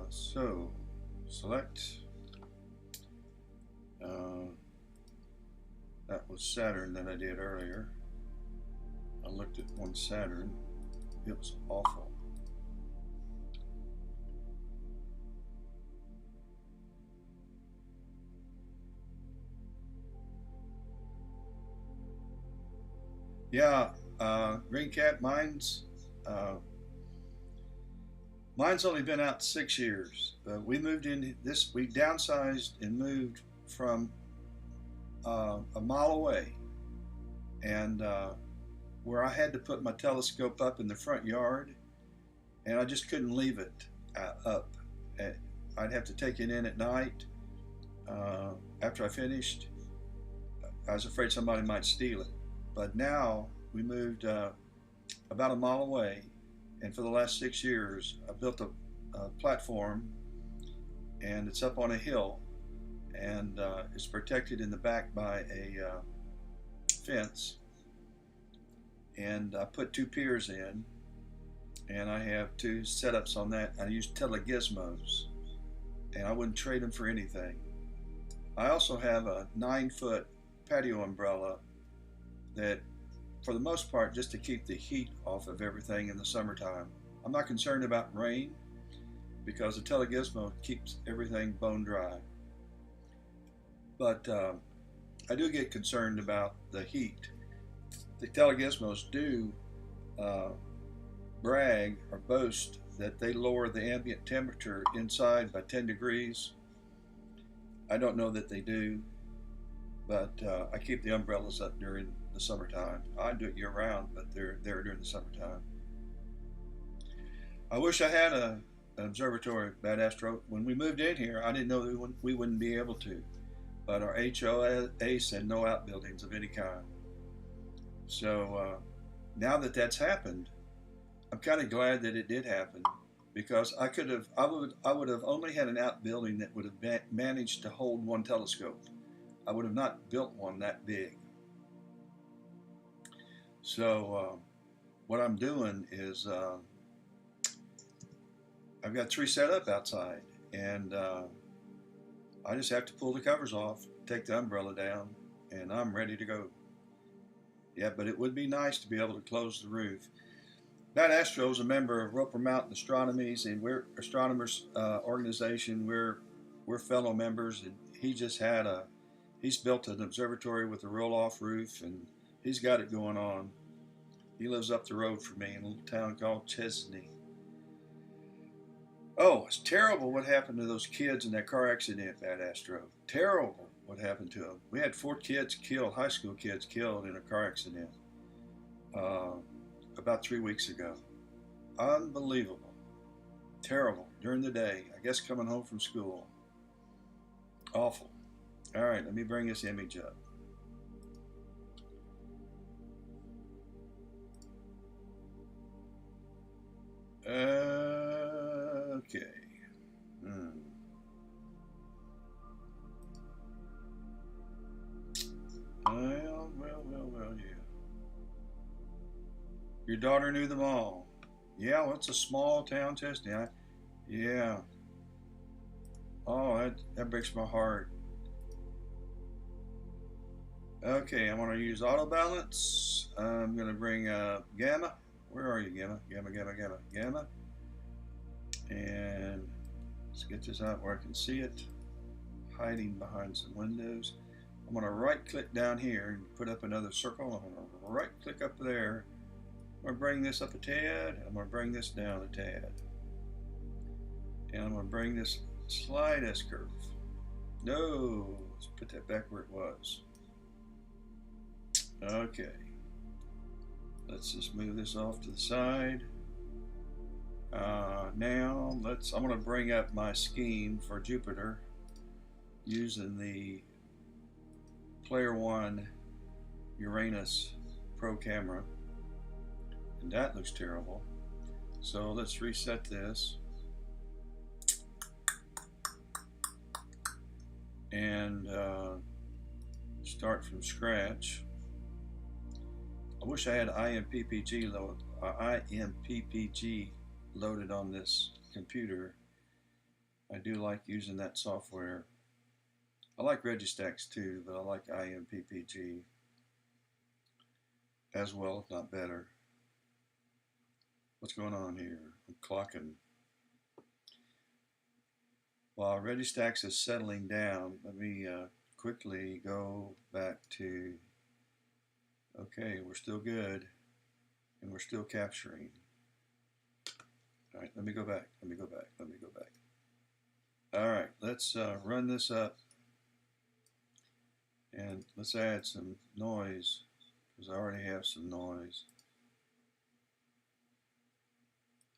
So select, that was Saturn that I did earlier. I looked at one Saturn, it was awful. Yeah, Green Cat, mine's only been out 6 years. We moved in this, we downsized and moved from a mile away, and where I had to put my telescope up in the front yard, and I just couldn't leave it up. I'd have to take it in at night after I finished. I was afraid somebody might steal it. But now we moved about a mile away, and for the last 6 years I built a platform, and it's up on a hill, and it's protected in the back by a fence, and I put 2 piers in, and I have 2 setups on that. I use telegizmos, and I wouldn't trade them for anything. I also have a 9-foot patio umbrella that, for the most part, just to keep the heat off of everything in the summertime. I'm not concerned about rain because the telegizmo keeps everything bone dry. But I do get concerned about the heat. The telegizmos do brag or boast that they lower the ambient temperature inside by 10 degrees. I don't know that they do, but I keep the umbrellas up during the summertime. I do it year round, but they're there during the summertime. I wish I had an observatory, Bad Astro. When we moved in here, I didn't know that we wouldn't be able to, but our HOA said no outbuildings of any kind. So now that that's happened, I'm kind of glad that it did happen, because I would have only had an outbuilding that would have managed to hold 1 telescope. I would have not built one that big. So what I'm doing is I've got 3 set up outside, and I just have to pull the covers off, take the umbrella down, and I'm ready to go. Yeah, but it would be nice to be able to close the roof. That Astro is a member of Roper Mountain Astronomies, and we're astronomers organization. We're fellow members, and he's built an observatory with a roll-off roof, and he's got it going on. He lives up the road from me in a little town called Chesney. Oh, it's terrible what happened to those kids in that car accident, Bad Astro. Terrible what happened to them. We had 4 kids killed, high school kids killed in a car accident uh, about 3 weeks ago. Unbelievable. Terrible. During the day. I guess coming home from school. Awful. All right, let me bring this image up. Okay. Hmm. Well, yeah. Your daughter knew them all. Yeah, well, it's a small town, Chesney. Yeah. Oh, that breaks my heart. Okay, I'm going to use auto balance. I'm going to bring gamma. Where are you, gamma? Gamma. And let's get this out where I can see it. Hiding behind some windows. I'm going to right click down here and put up another circle. I'm going to right click up there. I'm going to bring this up a tad. I'm going to bring this down a tad. And I'm going to bring this slide S curve. No, let's put that back where it was. Okay. Let's just move this off to the side. Now I'm going to bring up my scheme for Jupiter using the Player One Uranus Pro camera, and that looks terrible. So let's reset this and start from scratch. I wish I had IMPPG loaded on this computer. I do like using that software. I like Registax too, but I like IMPPG as well, if not better. What's going on here? I'm clocking. While Registax is settling down, let me quickly go back to, okay, we're still good, and we're still capturing. All right, let me go back. All right, let's run this up, and let's add some noise, because I already have some noise.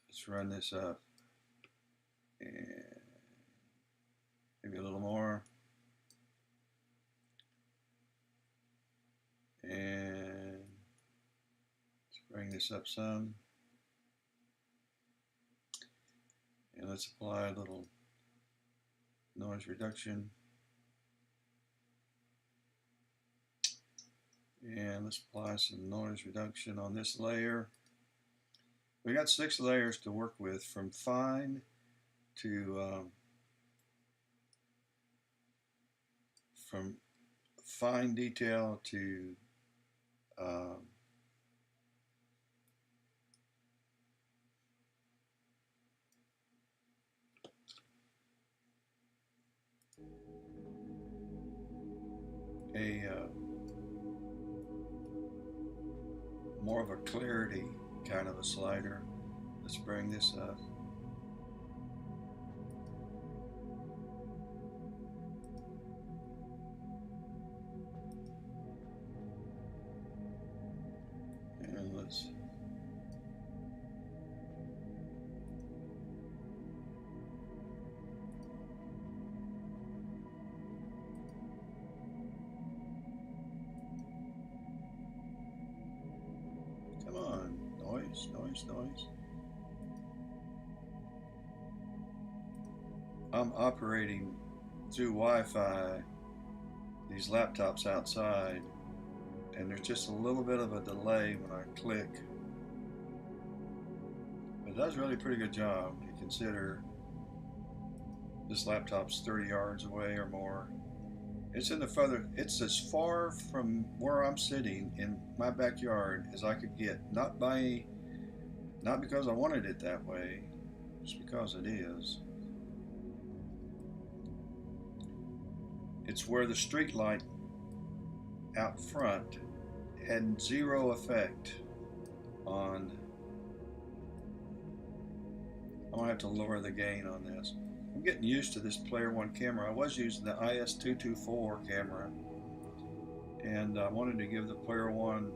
Let's run this up, and maybe a little more. And let's bring this up some. And let's apply a little noise reduction. And let's apply some noise reduction on this layer. We got 6 layers to work with, from fine to from fine detail to a more of a clarity kind of a slider. Let's bring this up. And let's come on, noise. I'm operating through Wi-Fi these laptops outside, and there's just a little bit of a delay when I click. But it does really a pretty good job to consider this laptop's 30 yards away or more. It's in the further. It's as far from where I'm sitting in my backyard as I could get. Not because I wanted it that way, just because it is. It's where the street light out front had zero effect on. I'm gonna have to lower the gain on this. I'm getting used to this Player One camera. I was using the IS-224 camera, and I wanted to give the Player One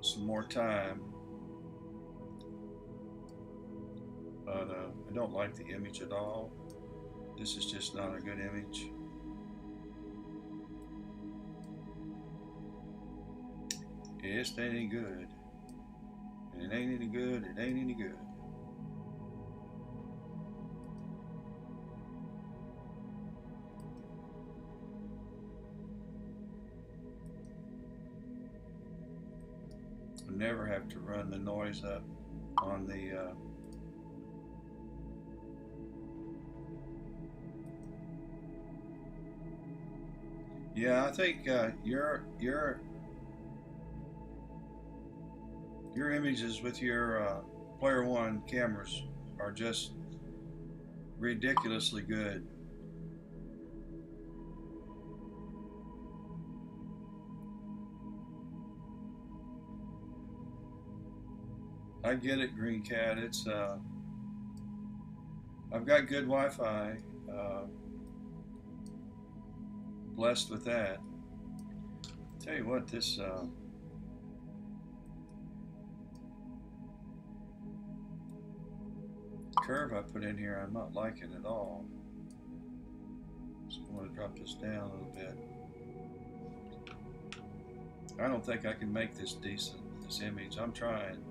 some more time, but I don't like the image at all. This is just not a good image. It just ain't any good. And it ain't any good. It ain't any good. I never have to run the noise up on the yeah, I think your images with your Player One cameras are just ridiculously good. I get it, Green Cat. It's I've got good Wi-Fi. Blessed with that. Tell you what, this curve I put in here, I'm not liking at all. So I'm going to drop this down a little bit. I don't think I can make this decent, this image. I'm trying.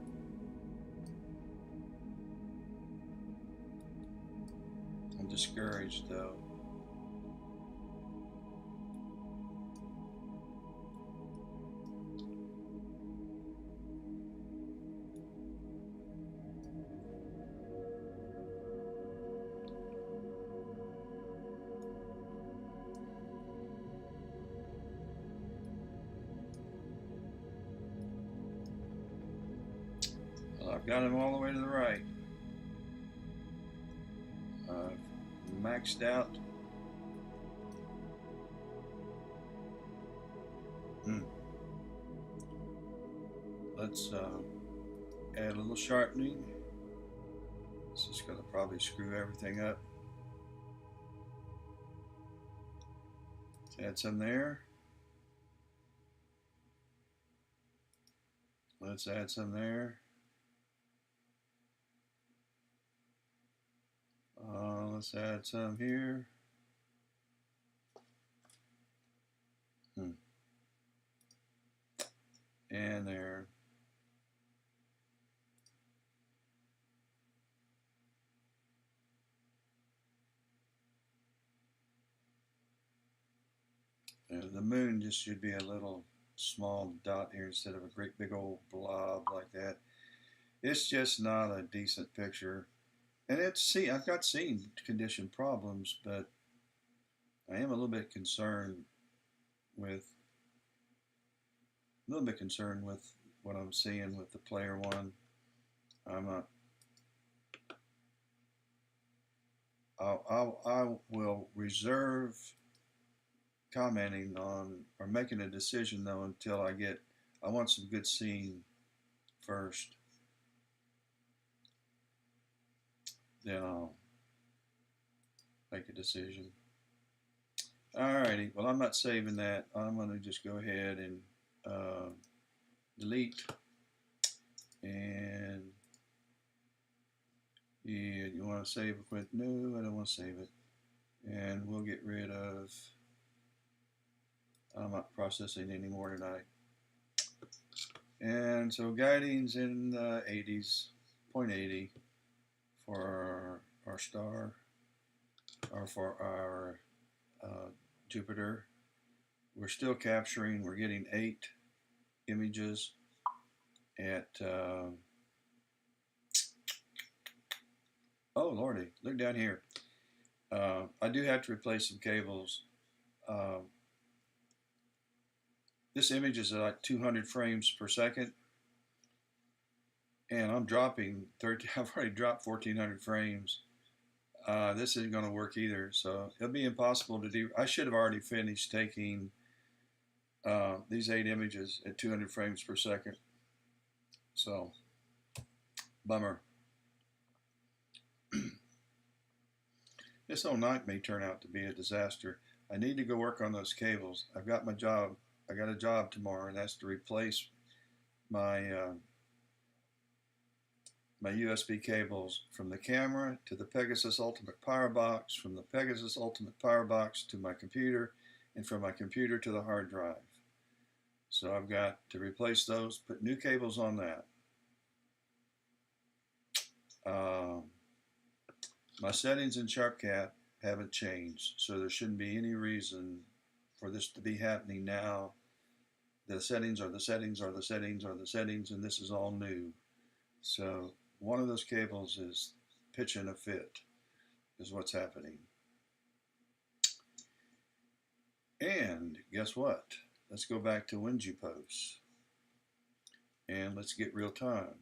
I'm discouraged though. Well, I've got him all the way to the right. Maxed out. Let's add a little sharpening. This is going to probably screw everything up. Let's add some there. Let's add some there. Let's add some here. And there. The moon just should be a little small dot here instead of a great big old blob like that. It's just not a decent picture. And I've got scene condition problems, but I am a little bit concerned with what I'm seeing with the Player One. I will reserve commenting on or making a decision though until I want some good scene first. Then I'll make a decision. Alrighty, well I'm not saving that. I'm going to just go ahead and delete. And yeah, you want to save it with? No, I don't want to save it. And we'll get rid of, I'm not processing anymore tonight. And so guiding's in the 80s, 0.80 for our star, or for our Jupiter. We're still capturing, we're getting 8 images at, oh lordy, look down here. I do have to replace some cables. This image is at like 200 frames per second, and I'm dropping 13. I've already dropped 1400 frames. This isn't going to work either, so it'll be impossible to do. I should have already finished taking these 8 images at 200 frames per second. So, bummer. This whole night may turn out to be a disaster. I need to go work on those cables. I've got my job. I got a job tomorrow, and that's to replace my my USB cables from the camera to the Pegasus Ultimate Power Box, from the Pegasus Ultimate Power Box to my computer, and from my computer to the hard drive. So I've got to replace those, put new cables on that. My settings in SharpCat haven't changed, so there shouldn't be any reason for this to be happening now. The settings are the settings are the settings are the settings, and this is all new. So one of those cables is pitching a fit, is what's happening. And guess what? Let's go back to WinGPOS, and let's get real time.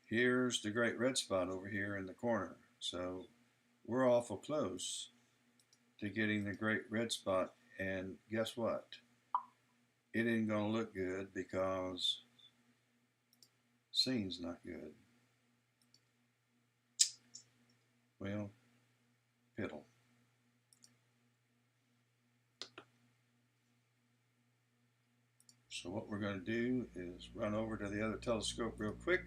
Here's the great red spot over here in the corner. So we're awful close to getting the great red spot, and guess what? It ain't gonna look good because scene's not good. Well, piddle. So what we're going to do is run over to the other telescope real quick.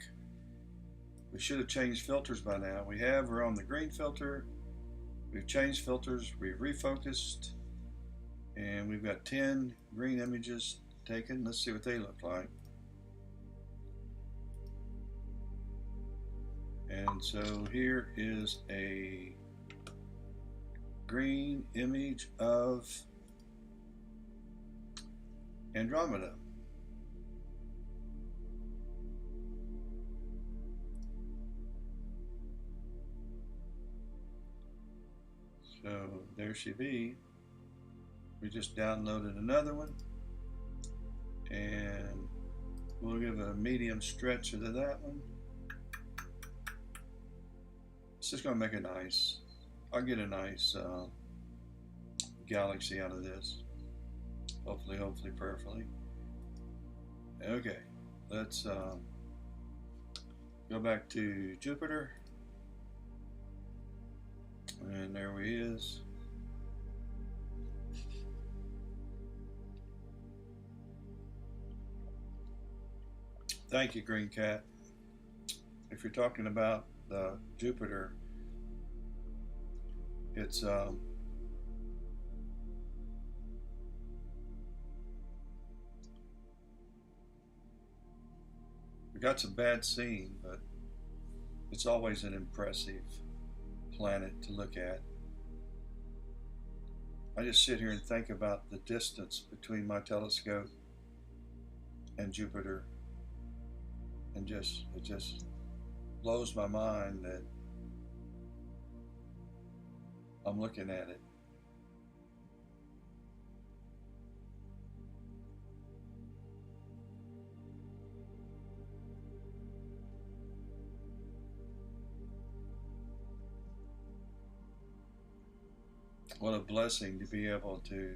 We should have changed filters by now. We have. We're on the green filter. We've changed filters. We've refocused. And we've got 10 green images taken. Let's see what they look like. And so here is a green image of Andromeda. So there she be. We just downloaded another one, and we'll give a medium stretch to that one. It's just going to make a nice, I'll get a nice galaxy out of this. Hopefully, prayerfully. Okay, let's go back to Jupiter. And there he is. Thank you, Green Cat. If you're talking about the Jupiter, it's we got some bad scene, but it's always an impressive planet to look at. I just sit here and think about the distance between my telescope and Jupiter, and it just blows my mind that I'm looking at it. What a blessing to be able to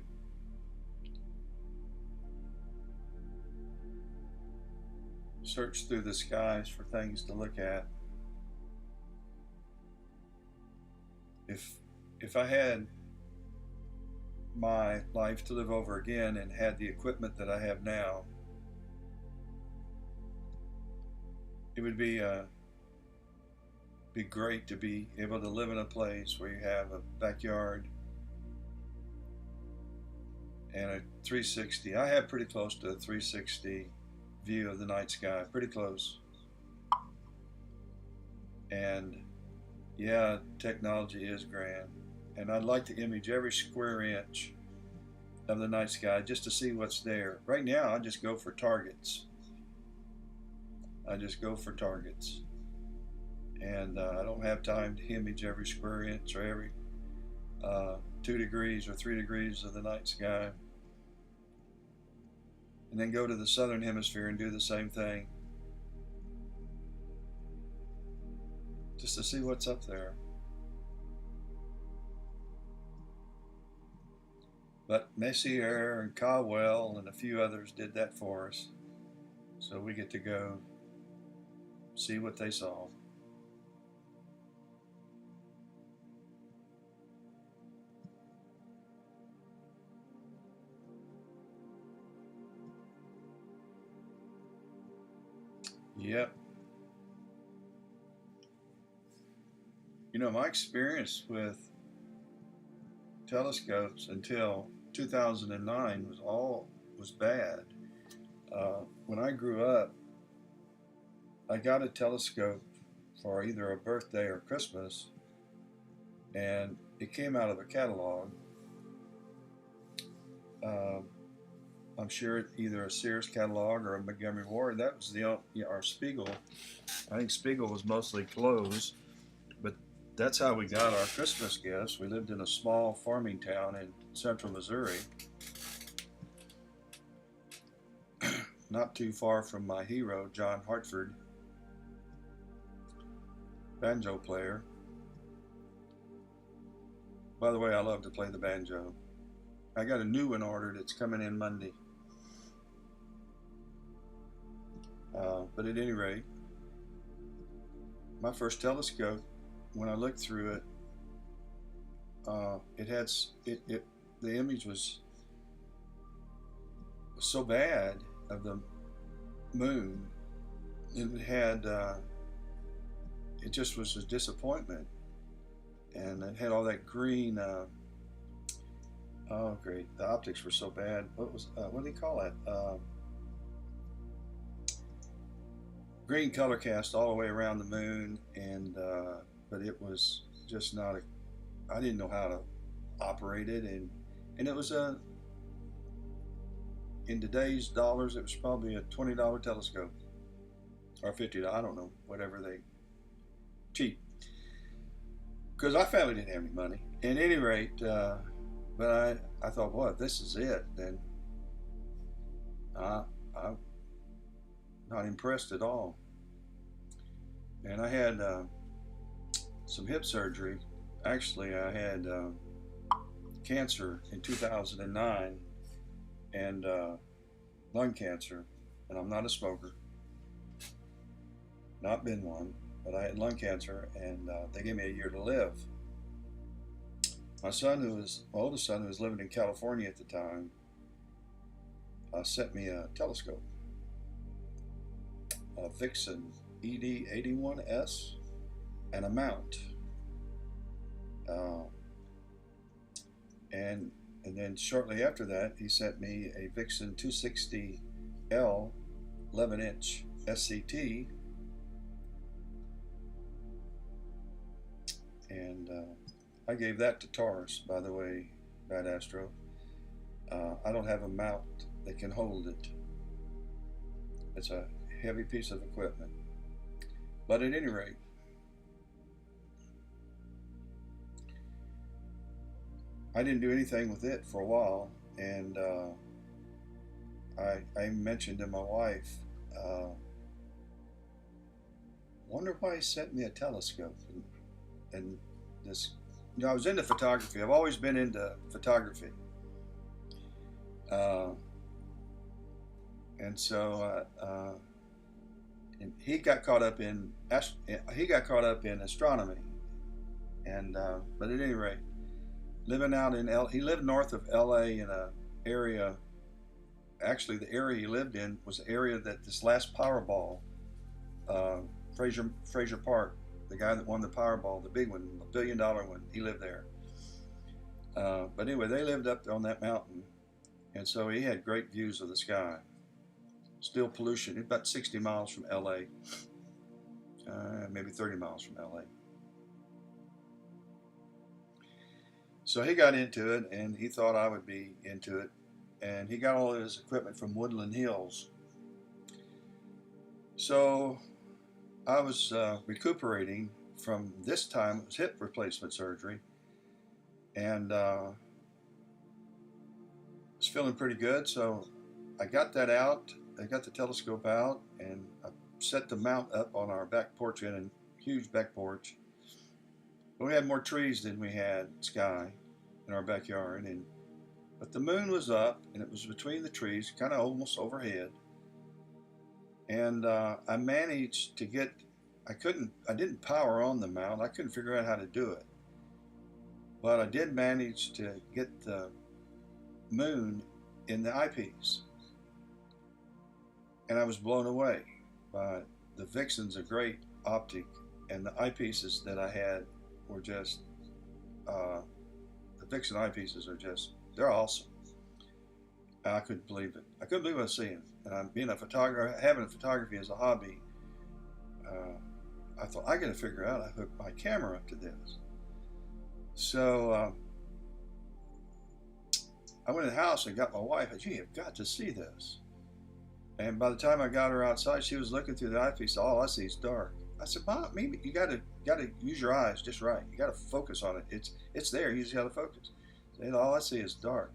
search through the skies for things to look at. If I had my life to live over again and had the equipment that I have now, it would be great to be able to live in a place where you have a backyard and a 360. I have pretty close to a 360 view of the night sky, pretty close. And yeah, technology is grand. And I'd like to image every square inch of the night sky just to see what's there. Right now, I just go for targets. And I don't have time to image every square inch or every 2 degrees or 3 degrees of the night sky. and then go to the southern hemisphere and do the same thing, just to see what's up there. But Messier and Caldwell and a few others did that for us, so we get to go see what they saw. Yep. You know, my experience with telescopes until 2009 was bad. When I grew up, I got a telescope for either a birthday or Christmas, and it came out of a catalog. Uh, I'm sure either a Sears catalog or a Montgomery Ward. That was our Spiegel. I think Spiegel was mostly clothes, but that's how we got our Christmas gifts. We lived in a small farming town in central Missouri, not too far from my hero, John Hartford, banjo player. By the way, I love to play the banjo. I got a new one ordered. It's coming in Monday. But at any rate, my first telescope, when I looked through it, the image was so bad of the moon. It just was a disappointment, and it had all that green. Oh, great! The optics were so bad. What do you call it? Green color cast all the way around the moon, but it was just not I didn't know how to operate it, and it was in today's dollars, it was probably a $20 telescope or $50. I don't know, whatever they cheap, because our family didn't have any money. At any rate, but I thought, boy, if this is it, then I'm not impressed at all. And I had some hip surgery. Actually, I had cancer in 2009 and lung cancer. And I'm not a smoker, not been one, but I had lung cancer, and they gave me a year to live. My oldest son, who was living in California at the time, sent me a telescope, a Vixen ED81S, and a mount. And then shortly after that, he sent me a Vixen 260L 11-inch SCT, and I gave that to Taurus, by the way, Bad Astro. I don't have a mount that can hold it. It's a heavy piece of equipment. But at any rate, I didn't do anything with it for a while, and I mentioned to my wife, wonder why he sent me a telescope. And this, I was into photography. I've always been into photography. And so and he got caught up in astronomy, and but at any rate, living out in he lived north of L.A. in a area. Actually, the area he lived in was the area that this last Powerball, Fraser Park, the guy that won the Powerball, the big one, $1 billion one, he lived there. But anyway, they lived up on that mountain, and so he had great views of the sky. Still pollution, about 60 miles from LA, maybe 30 miles from LA. So he got into it, and he thought I would be into it, and he got all of his equipment from Woodland Hills. So I was recuperating from, this time it was hip replacement surgery, and was feeling pretty good. So I got that out. I got the telescope out, and I set the mount up on our back porch. We had a huge back porch. But we had more trees than we had sky in our backyard, and but the moon was up, and it was between the trees, kind of almost overhead. And I managed to get. I couldn't. I didn't power on the mount. I couldn't figure out how to do it, but I did manage to get the moon in the eyepiece, and I was blown away by the Vixen's a great optic, and the eyepieces that I had were just the Vixen eyepieces are just they're awesome. I couldn't believe it. I couldn't believe what I was seeing. And I'm being a photographer, having photography as a hobby. I thought I got to figure out how to hook my camera up to this. So I went in the house and got my wife. I said, "You have got to see this." And by the time I got her outside, she was looking through the eyepiece. All I see is dark. I said, "Mom, maybe you got to use your eyes just right. You got to focus on it. It's there. You just got to focus." And all I see is dark.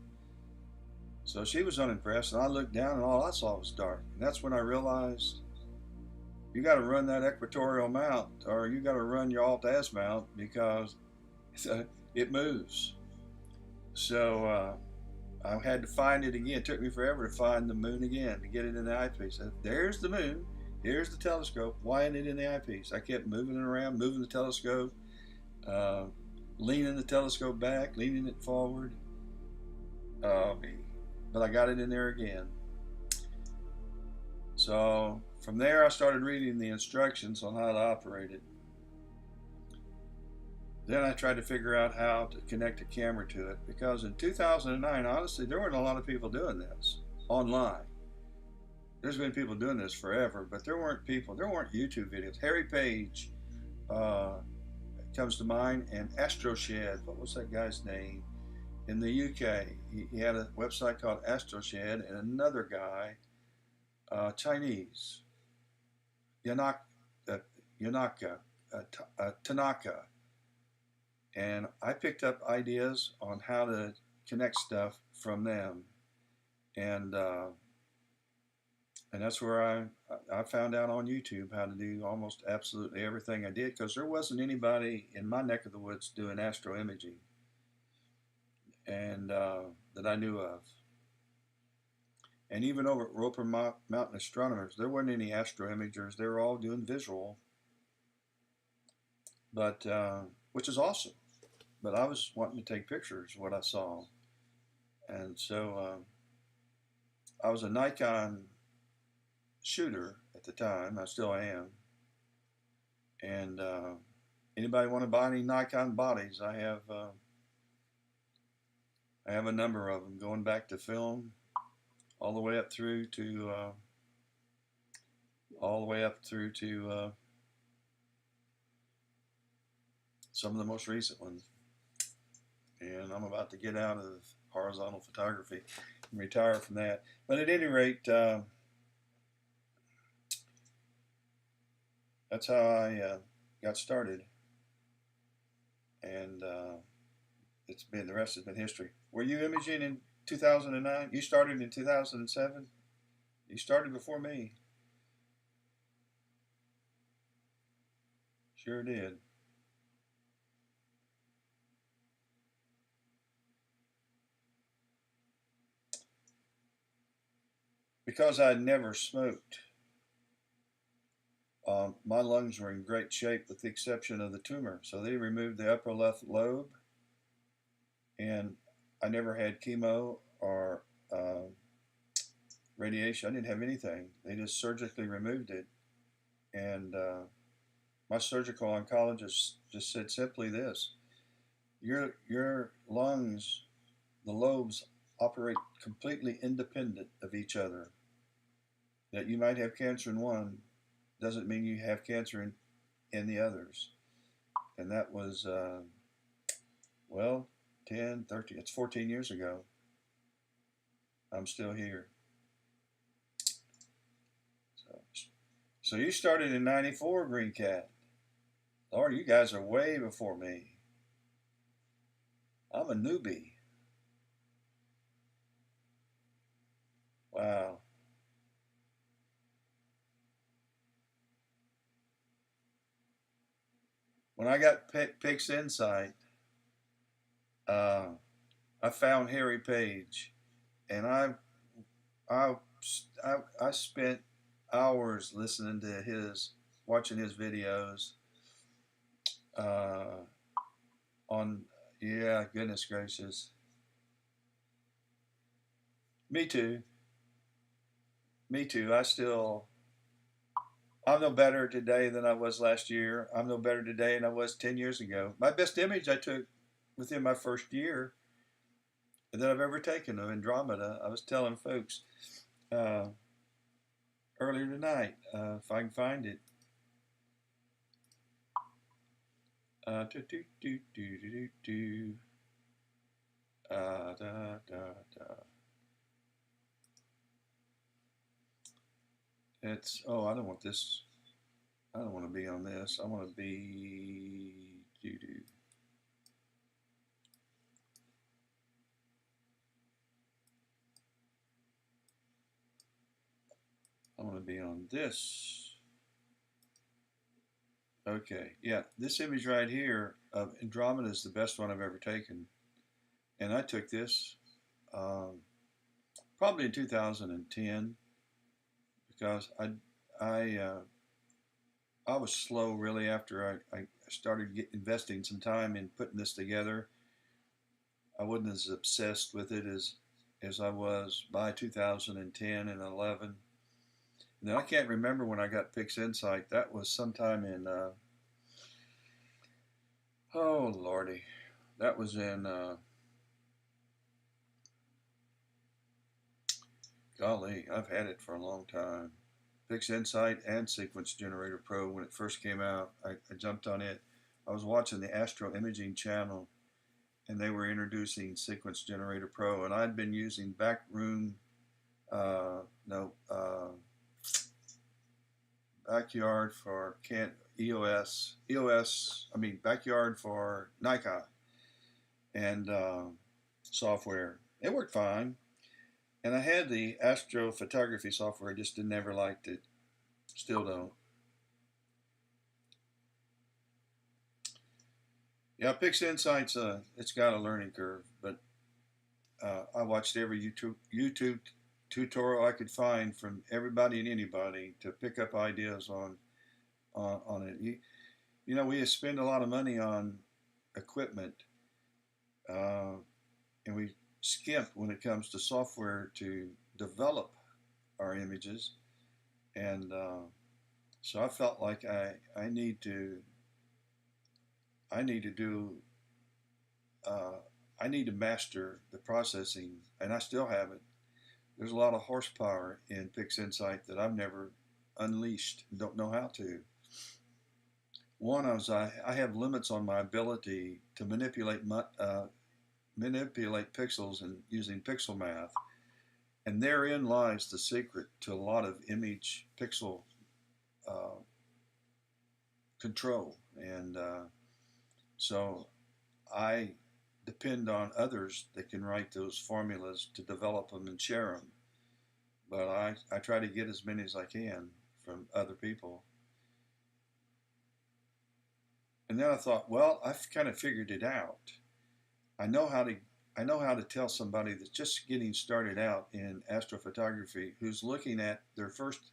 So she was unimpressed, and I looked down, and all I saw was dark. And that's when I realized you got to run that equatorial mount, or you got to run your alt-az mount, because it moves. So I had to find it again. It took me forever to find the moon again, to get it in the eyepiece. There's the moon. Here's the telescope. Why isn't it in the eyepiece? I kept moving it around, moving the telescope, leaning the telescope back, leaning it forward. But I got it in there again. So from there, I started reading the instructions on how to operate it. Then I tried to figure out how to connect a camera to it, because in 2009, honestly, there weren't a lot of people doing this online. There's been people doing this forever, but there weren't YouTube videos. Harry Page comes to mind, and AstroShed. What was that guy's name? In the UK, he had a website called AstroShed, and another guy, Chinese, Tanaka. And I picked up ideas on how to connect stuff from them, and that's where I found out on YouTube how to do almost absolutely everything I did, because there wasn't anybody in my neck of the woods doing astro imaging, and that I knew of. And even over at Roper Mountain Astronomers, there weren't any astro imagers. They were all doing visual, but which is awesome. But I was wanting to take pictures of what I saw, and so I was a Nikon shooter at the time. I still am. And anybody want to buy any Nikon bodies? I have a number of them, going back to film, all the way up through to some of the most recent ones. And I'm about to get out of horizontal photography and retire from that. But at any rate, that's how I got started, and the rest has been history. Were you imaging in 2009? You started in 2007. You started before me. Sure did. Because I had never smoked, my lungs were in great shape with the exception of the tumor. So they removed the upper left lobe, and I never had chemo or radiation. I didn't have anything. They just surgically removed it. And my surgical oncologist just said simply this: your lungs, the lobes, operate completely independent of each other. That you might have cancer in one doesn't mean you have cancer in the others. And that was, 10, 13, it's 14 years ago. I'm still here. So you started in 94, Green Cat. Lord, you guys are way before me. I'm a newbie. Wow. when I got Pix Insight, uh, I found Harry Page, and I I spent hours listening to watching his videos uh, on. Yeah, goodness gracious, me too, me too. I'm no better today than I was last year. I'm no better today than I was 10 years ago. My best image I took within my first year that I've ever taken of Andromeda. I was telling folks uh, earlier tonight, if I can find it. Do, do, do, do, do, do, da, da, da. Oh, I don't want this. I don't want to be on this. I want to be. Do, do. I want to be on this. Okay, yeah, this image right here of Andromeda is the best one I've ever taken. And I took this probably in 2010 because I I was slow really after I started investing some time in putting this together. I wasn't as obsessed with it as I was by 2010 and 11. And then I can't remember when I got Pix Insight. That was sometime in oh lordy, that was in golly, I've had it for a long time. Pix Insight and Sequence Generator Pro when it first came out. I jumped on it. I was watching the Astro Imaging channel and they were introducing Sequence Generator Pro, and I'd been using Backroom, no, Backyard for EOS, I mean, Backyard for Nikon and software. It worked fine. And I had the astrophotography software, I just never liked it. Still don't. Yeah, Pix Insight's it's got a learning curve, but I watched every YouTube tutorial I could find from everybody and anybody to pick up ideas on it. You know, we spend a lot of money on equipment, uh, and we skimp when it comes to software to develop our images. And so I felt like I need to do uh, I need to master the processing, and I still haven't. There's a lot of horsepower in Pix Insight that I've never unleashed and don't know how to. One is I have limits on my ability to manipulate pixels and using pixel math, and therein lies the secret to a lot of image pixel uh, control. And so I depend on others that can write those formulas to develop them and share them. But I try to get as many as I can from other people. And then I thought, well, I've kind of figured it out. I know how to I know how to tell somebody that's just getting started out in astrophotography who's looking at their first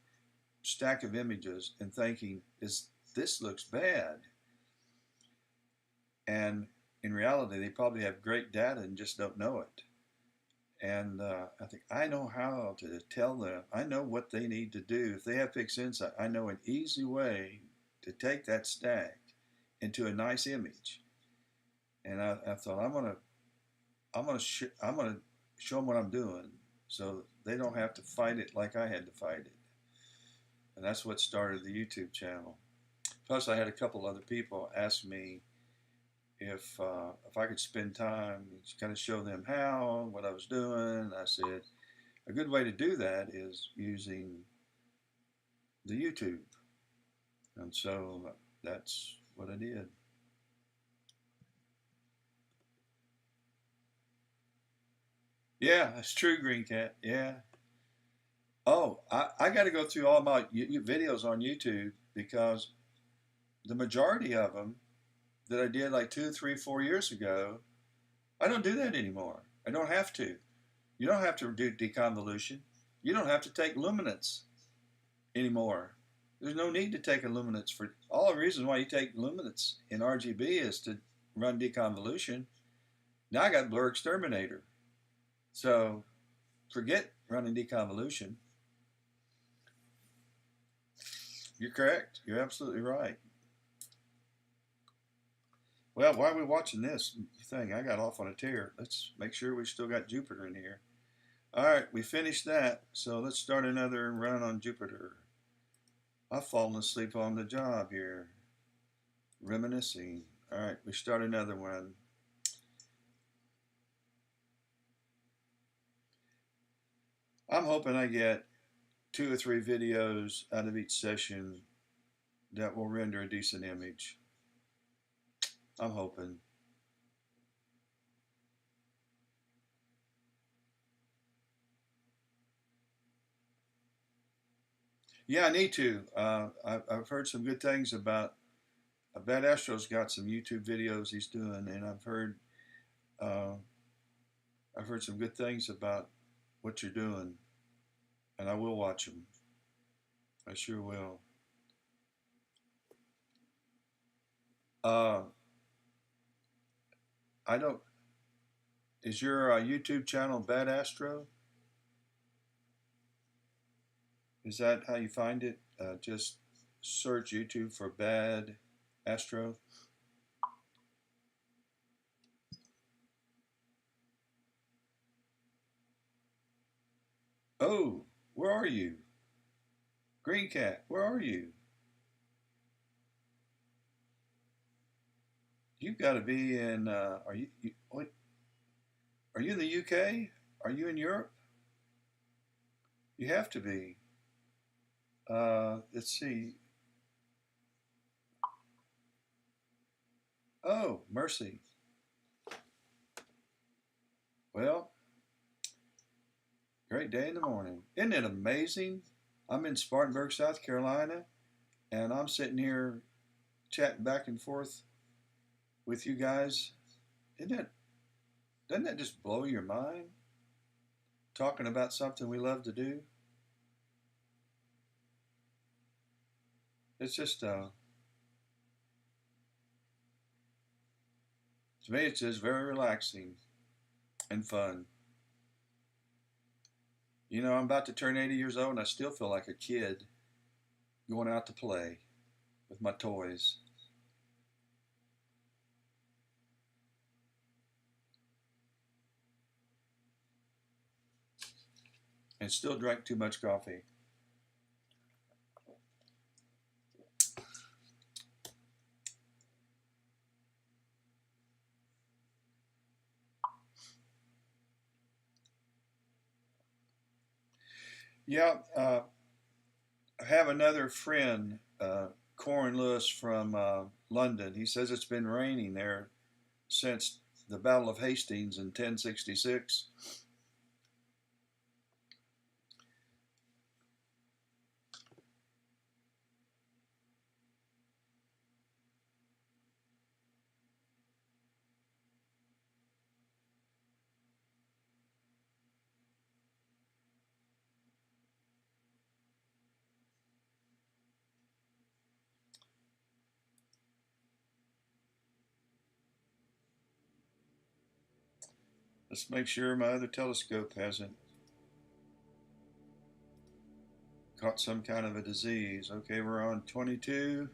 stack of images and thinking, "Is this looks bad?" And in reality, they probably have great data and just don't know it. And I think I know how to tell them. I know what they need to do. If they have Pix Insight, I know an easy way to take that stack into a nice image. And I thought I'm gonna show them what I'm doing, so they don't have to fight it like I had to fight it. And that's what started the YouTube channel. Plus, I had a couple other people ask me if I could spend time and kind of show them how what I was doing. I said a good way to do that is using the YouTube, and so that's what I did. Yeah, that's true, Green Cat. Yeah. Oh, I got to go through all my videos on YouTube because the majority of them that I did like 2, 3, 4 years ago. I don't do that anymore. I don't have to. You don't have to do deconvolution. You don't have to take luminance anymore. There's no need to take a luminance for all the reason why you take luminance in RGB is to run deconvolution. Now I got blur exterminator. So forget running deconvolution. You're correct. You're absolutely right. Well, why are we watching this thing? I got off on a tear. Let's make sure we still got Jupiter in here. All right, we finished that. So let's start another run on Jupiter. I've fallen asleep on the job here. Reminiscing. All right, we start another one. I'm hoping I get 2 or 3 videos out of each session that will render a decent image. I'm hoping. Yeah, I need to. I've heard some good things about. Bad Astro's got some YouTube videos he's doing, and uh, I've heard some good things about what you're doing, and I will watch them. I sure will. Uh, I don't. Is your YouTube channel Bad Astro? Is that how you find it? Just search YouTube for Bad Astro. Oh, where are you? Green Cat, where are you? You've got to be in. Are you in the UK? Are you in Europe? You have to be. Let's see. Oh, mercy. Well, great day in the morning. Isn't it amazing? I'm in Spartanburg, South Carolina, and I'm sitting here chatting back and forth with you guys. Doesn't that just blow your mind? Talking about something we love to do. It's just, to me, it's just very relaxing and fun. You know, I'm about to turn 80 years old and I still feel like a kid going out to play with my toys. And still drank too much coffee. Yeah, I have another friend, Corin Lewis from London. He says it's been raining there since the Battle of Hastings in 1066. Let's make sure my other telescope hasn't caught some kind of a disease. Okay, we're on 22.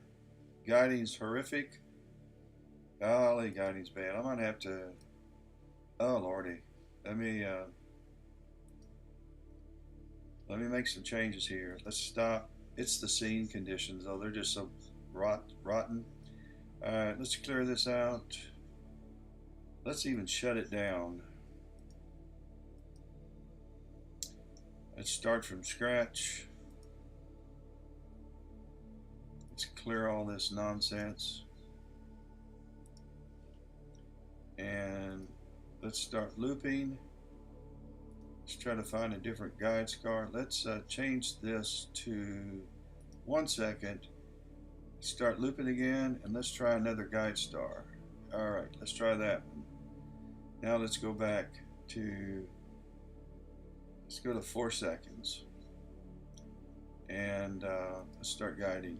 Guiding's horrific. Golly, guiding's bad. I'm gonna have to. Oh lordy, let me uh, let me make some changes here. Let's stop. It's the scene conditions though; they're just so rotten. All right, let's clear this out. Let's even shut it down. Let's start from scratch. Let's clear all this nonsense. And let's start looping. Let's try to find a different guide scar. Let's change this to 1 second. Start looping again, and let's try another guide star. All right, let's try that one. Now let's go back to, let's go to 4 seconds, and let's start guiding.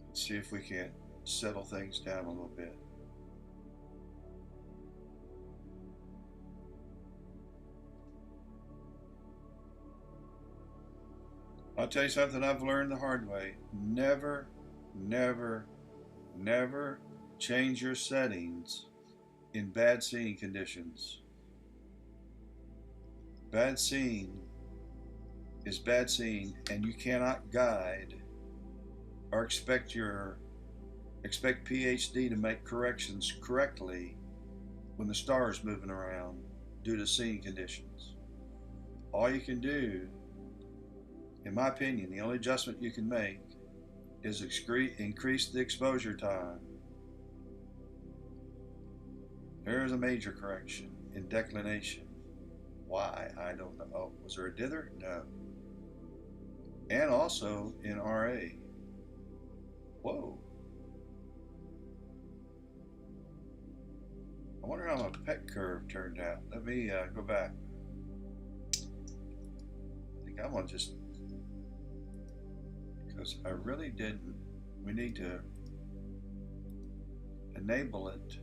Let's see if we can't settle things down a little bit. I'll tell you something I've learned the hard way. Never, never, never change your settings in bad seeing conditions. Bad seeing is bad seeing, and you cannot guide or expect PhD to make corrections correctly when the star is moving around due to seeing conditions. All you can do, in my opinion, the only adjustment you can make is increase the exposure time. There's a major correction in declination. Why? I don't know. Oh, was there a dither? No. And also in RA. Whoa. I wonder how my pet curve turned out. Let me go back. I think I'm going to just, because I really didn't. We need to enable it.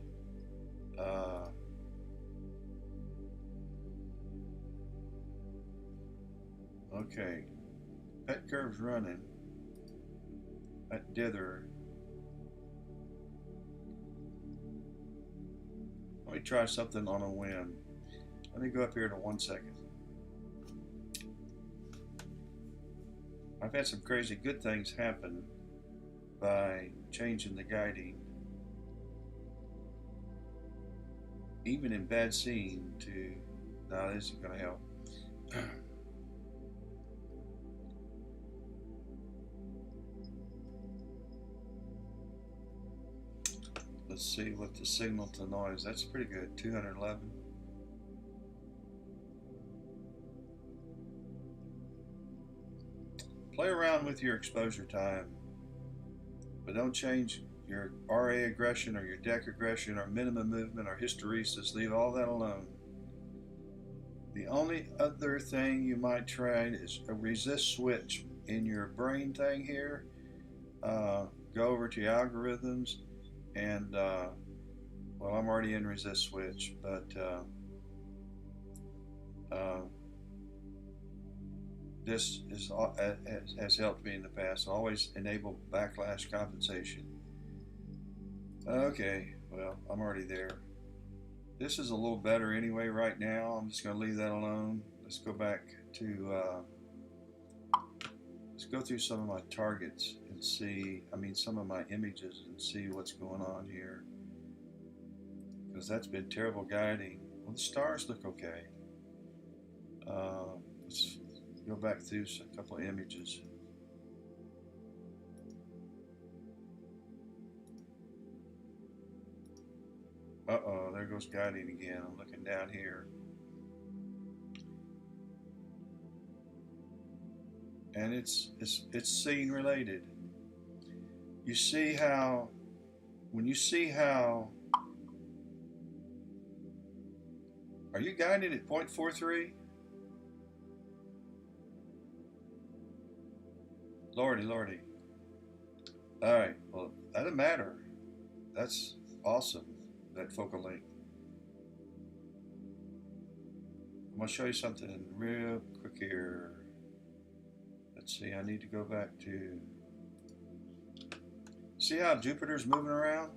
Okay, pet curve's running. That dither. Let me try something on a whim. Let me go up here to 1 second. I've had some crazy good things happen by changing the guiding, even in bad seeing, to, no, this isn't going to help. Let's see what the signal to noise, that's pretty good, 211. Play around with your exposure time, but don't change your RA aggression or your deck aggression or minimum movement or hysteresis. Leave all that alone. The only other thing you might try is a resist switch in your brain thing here. Go over to algorithms and well, I'm already in resist switch, but this has helped me in the past. Always enable backlash compensation. Okay, well, I'm already there. This is a little better anyway right now. I'm just going to leave that alone. Let's go back to, let's go through some of my targets and see, some of my images and see what's going on here. Because that's been terrible guiding. Well, the stars look okay. Let's go back through a couple of images. Uh-oh, there goes guiding again. I'm looking down here. And it's scene related. You see how, when you see how, are you guiding at 0.43? Lordy, lordy. All right, well, that doesn't matter. That's awesome, that focal length. I'm going to show you something real quick here. Let's see, I need to go back to, see how Jupiter's moving around?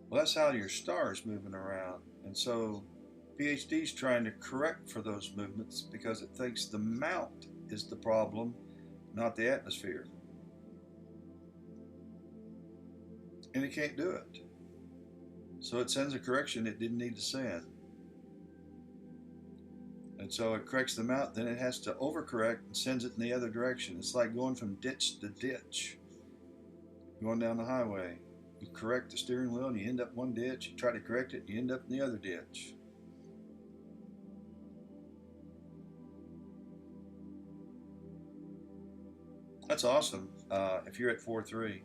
Well, that's how your star's moving around. And so PhD's trying to correct for those movements because it thinks the mount is the problem, not the atmosphere. And it can't do it. So it sends a correction it didn't need to send. And so it corrects the mount, then it has to overcorrect and sends it in the other direction. It's like going from ditch to ditch, going down the highway. You correct the steering wheel and you end up one ditch, you try to correct it and you end up in the other ditch. That's awesome. If you're at 4.3.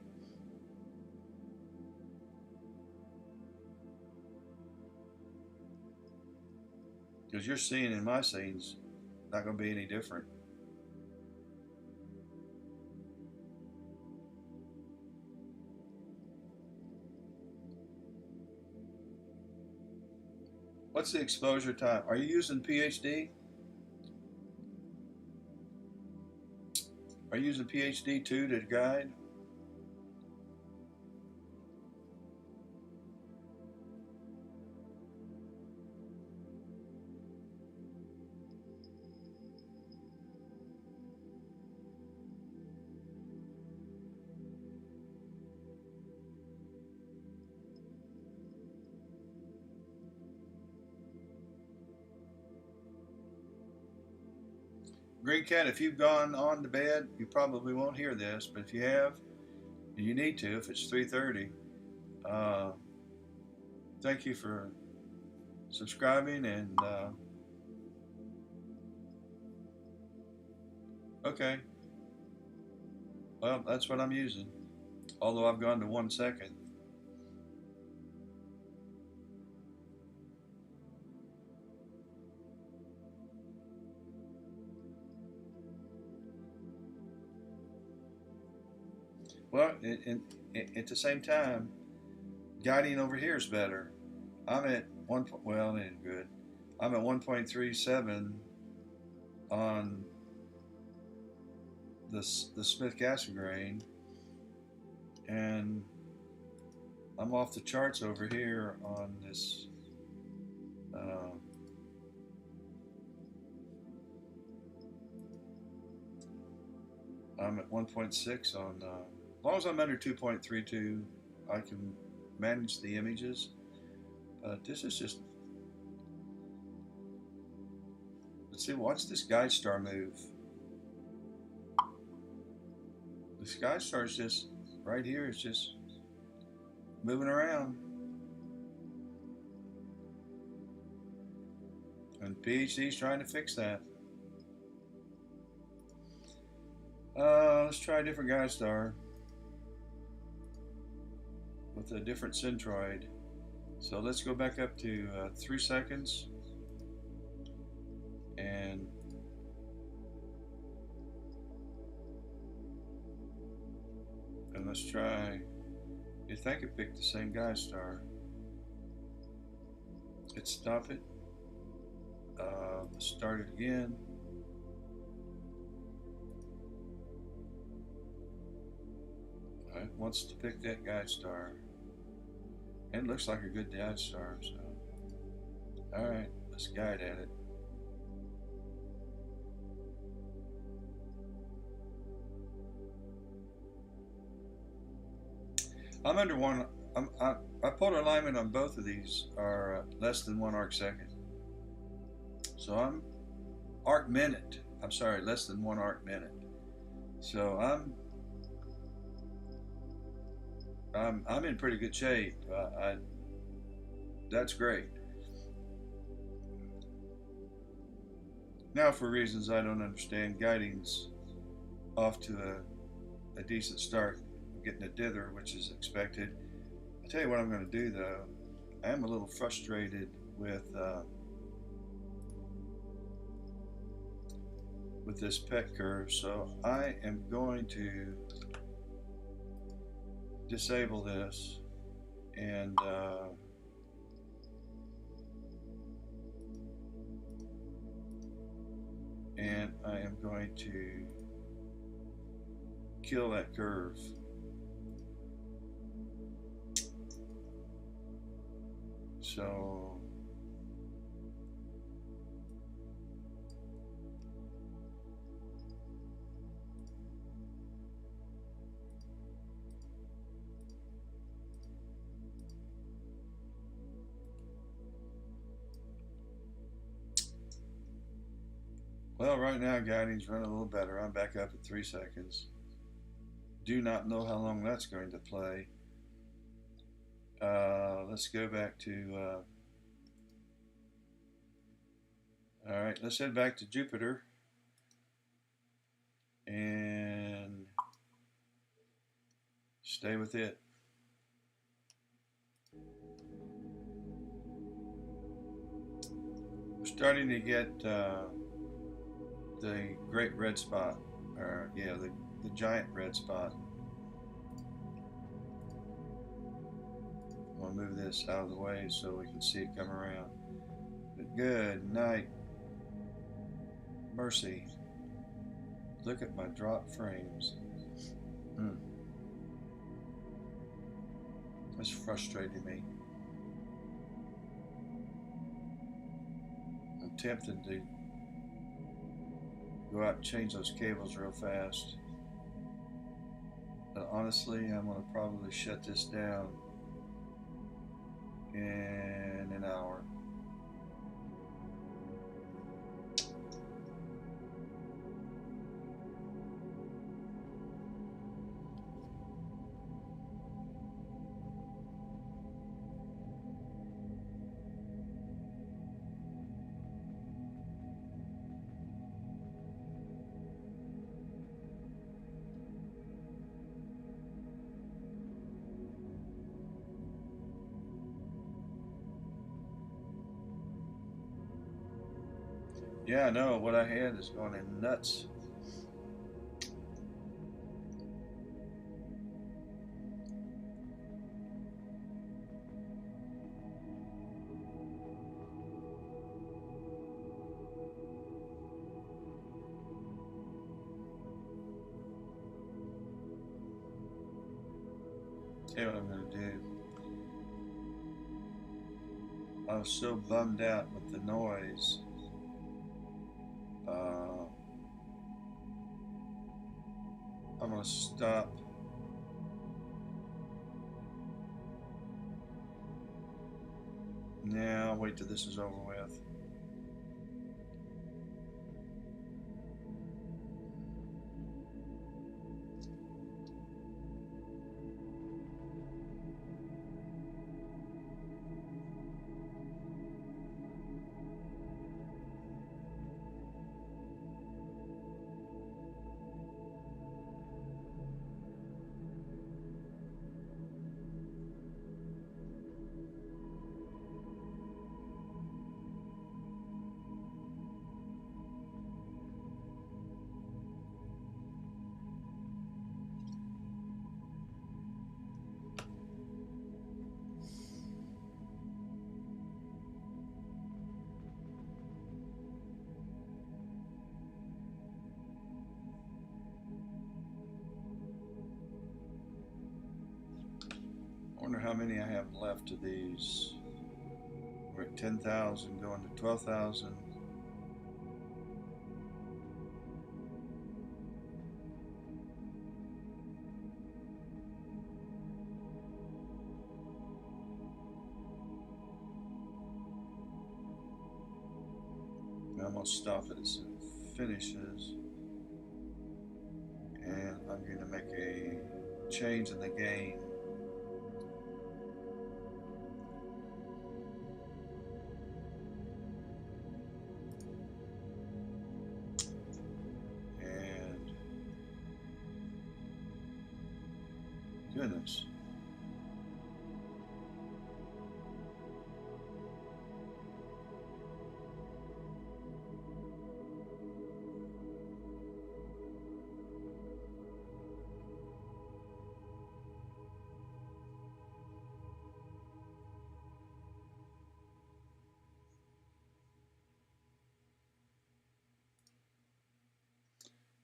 Because you're seeing in my scenes not going to be any different. What's the exposure time? Are you using PhD? Are you using PhD 2 to guide? Green Cat, if you've gone on to bed, you probably won't hear this, but if you have, and you need to, if it's 3:30, uh, thank you for subscribing and okay, well, that's what I'm using. Although I've gone to 1 second. Well, at the same time, guiding over here is better. I'm at one. Well, it ain't good. I'm at 1.37 on the Smith Cassegrain, and I'm off the charts over here on this. Uh, I'm at 1.6 on. As long as I'm under 2.32, I can manage the images. This is just. Let's see. Watch this guide star move. The sky star is just right here. It's just moving around. And PhD's trying to fix that. Let's try a different guide star with a different centroid. So let's go back up to 3 seconds. And let's try. You think it picked the same guide star? Let's stop it. Start it again. It wants to pick that guide star. And it looks like a good guide star. So, all right, let's guide at it. I'm under one. I pulled alignment on both of these are less than 1 arc second. So I'm arc minute. I'm sorry, less than 1 arc minute. So I'm in pretty good shape. That's great. Now, for reasons I don't understand, guiding's off to a decent start. I'm getting a dither, which is expected. I'll tell you what I'm going to do, though. I am a little frustrated with this pet curve, so I am going to disable this and I am going to kill that curve. So well, right now guiding's running a little better. I'm back up at 3 seconds. Do not know how long that's going to play. Let's go back to all right, let's head back to Jupiter and Stay with it. We're starting to get the great red spot, or yeah, the giant red spot. I'm going to move this out of the way so we can see it come around. But good night. Mercy. Look at my drop frames. That's frustrating me. I'm tempted to go out and change those cables real fast. But honestly, I'm going to probably shut this down in an hour. Yeah, I know. What I had is going in nuts. Tell you what I'm going to do. I was so bummed out with the noise. I'm going to stop. Now, wait till this is over with. I wonder how many I have left of these. We're at 10,000 going to 12,000. I'm going to stop it as it finishes. And I'm going to make a change in the gain. And goodness.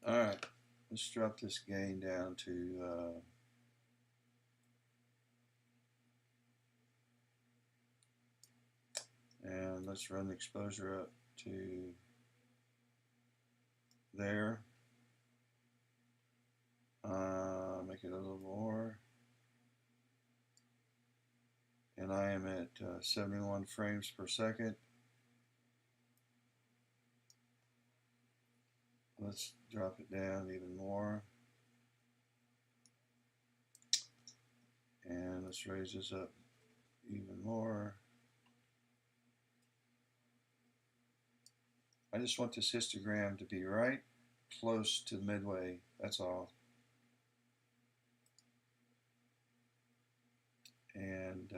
All right, let's drop this gain down to and let's run the exposure up to there. Make it a little more. And I am at 71 frames per second. Let's drop it down even more. And let's raise this up even more. I just want this histogram to be right close to midway, that's all. and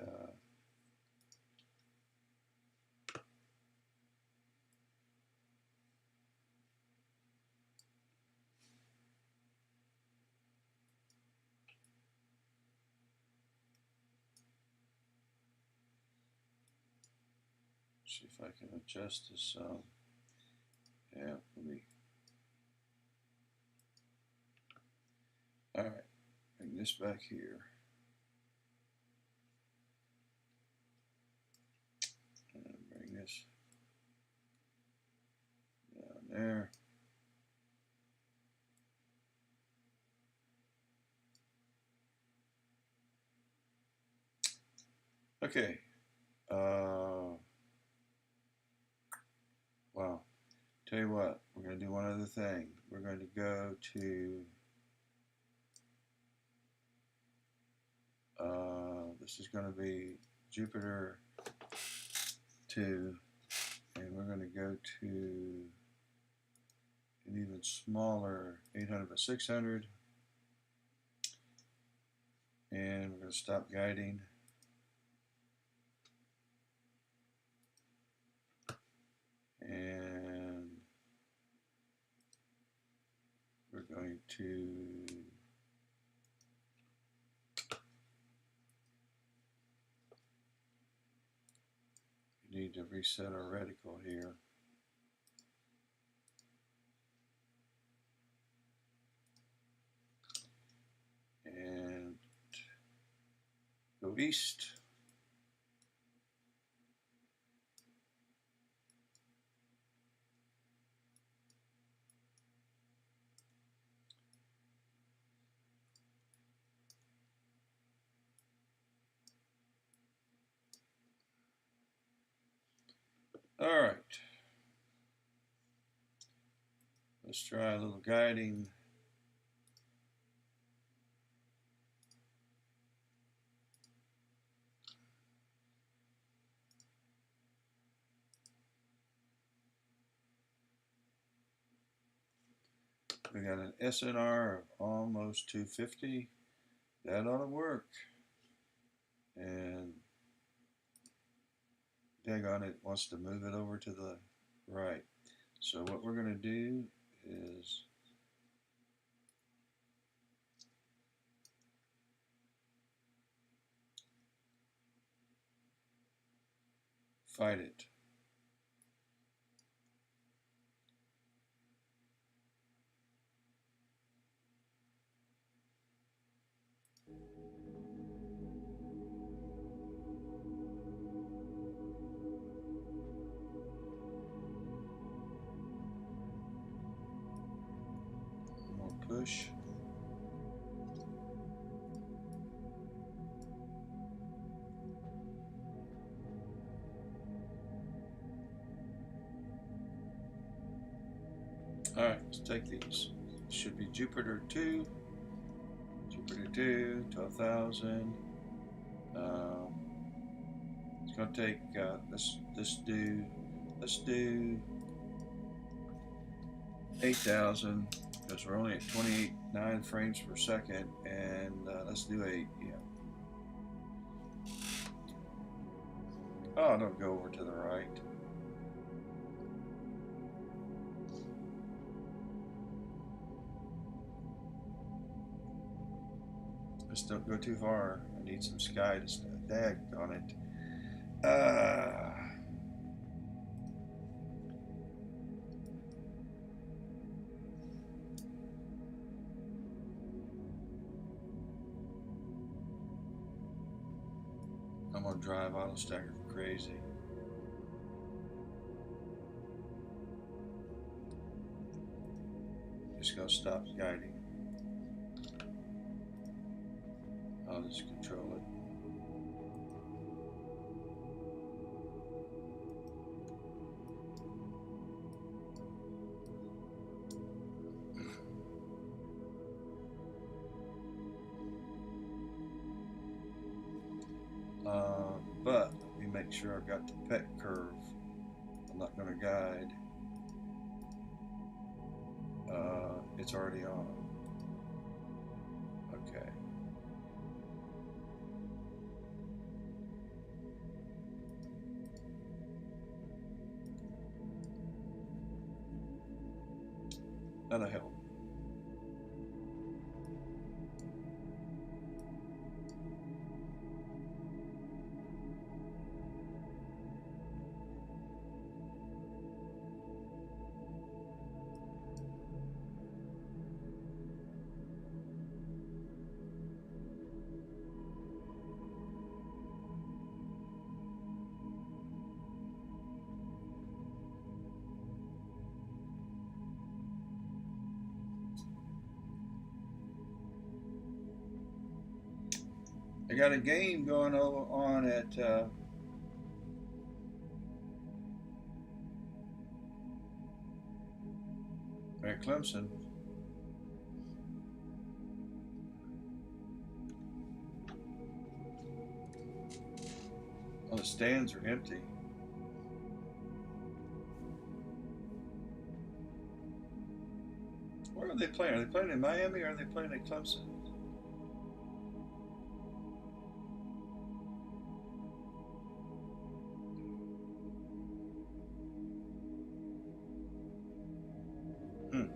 see if I can adjust this some. Yeah, let me. All right, bring this back here. And bring this down there. Okay. Wow. Tell you what, we're going to do one other thing. We're going to go to this is going to be Jupiter 2, and we're going to go to an even smaller 800 by 600, and we're going to stop guiding. And we're going to need to reset our reticle here. And go east. All right. Let's try a little guiding. We got an SNR of almost 250. That ought to work. And daggone it wants to move it over to the right. So what we're going to do is fight it. More push. All right, let's take these. Should be Jupiter 2. Jupiter 2, 12,000. It's going to take, let's do 8,000 because we're only at 28.9 frames per second, and let's do 8, yeah. Oh, don't go over to the right. Just don't go too far. I need some sky to stag on it. I'm gonna drive auto stagger crazy. Just gonna stop guiding. I'll just control it. But let me make sure I've got the pet curve. I'm not going to guide. It's already on. Okay. That'll help. I got a game going on at Clemson. All the stands are empty. Where are they playing? Are they playing in Miami or are they playing at Clemson? Hmm.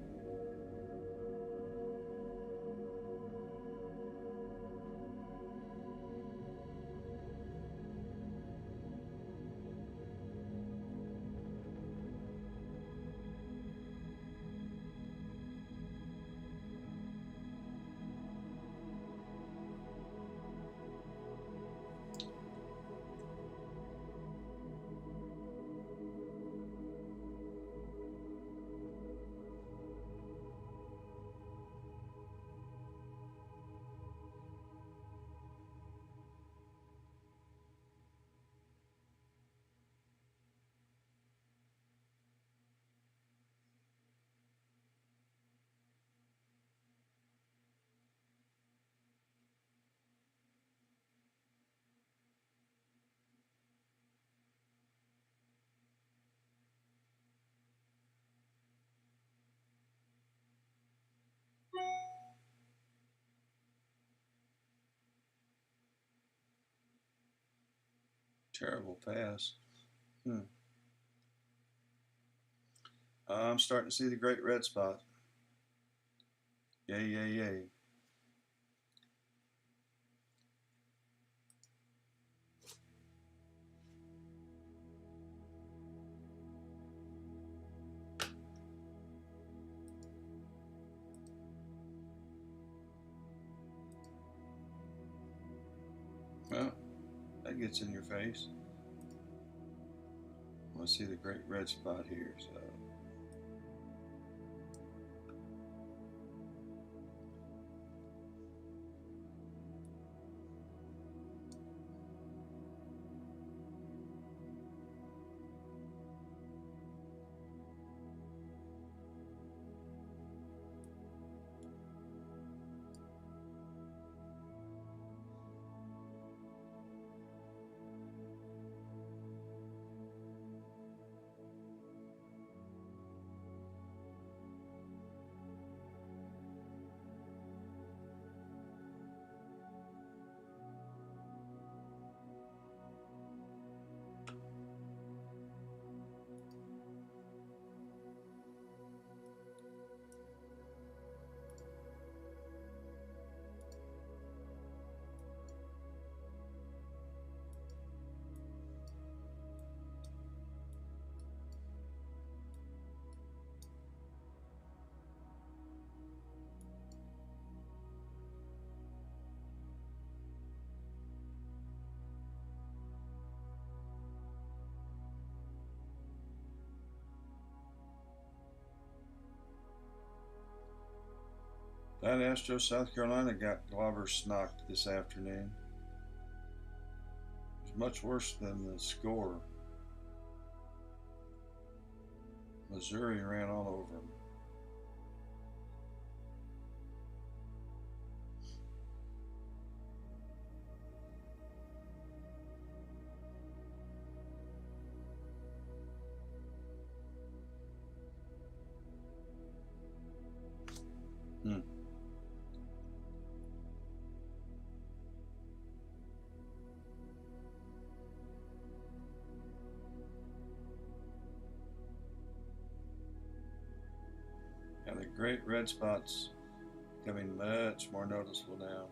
Terrible pass. Hmm. I'm starting to see the great red spot. Yay, yay, yay. Well, that gets in your face. Let's see the great red spot here. So. That Astro South Carolina got Glover snocked this afternoon. It was much worse than the score. Missouri ran all over them. Hmm. great red spots becoming much more noticeable now.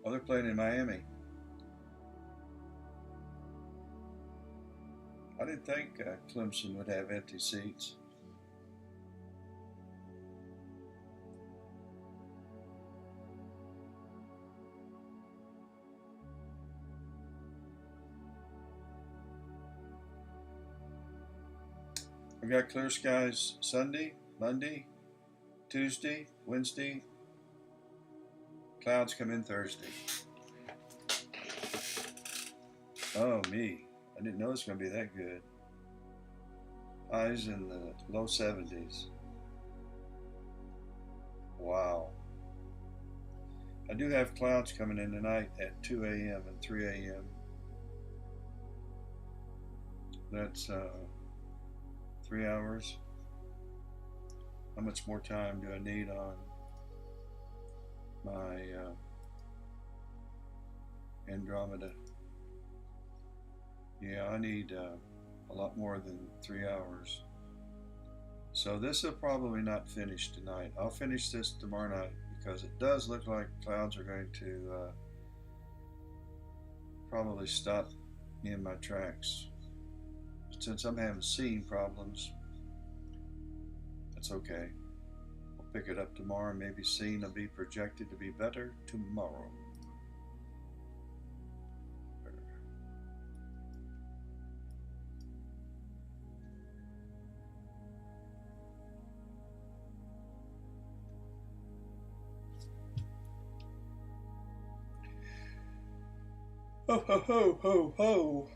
Oh, they're playing in Miami. I didn't think Clemson would have empty seats. We got clear skies Sunday, Monday, Tuesday, Wednesday. Clouds come in Thursday. Oh, me. I didn't know it was going to be that good. Highs in the low 70s. Wow. I do have clouds coming in tonight at 2 a.m. and 3 a.m. That's 3 hours. How much more time do I need on my Andromeda? Yeah, I need a lot more than 3 hours. So this will probably not finish tonight. I'll finish this tomorrow night because it does look like clouds are going to probably stop me in my tracks. Since I'm having seeing problems, that's okay. We'll pick it up tomorrow. Maybe seeing will be projected to be better tomorrow. Ho ho ho ho ho.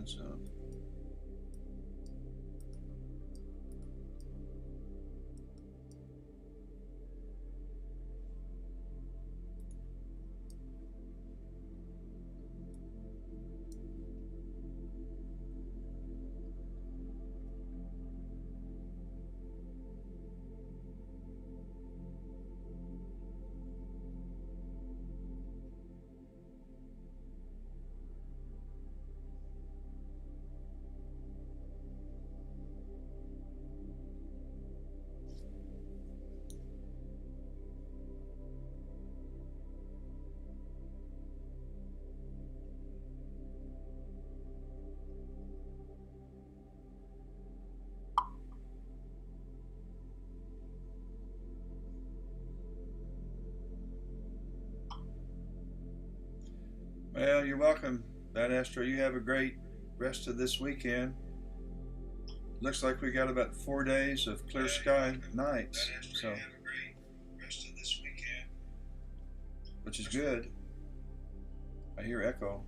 So. Well, you're welcome, Bad Astro. You have a great rest of this weekend. Looks like we got about 4 days of clear sky nights, so which is good. I hear echo.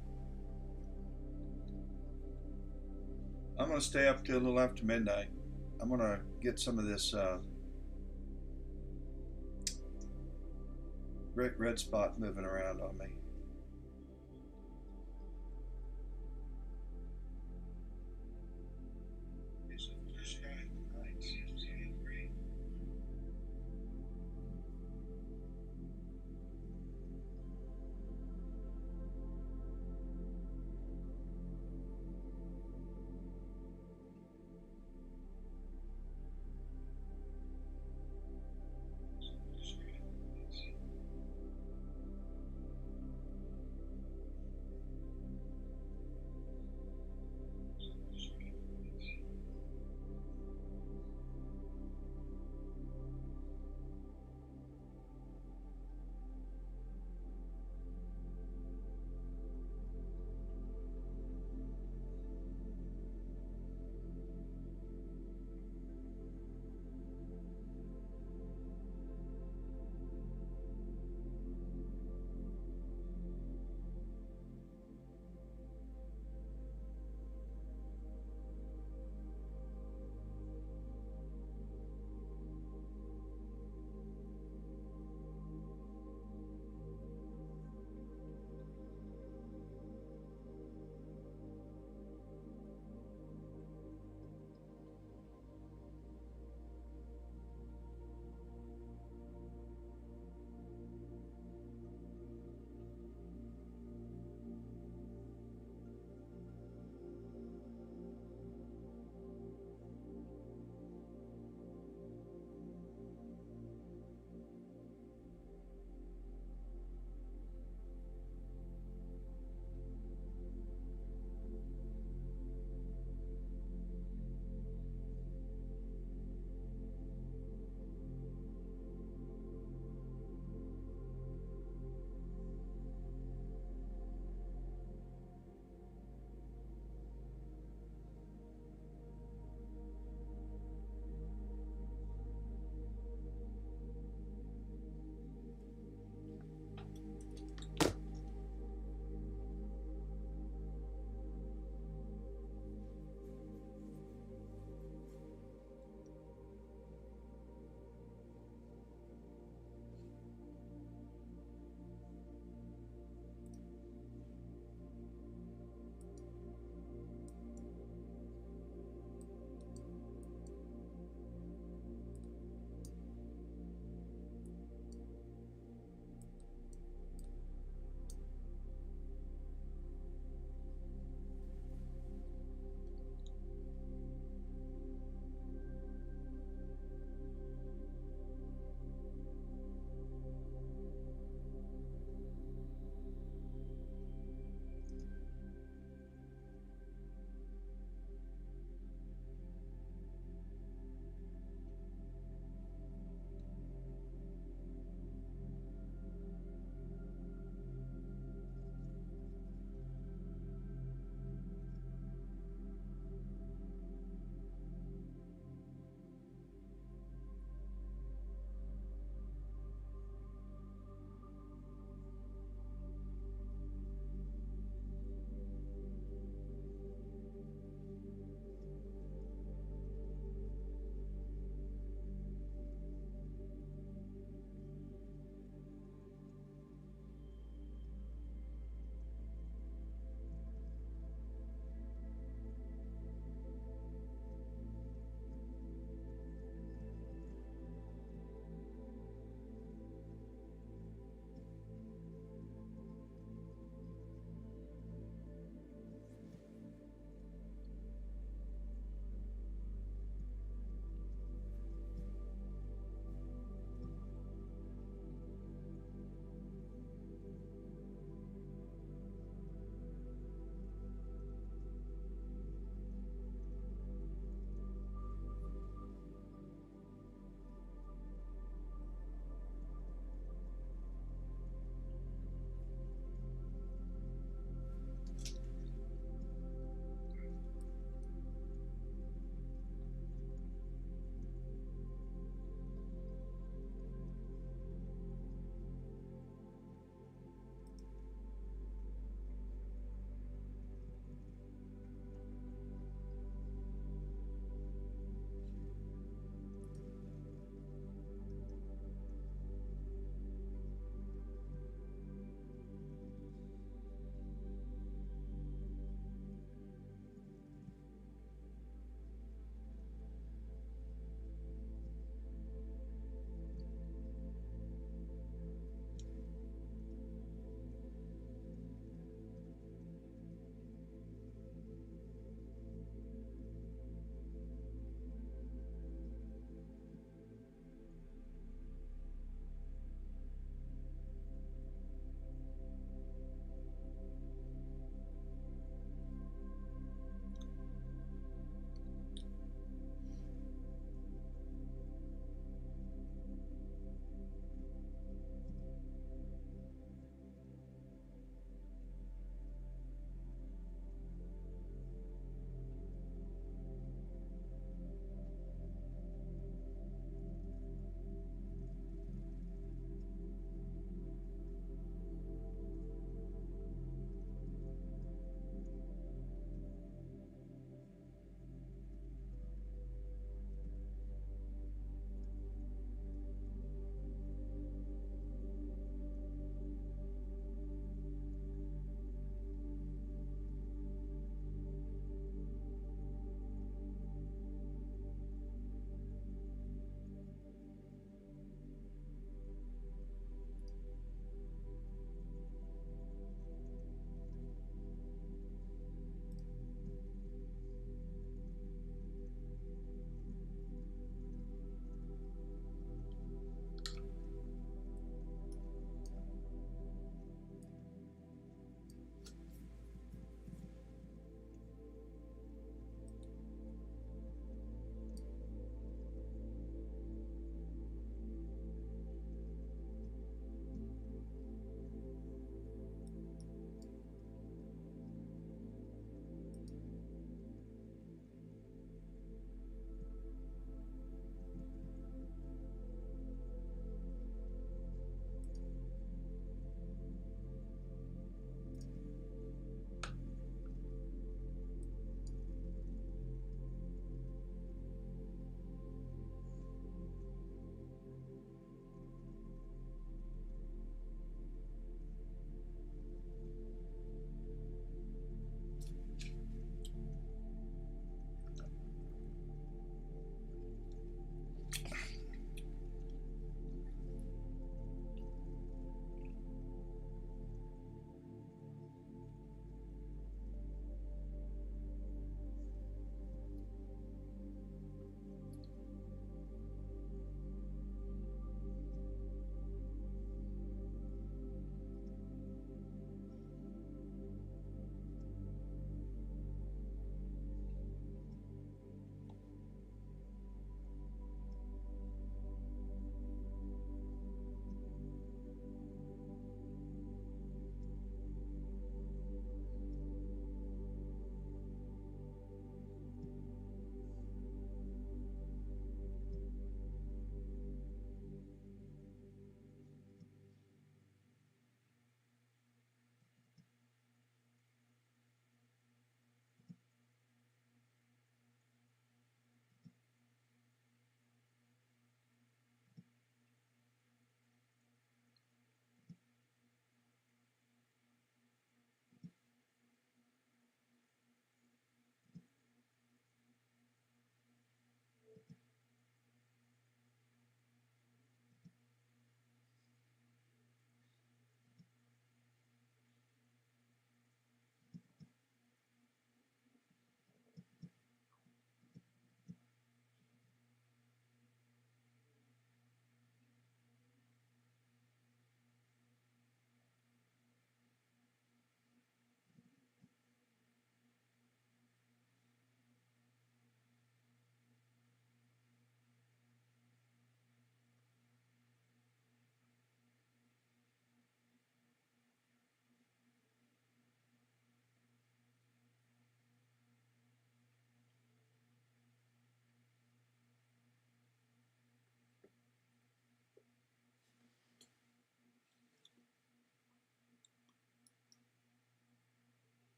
I'm gonna stay up till a little after midnight. I'm gonna get some of this red spot moving around on me.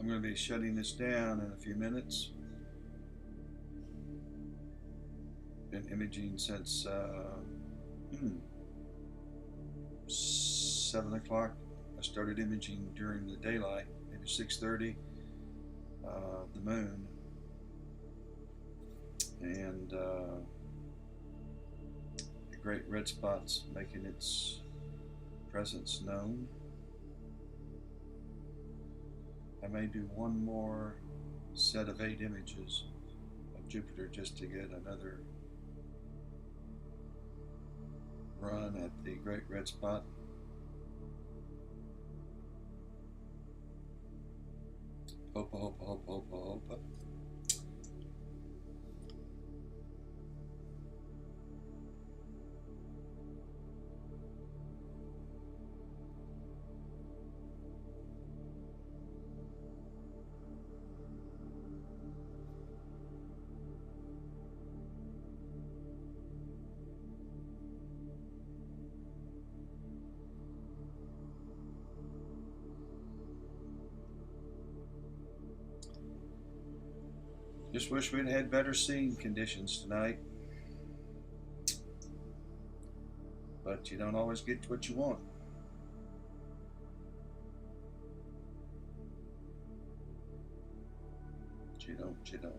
going to be shutting this down in a few minutes. Been imaging since 7 o'clock. I started imaging during the daylight, maybe 6:30, the moon, and the great red spot's making its presence known. I may do one more set of 8 images of Jupiter just to get another run at the great red spot. Hope. Just wish we'd had better seeing conditions tonight. But you don't always get what you want. You don't.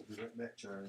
Be right back, Charlie.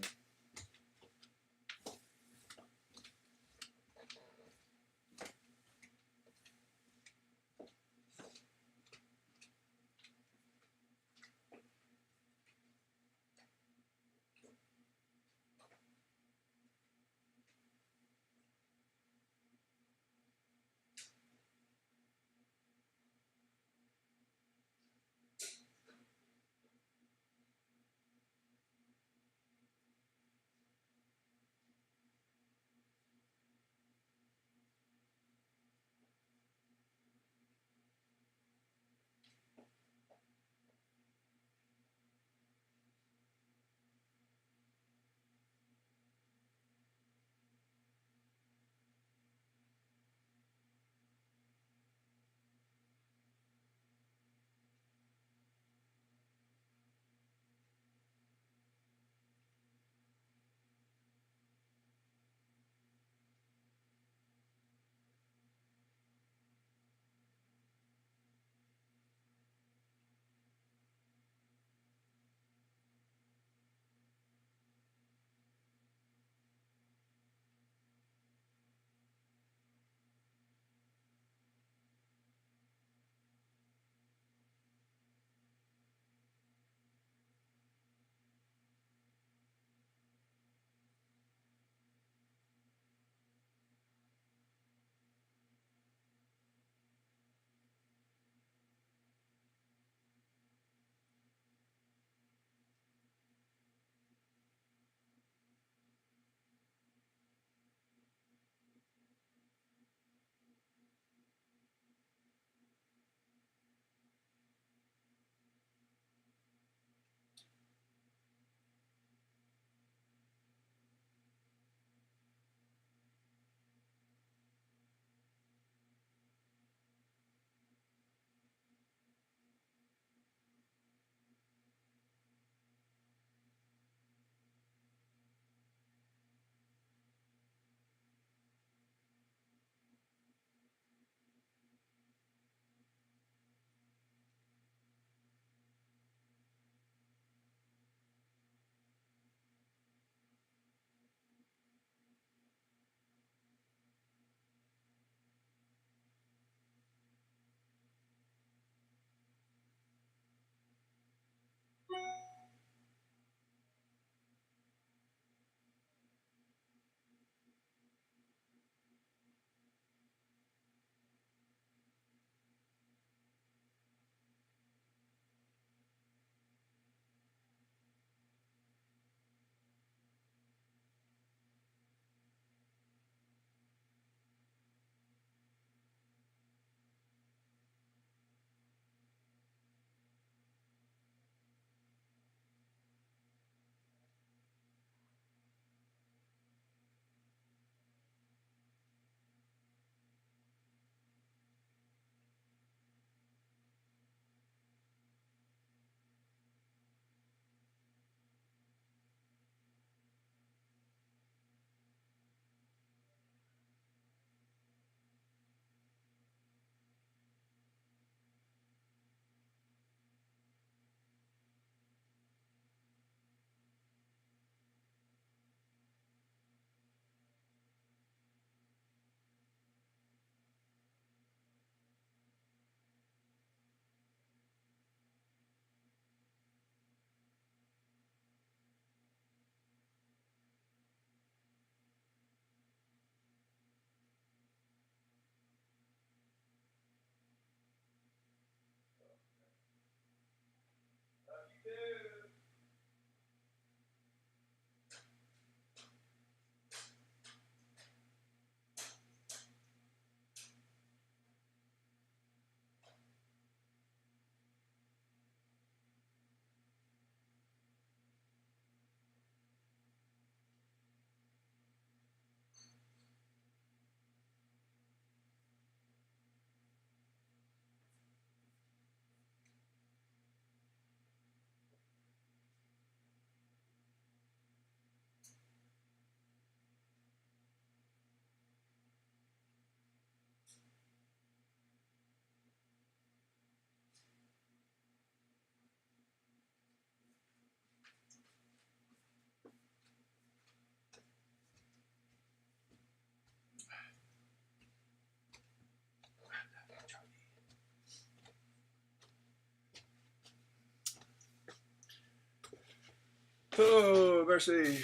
Oh, mercy.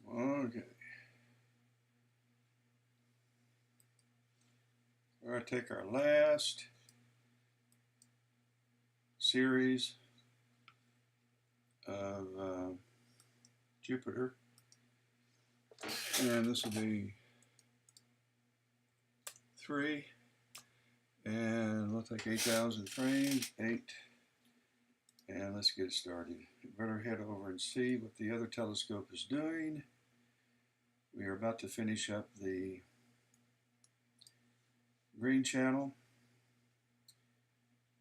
Okay. We're going to take our last series of Jupiter, and this will be 3, and we'll take 8,000 frames, 8, and let's get started. We better head over and see what the other telescope is doing. We are about to finish up the green channel.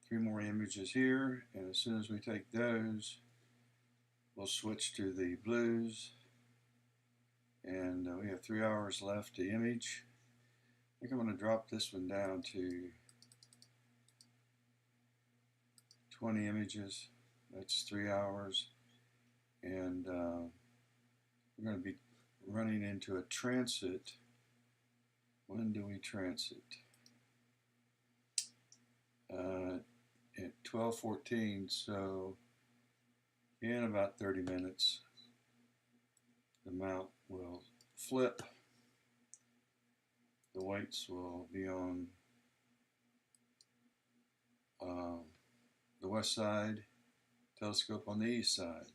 3 more images here, and as soon as we take those, we'll switch to the blues, and we have 3 hours left to image. I think I'm going to drop this one down to 20 images. That's 3 hours, and we're going to be running into a transit. When do we transit? At 12:14, so in about 30 minutes the mount will flip. The weights will be on the west side, telescope on the east side.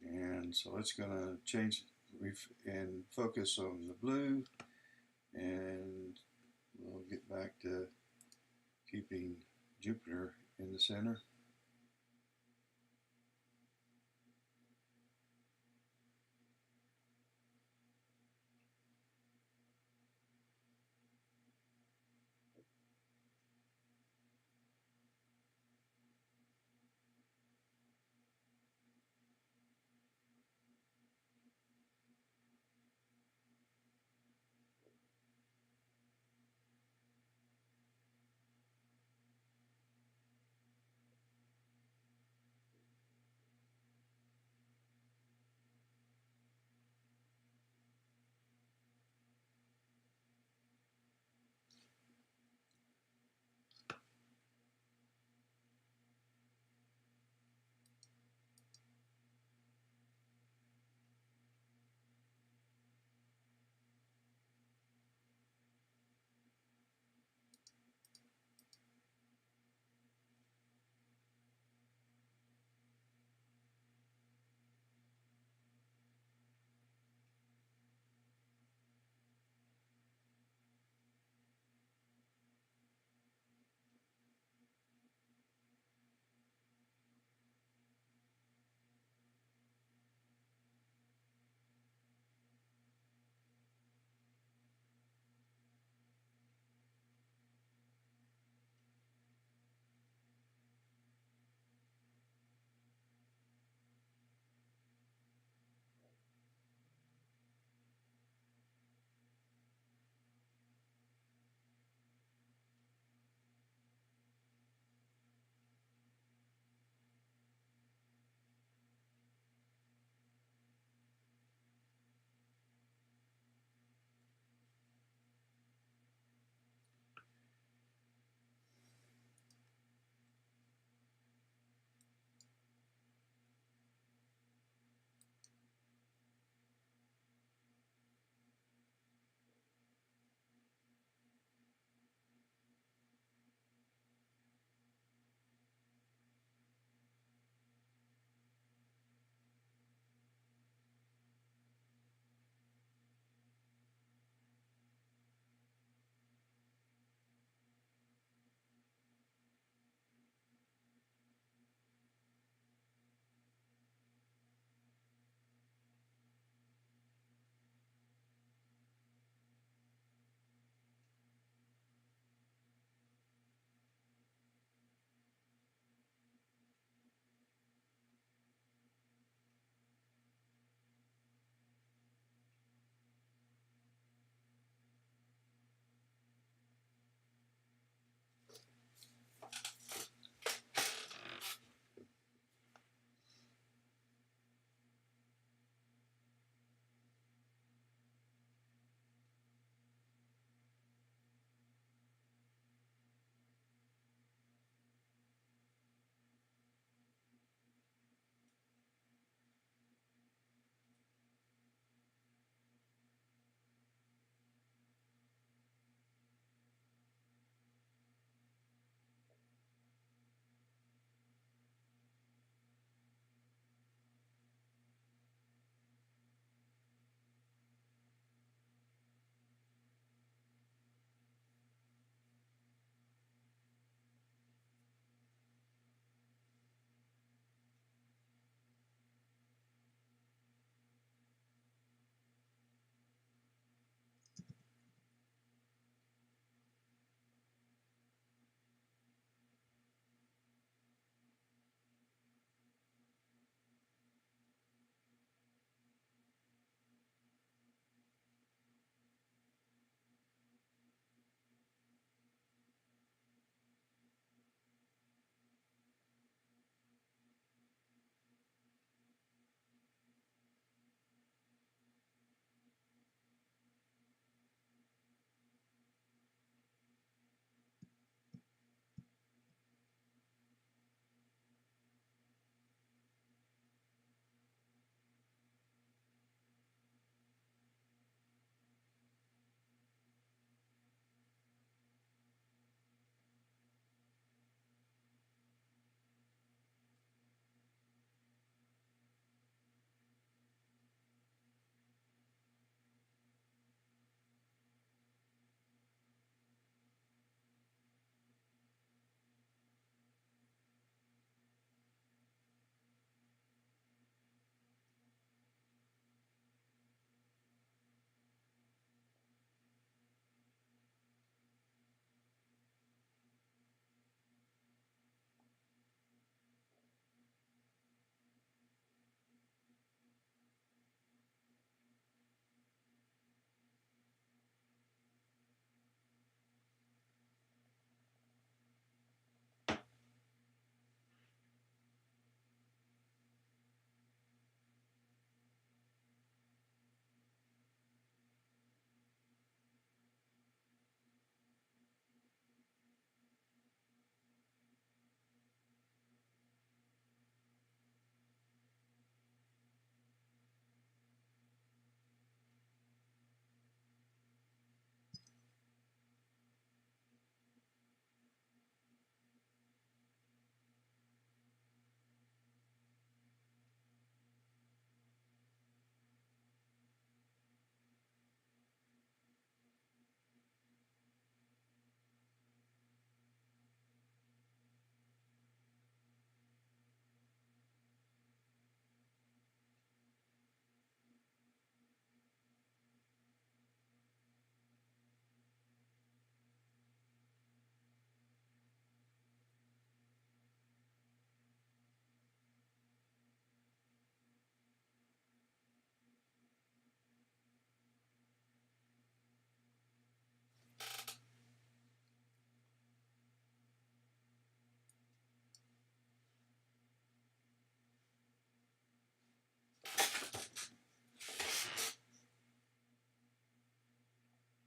And so it's going to change and focus on the blue, and we'll get back to keeping Jupiter in the center.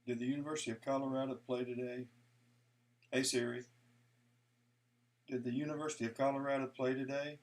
Did the University of Colorado play today? Hey Siri, did the University of Colorado play today?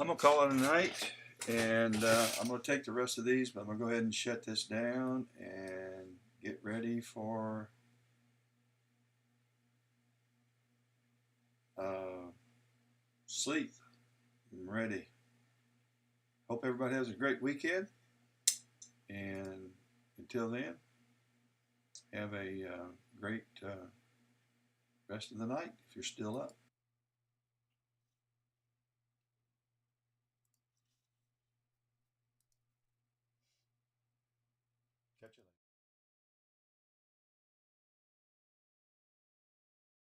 I'm gonna call it a night, and I'm gonna take the rest of these, but I'm gonna go ahead and shut this down and get ready for sleep. I'm ready. Hope everybody has a great weekend, and until then, have a great rest of the night if you're still up.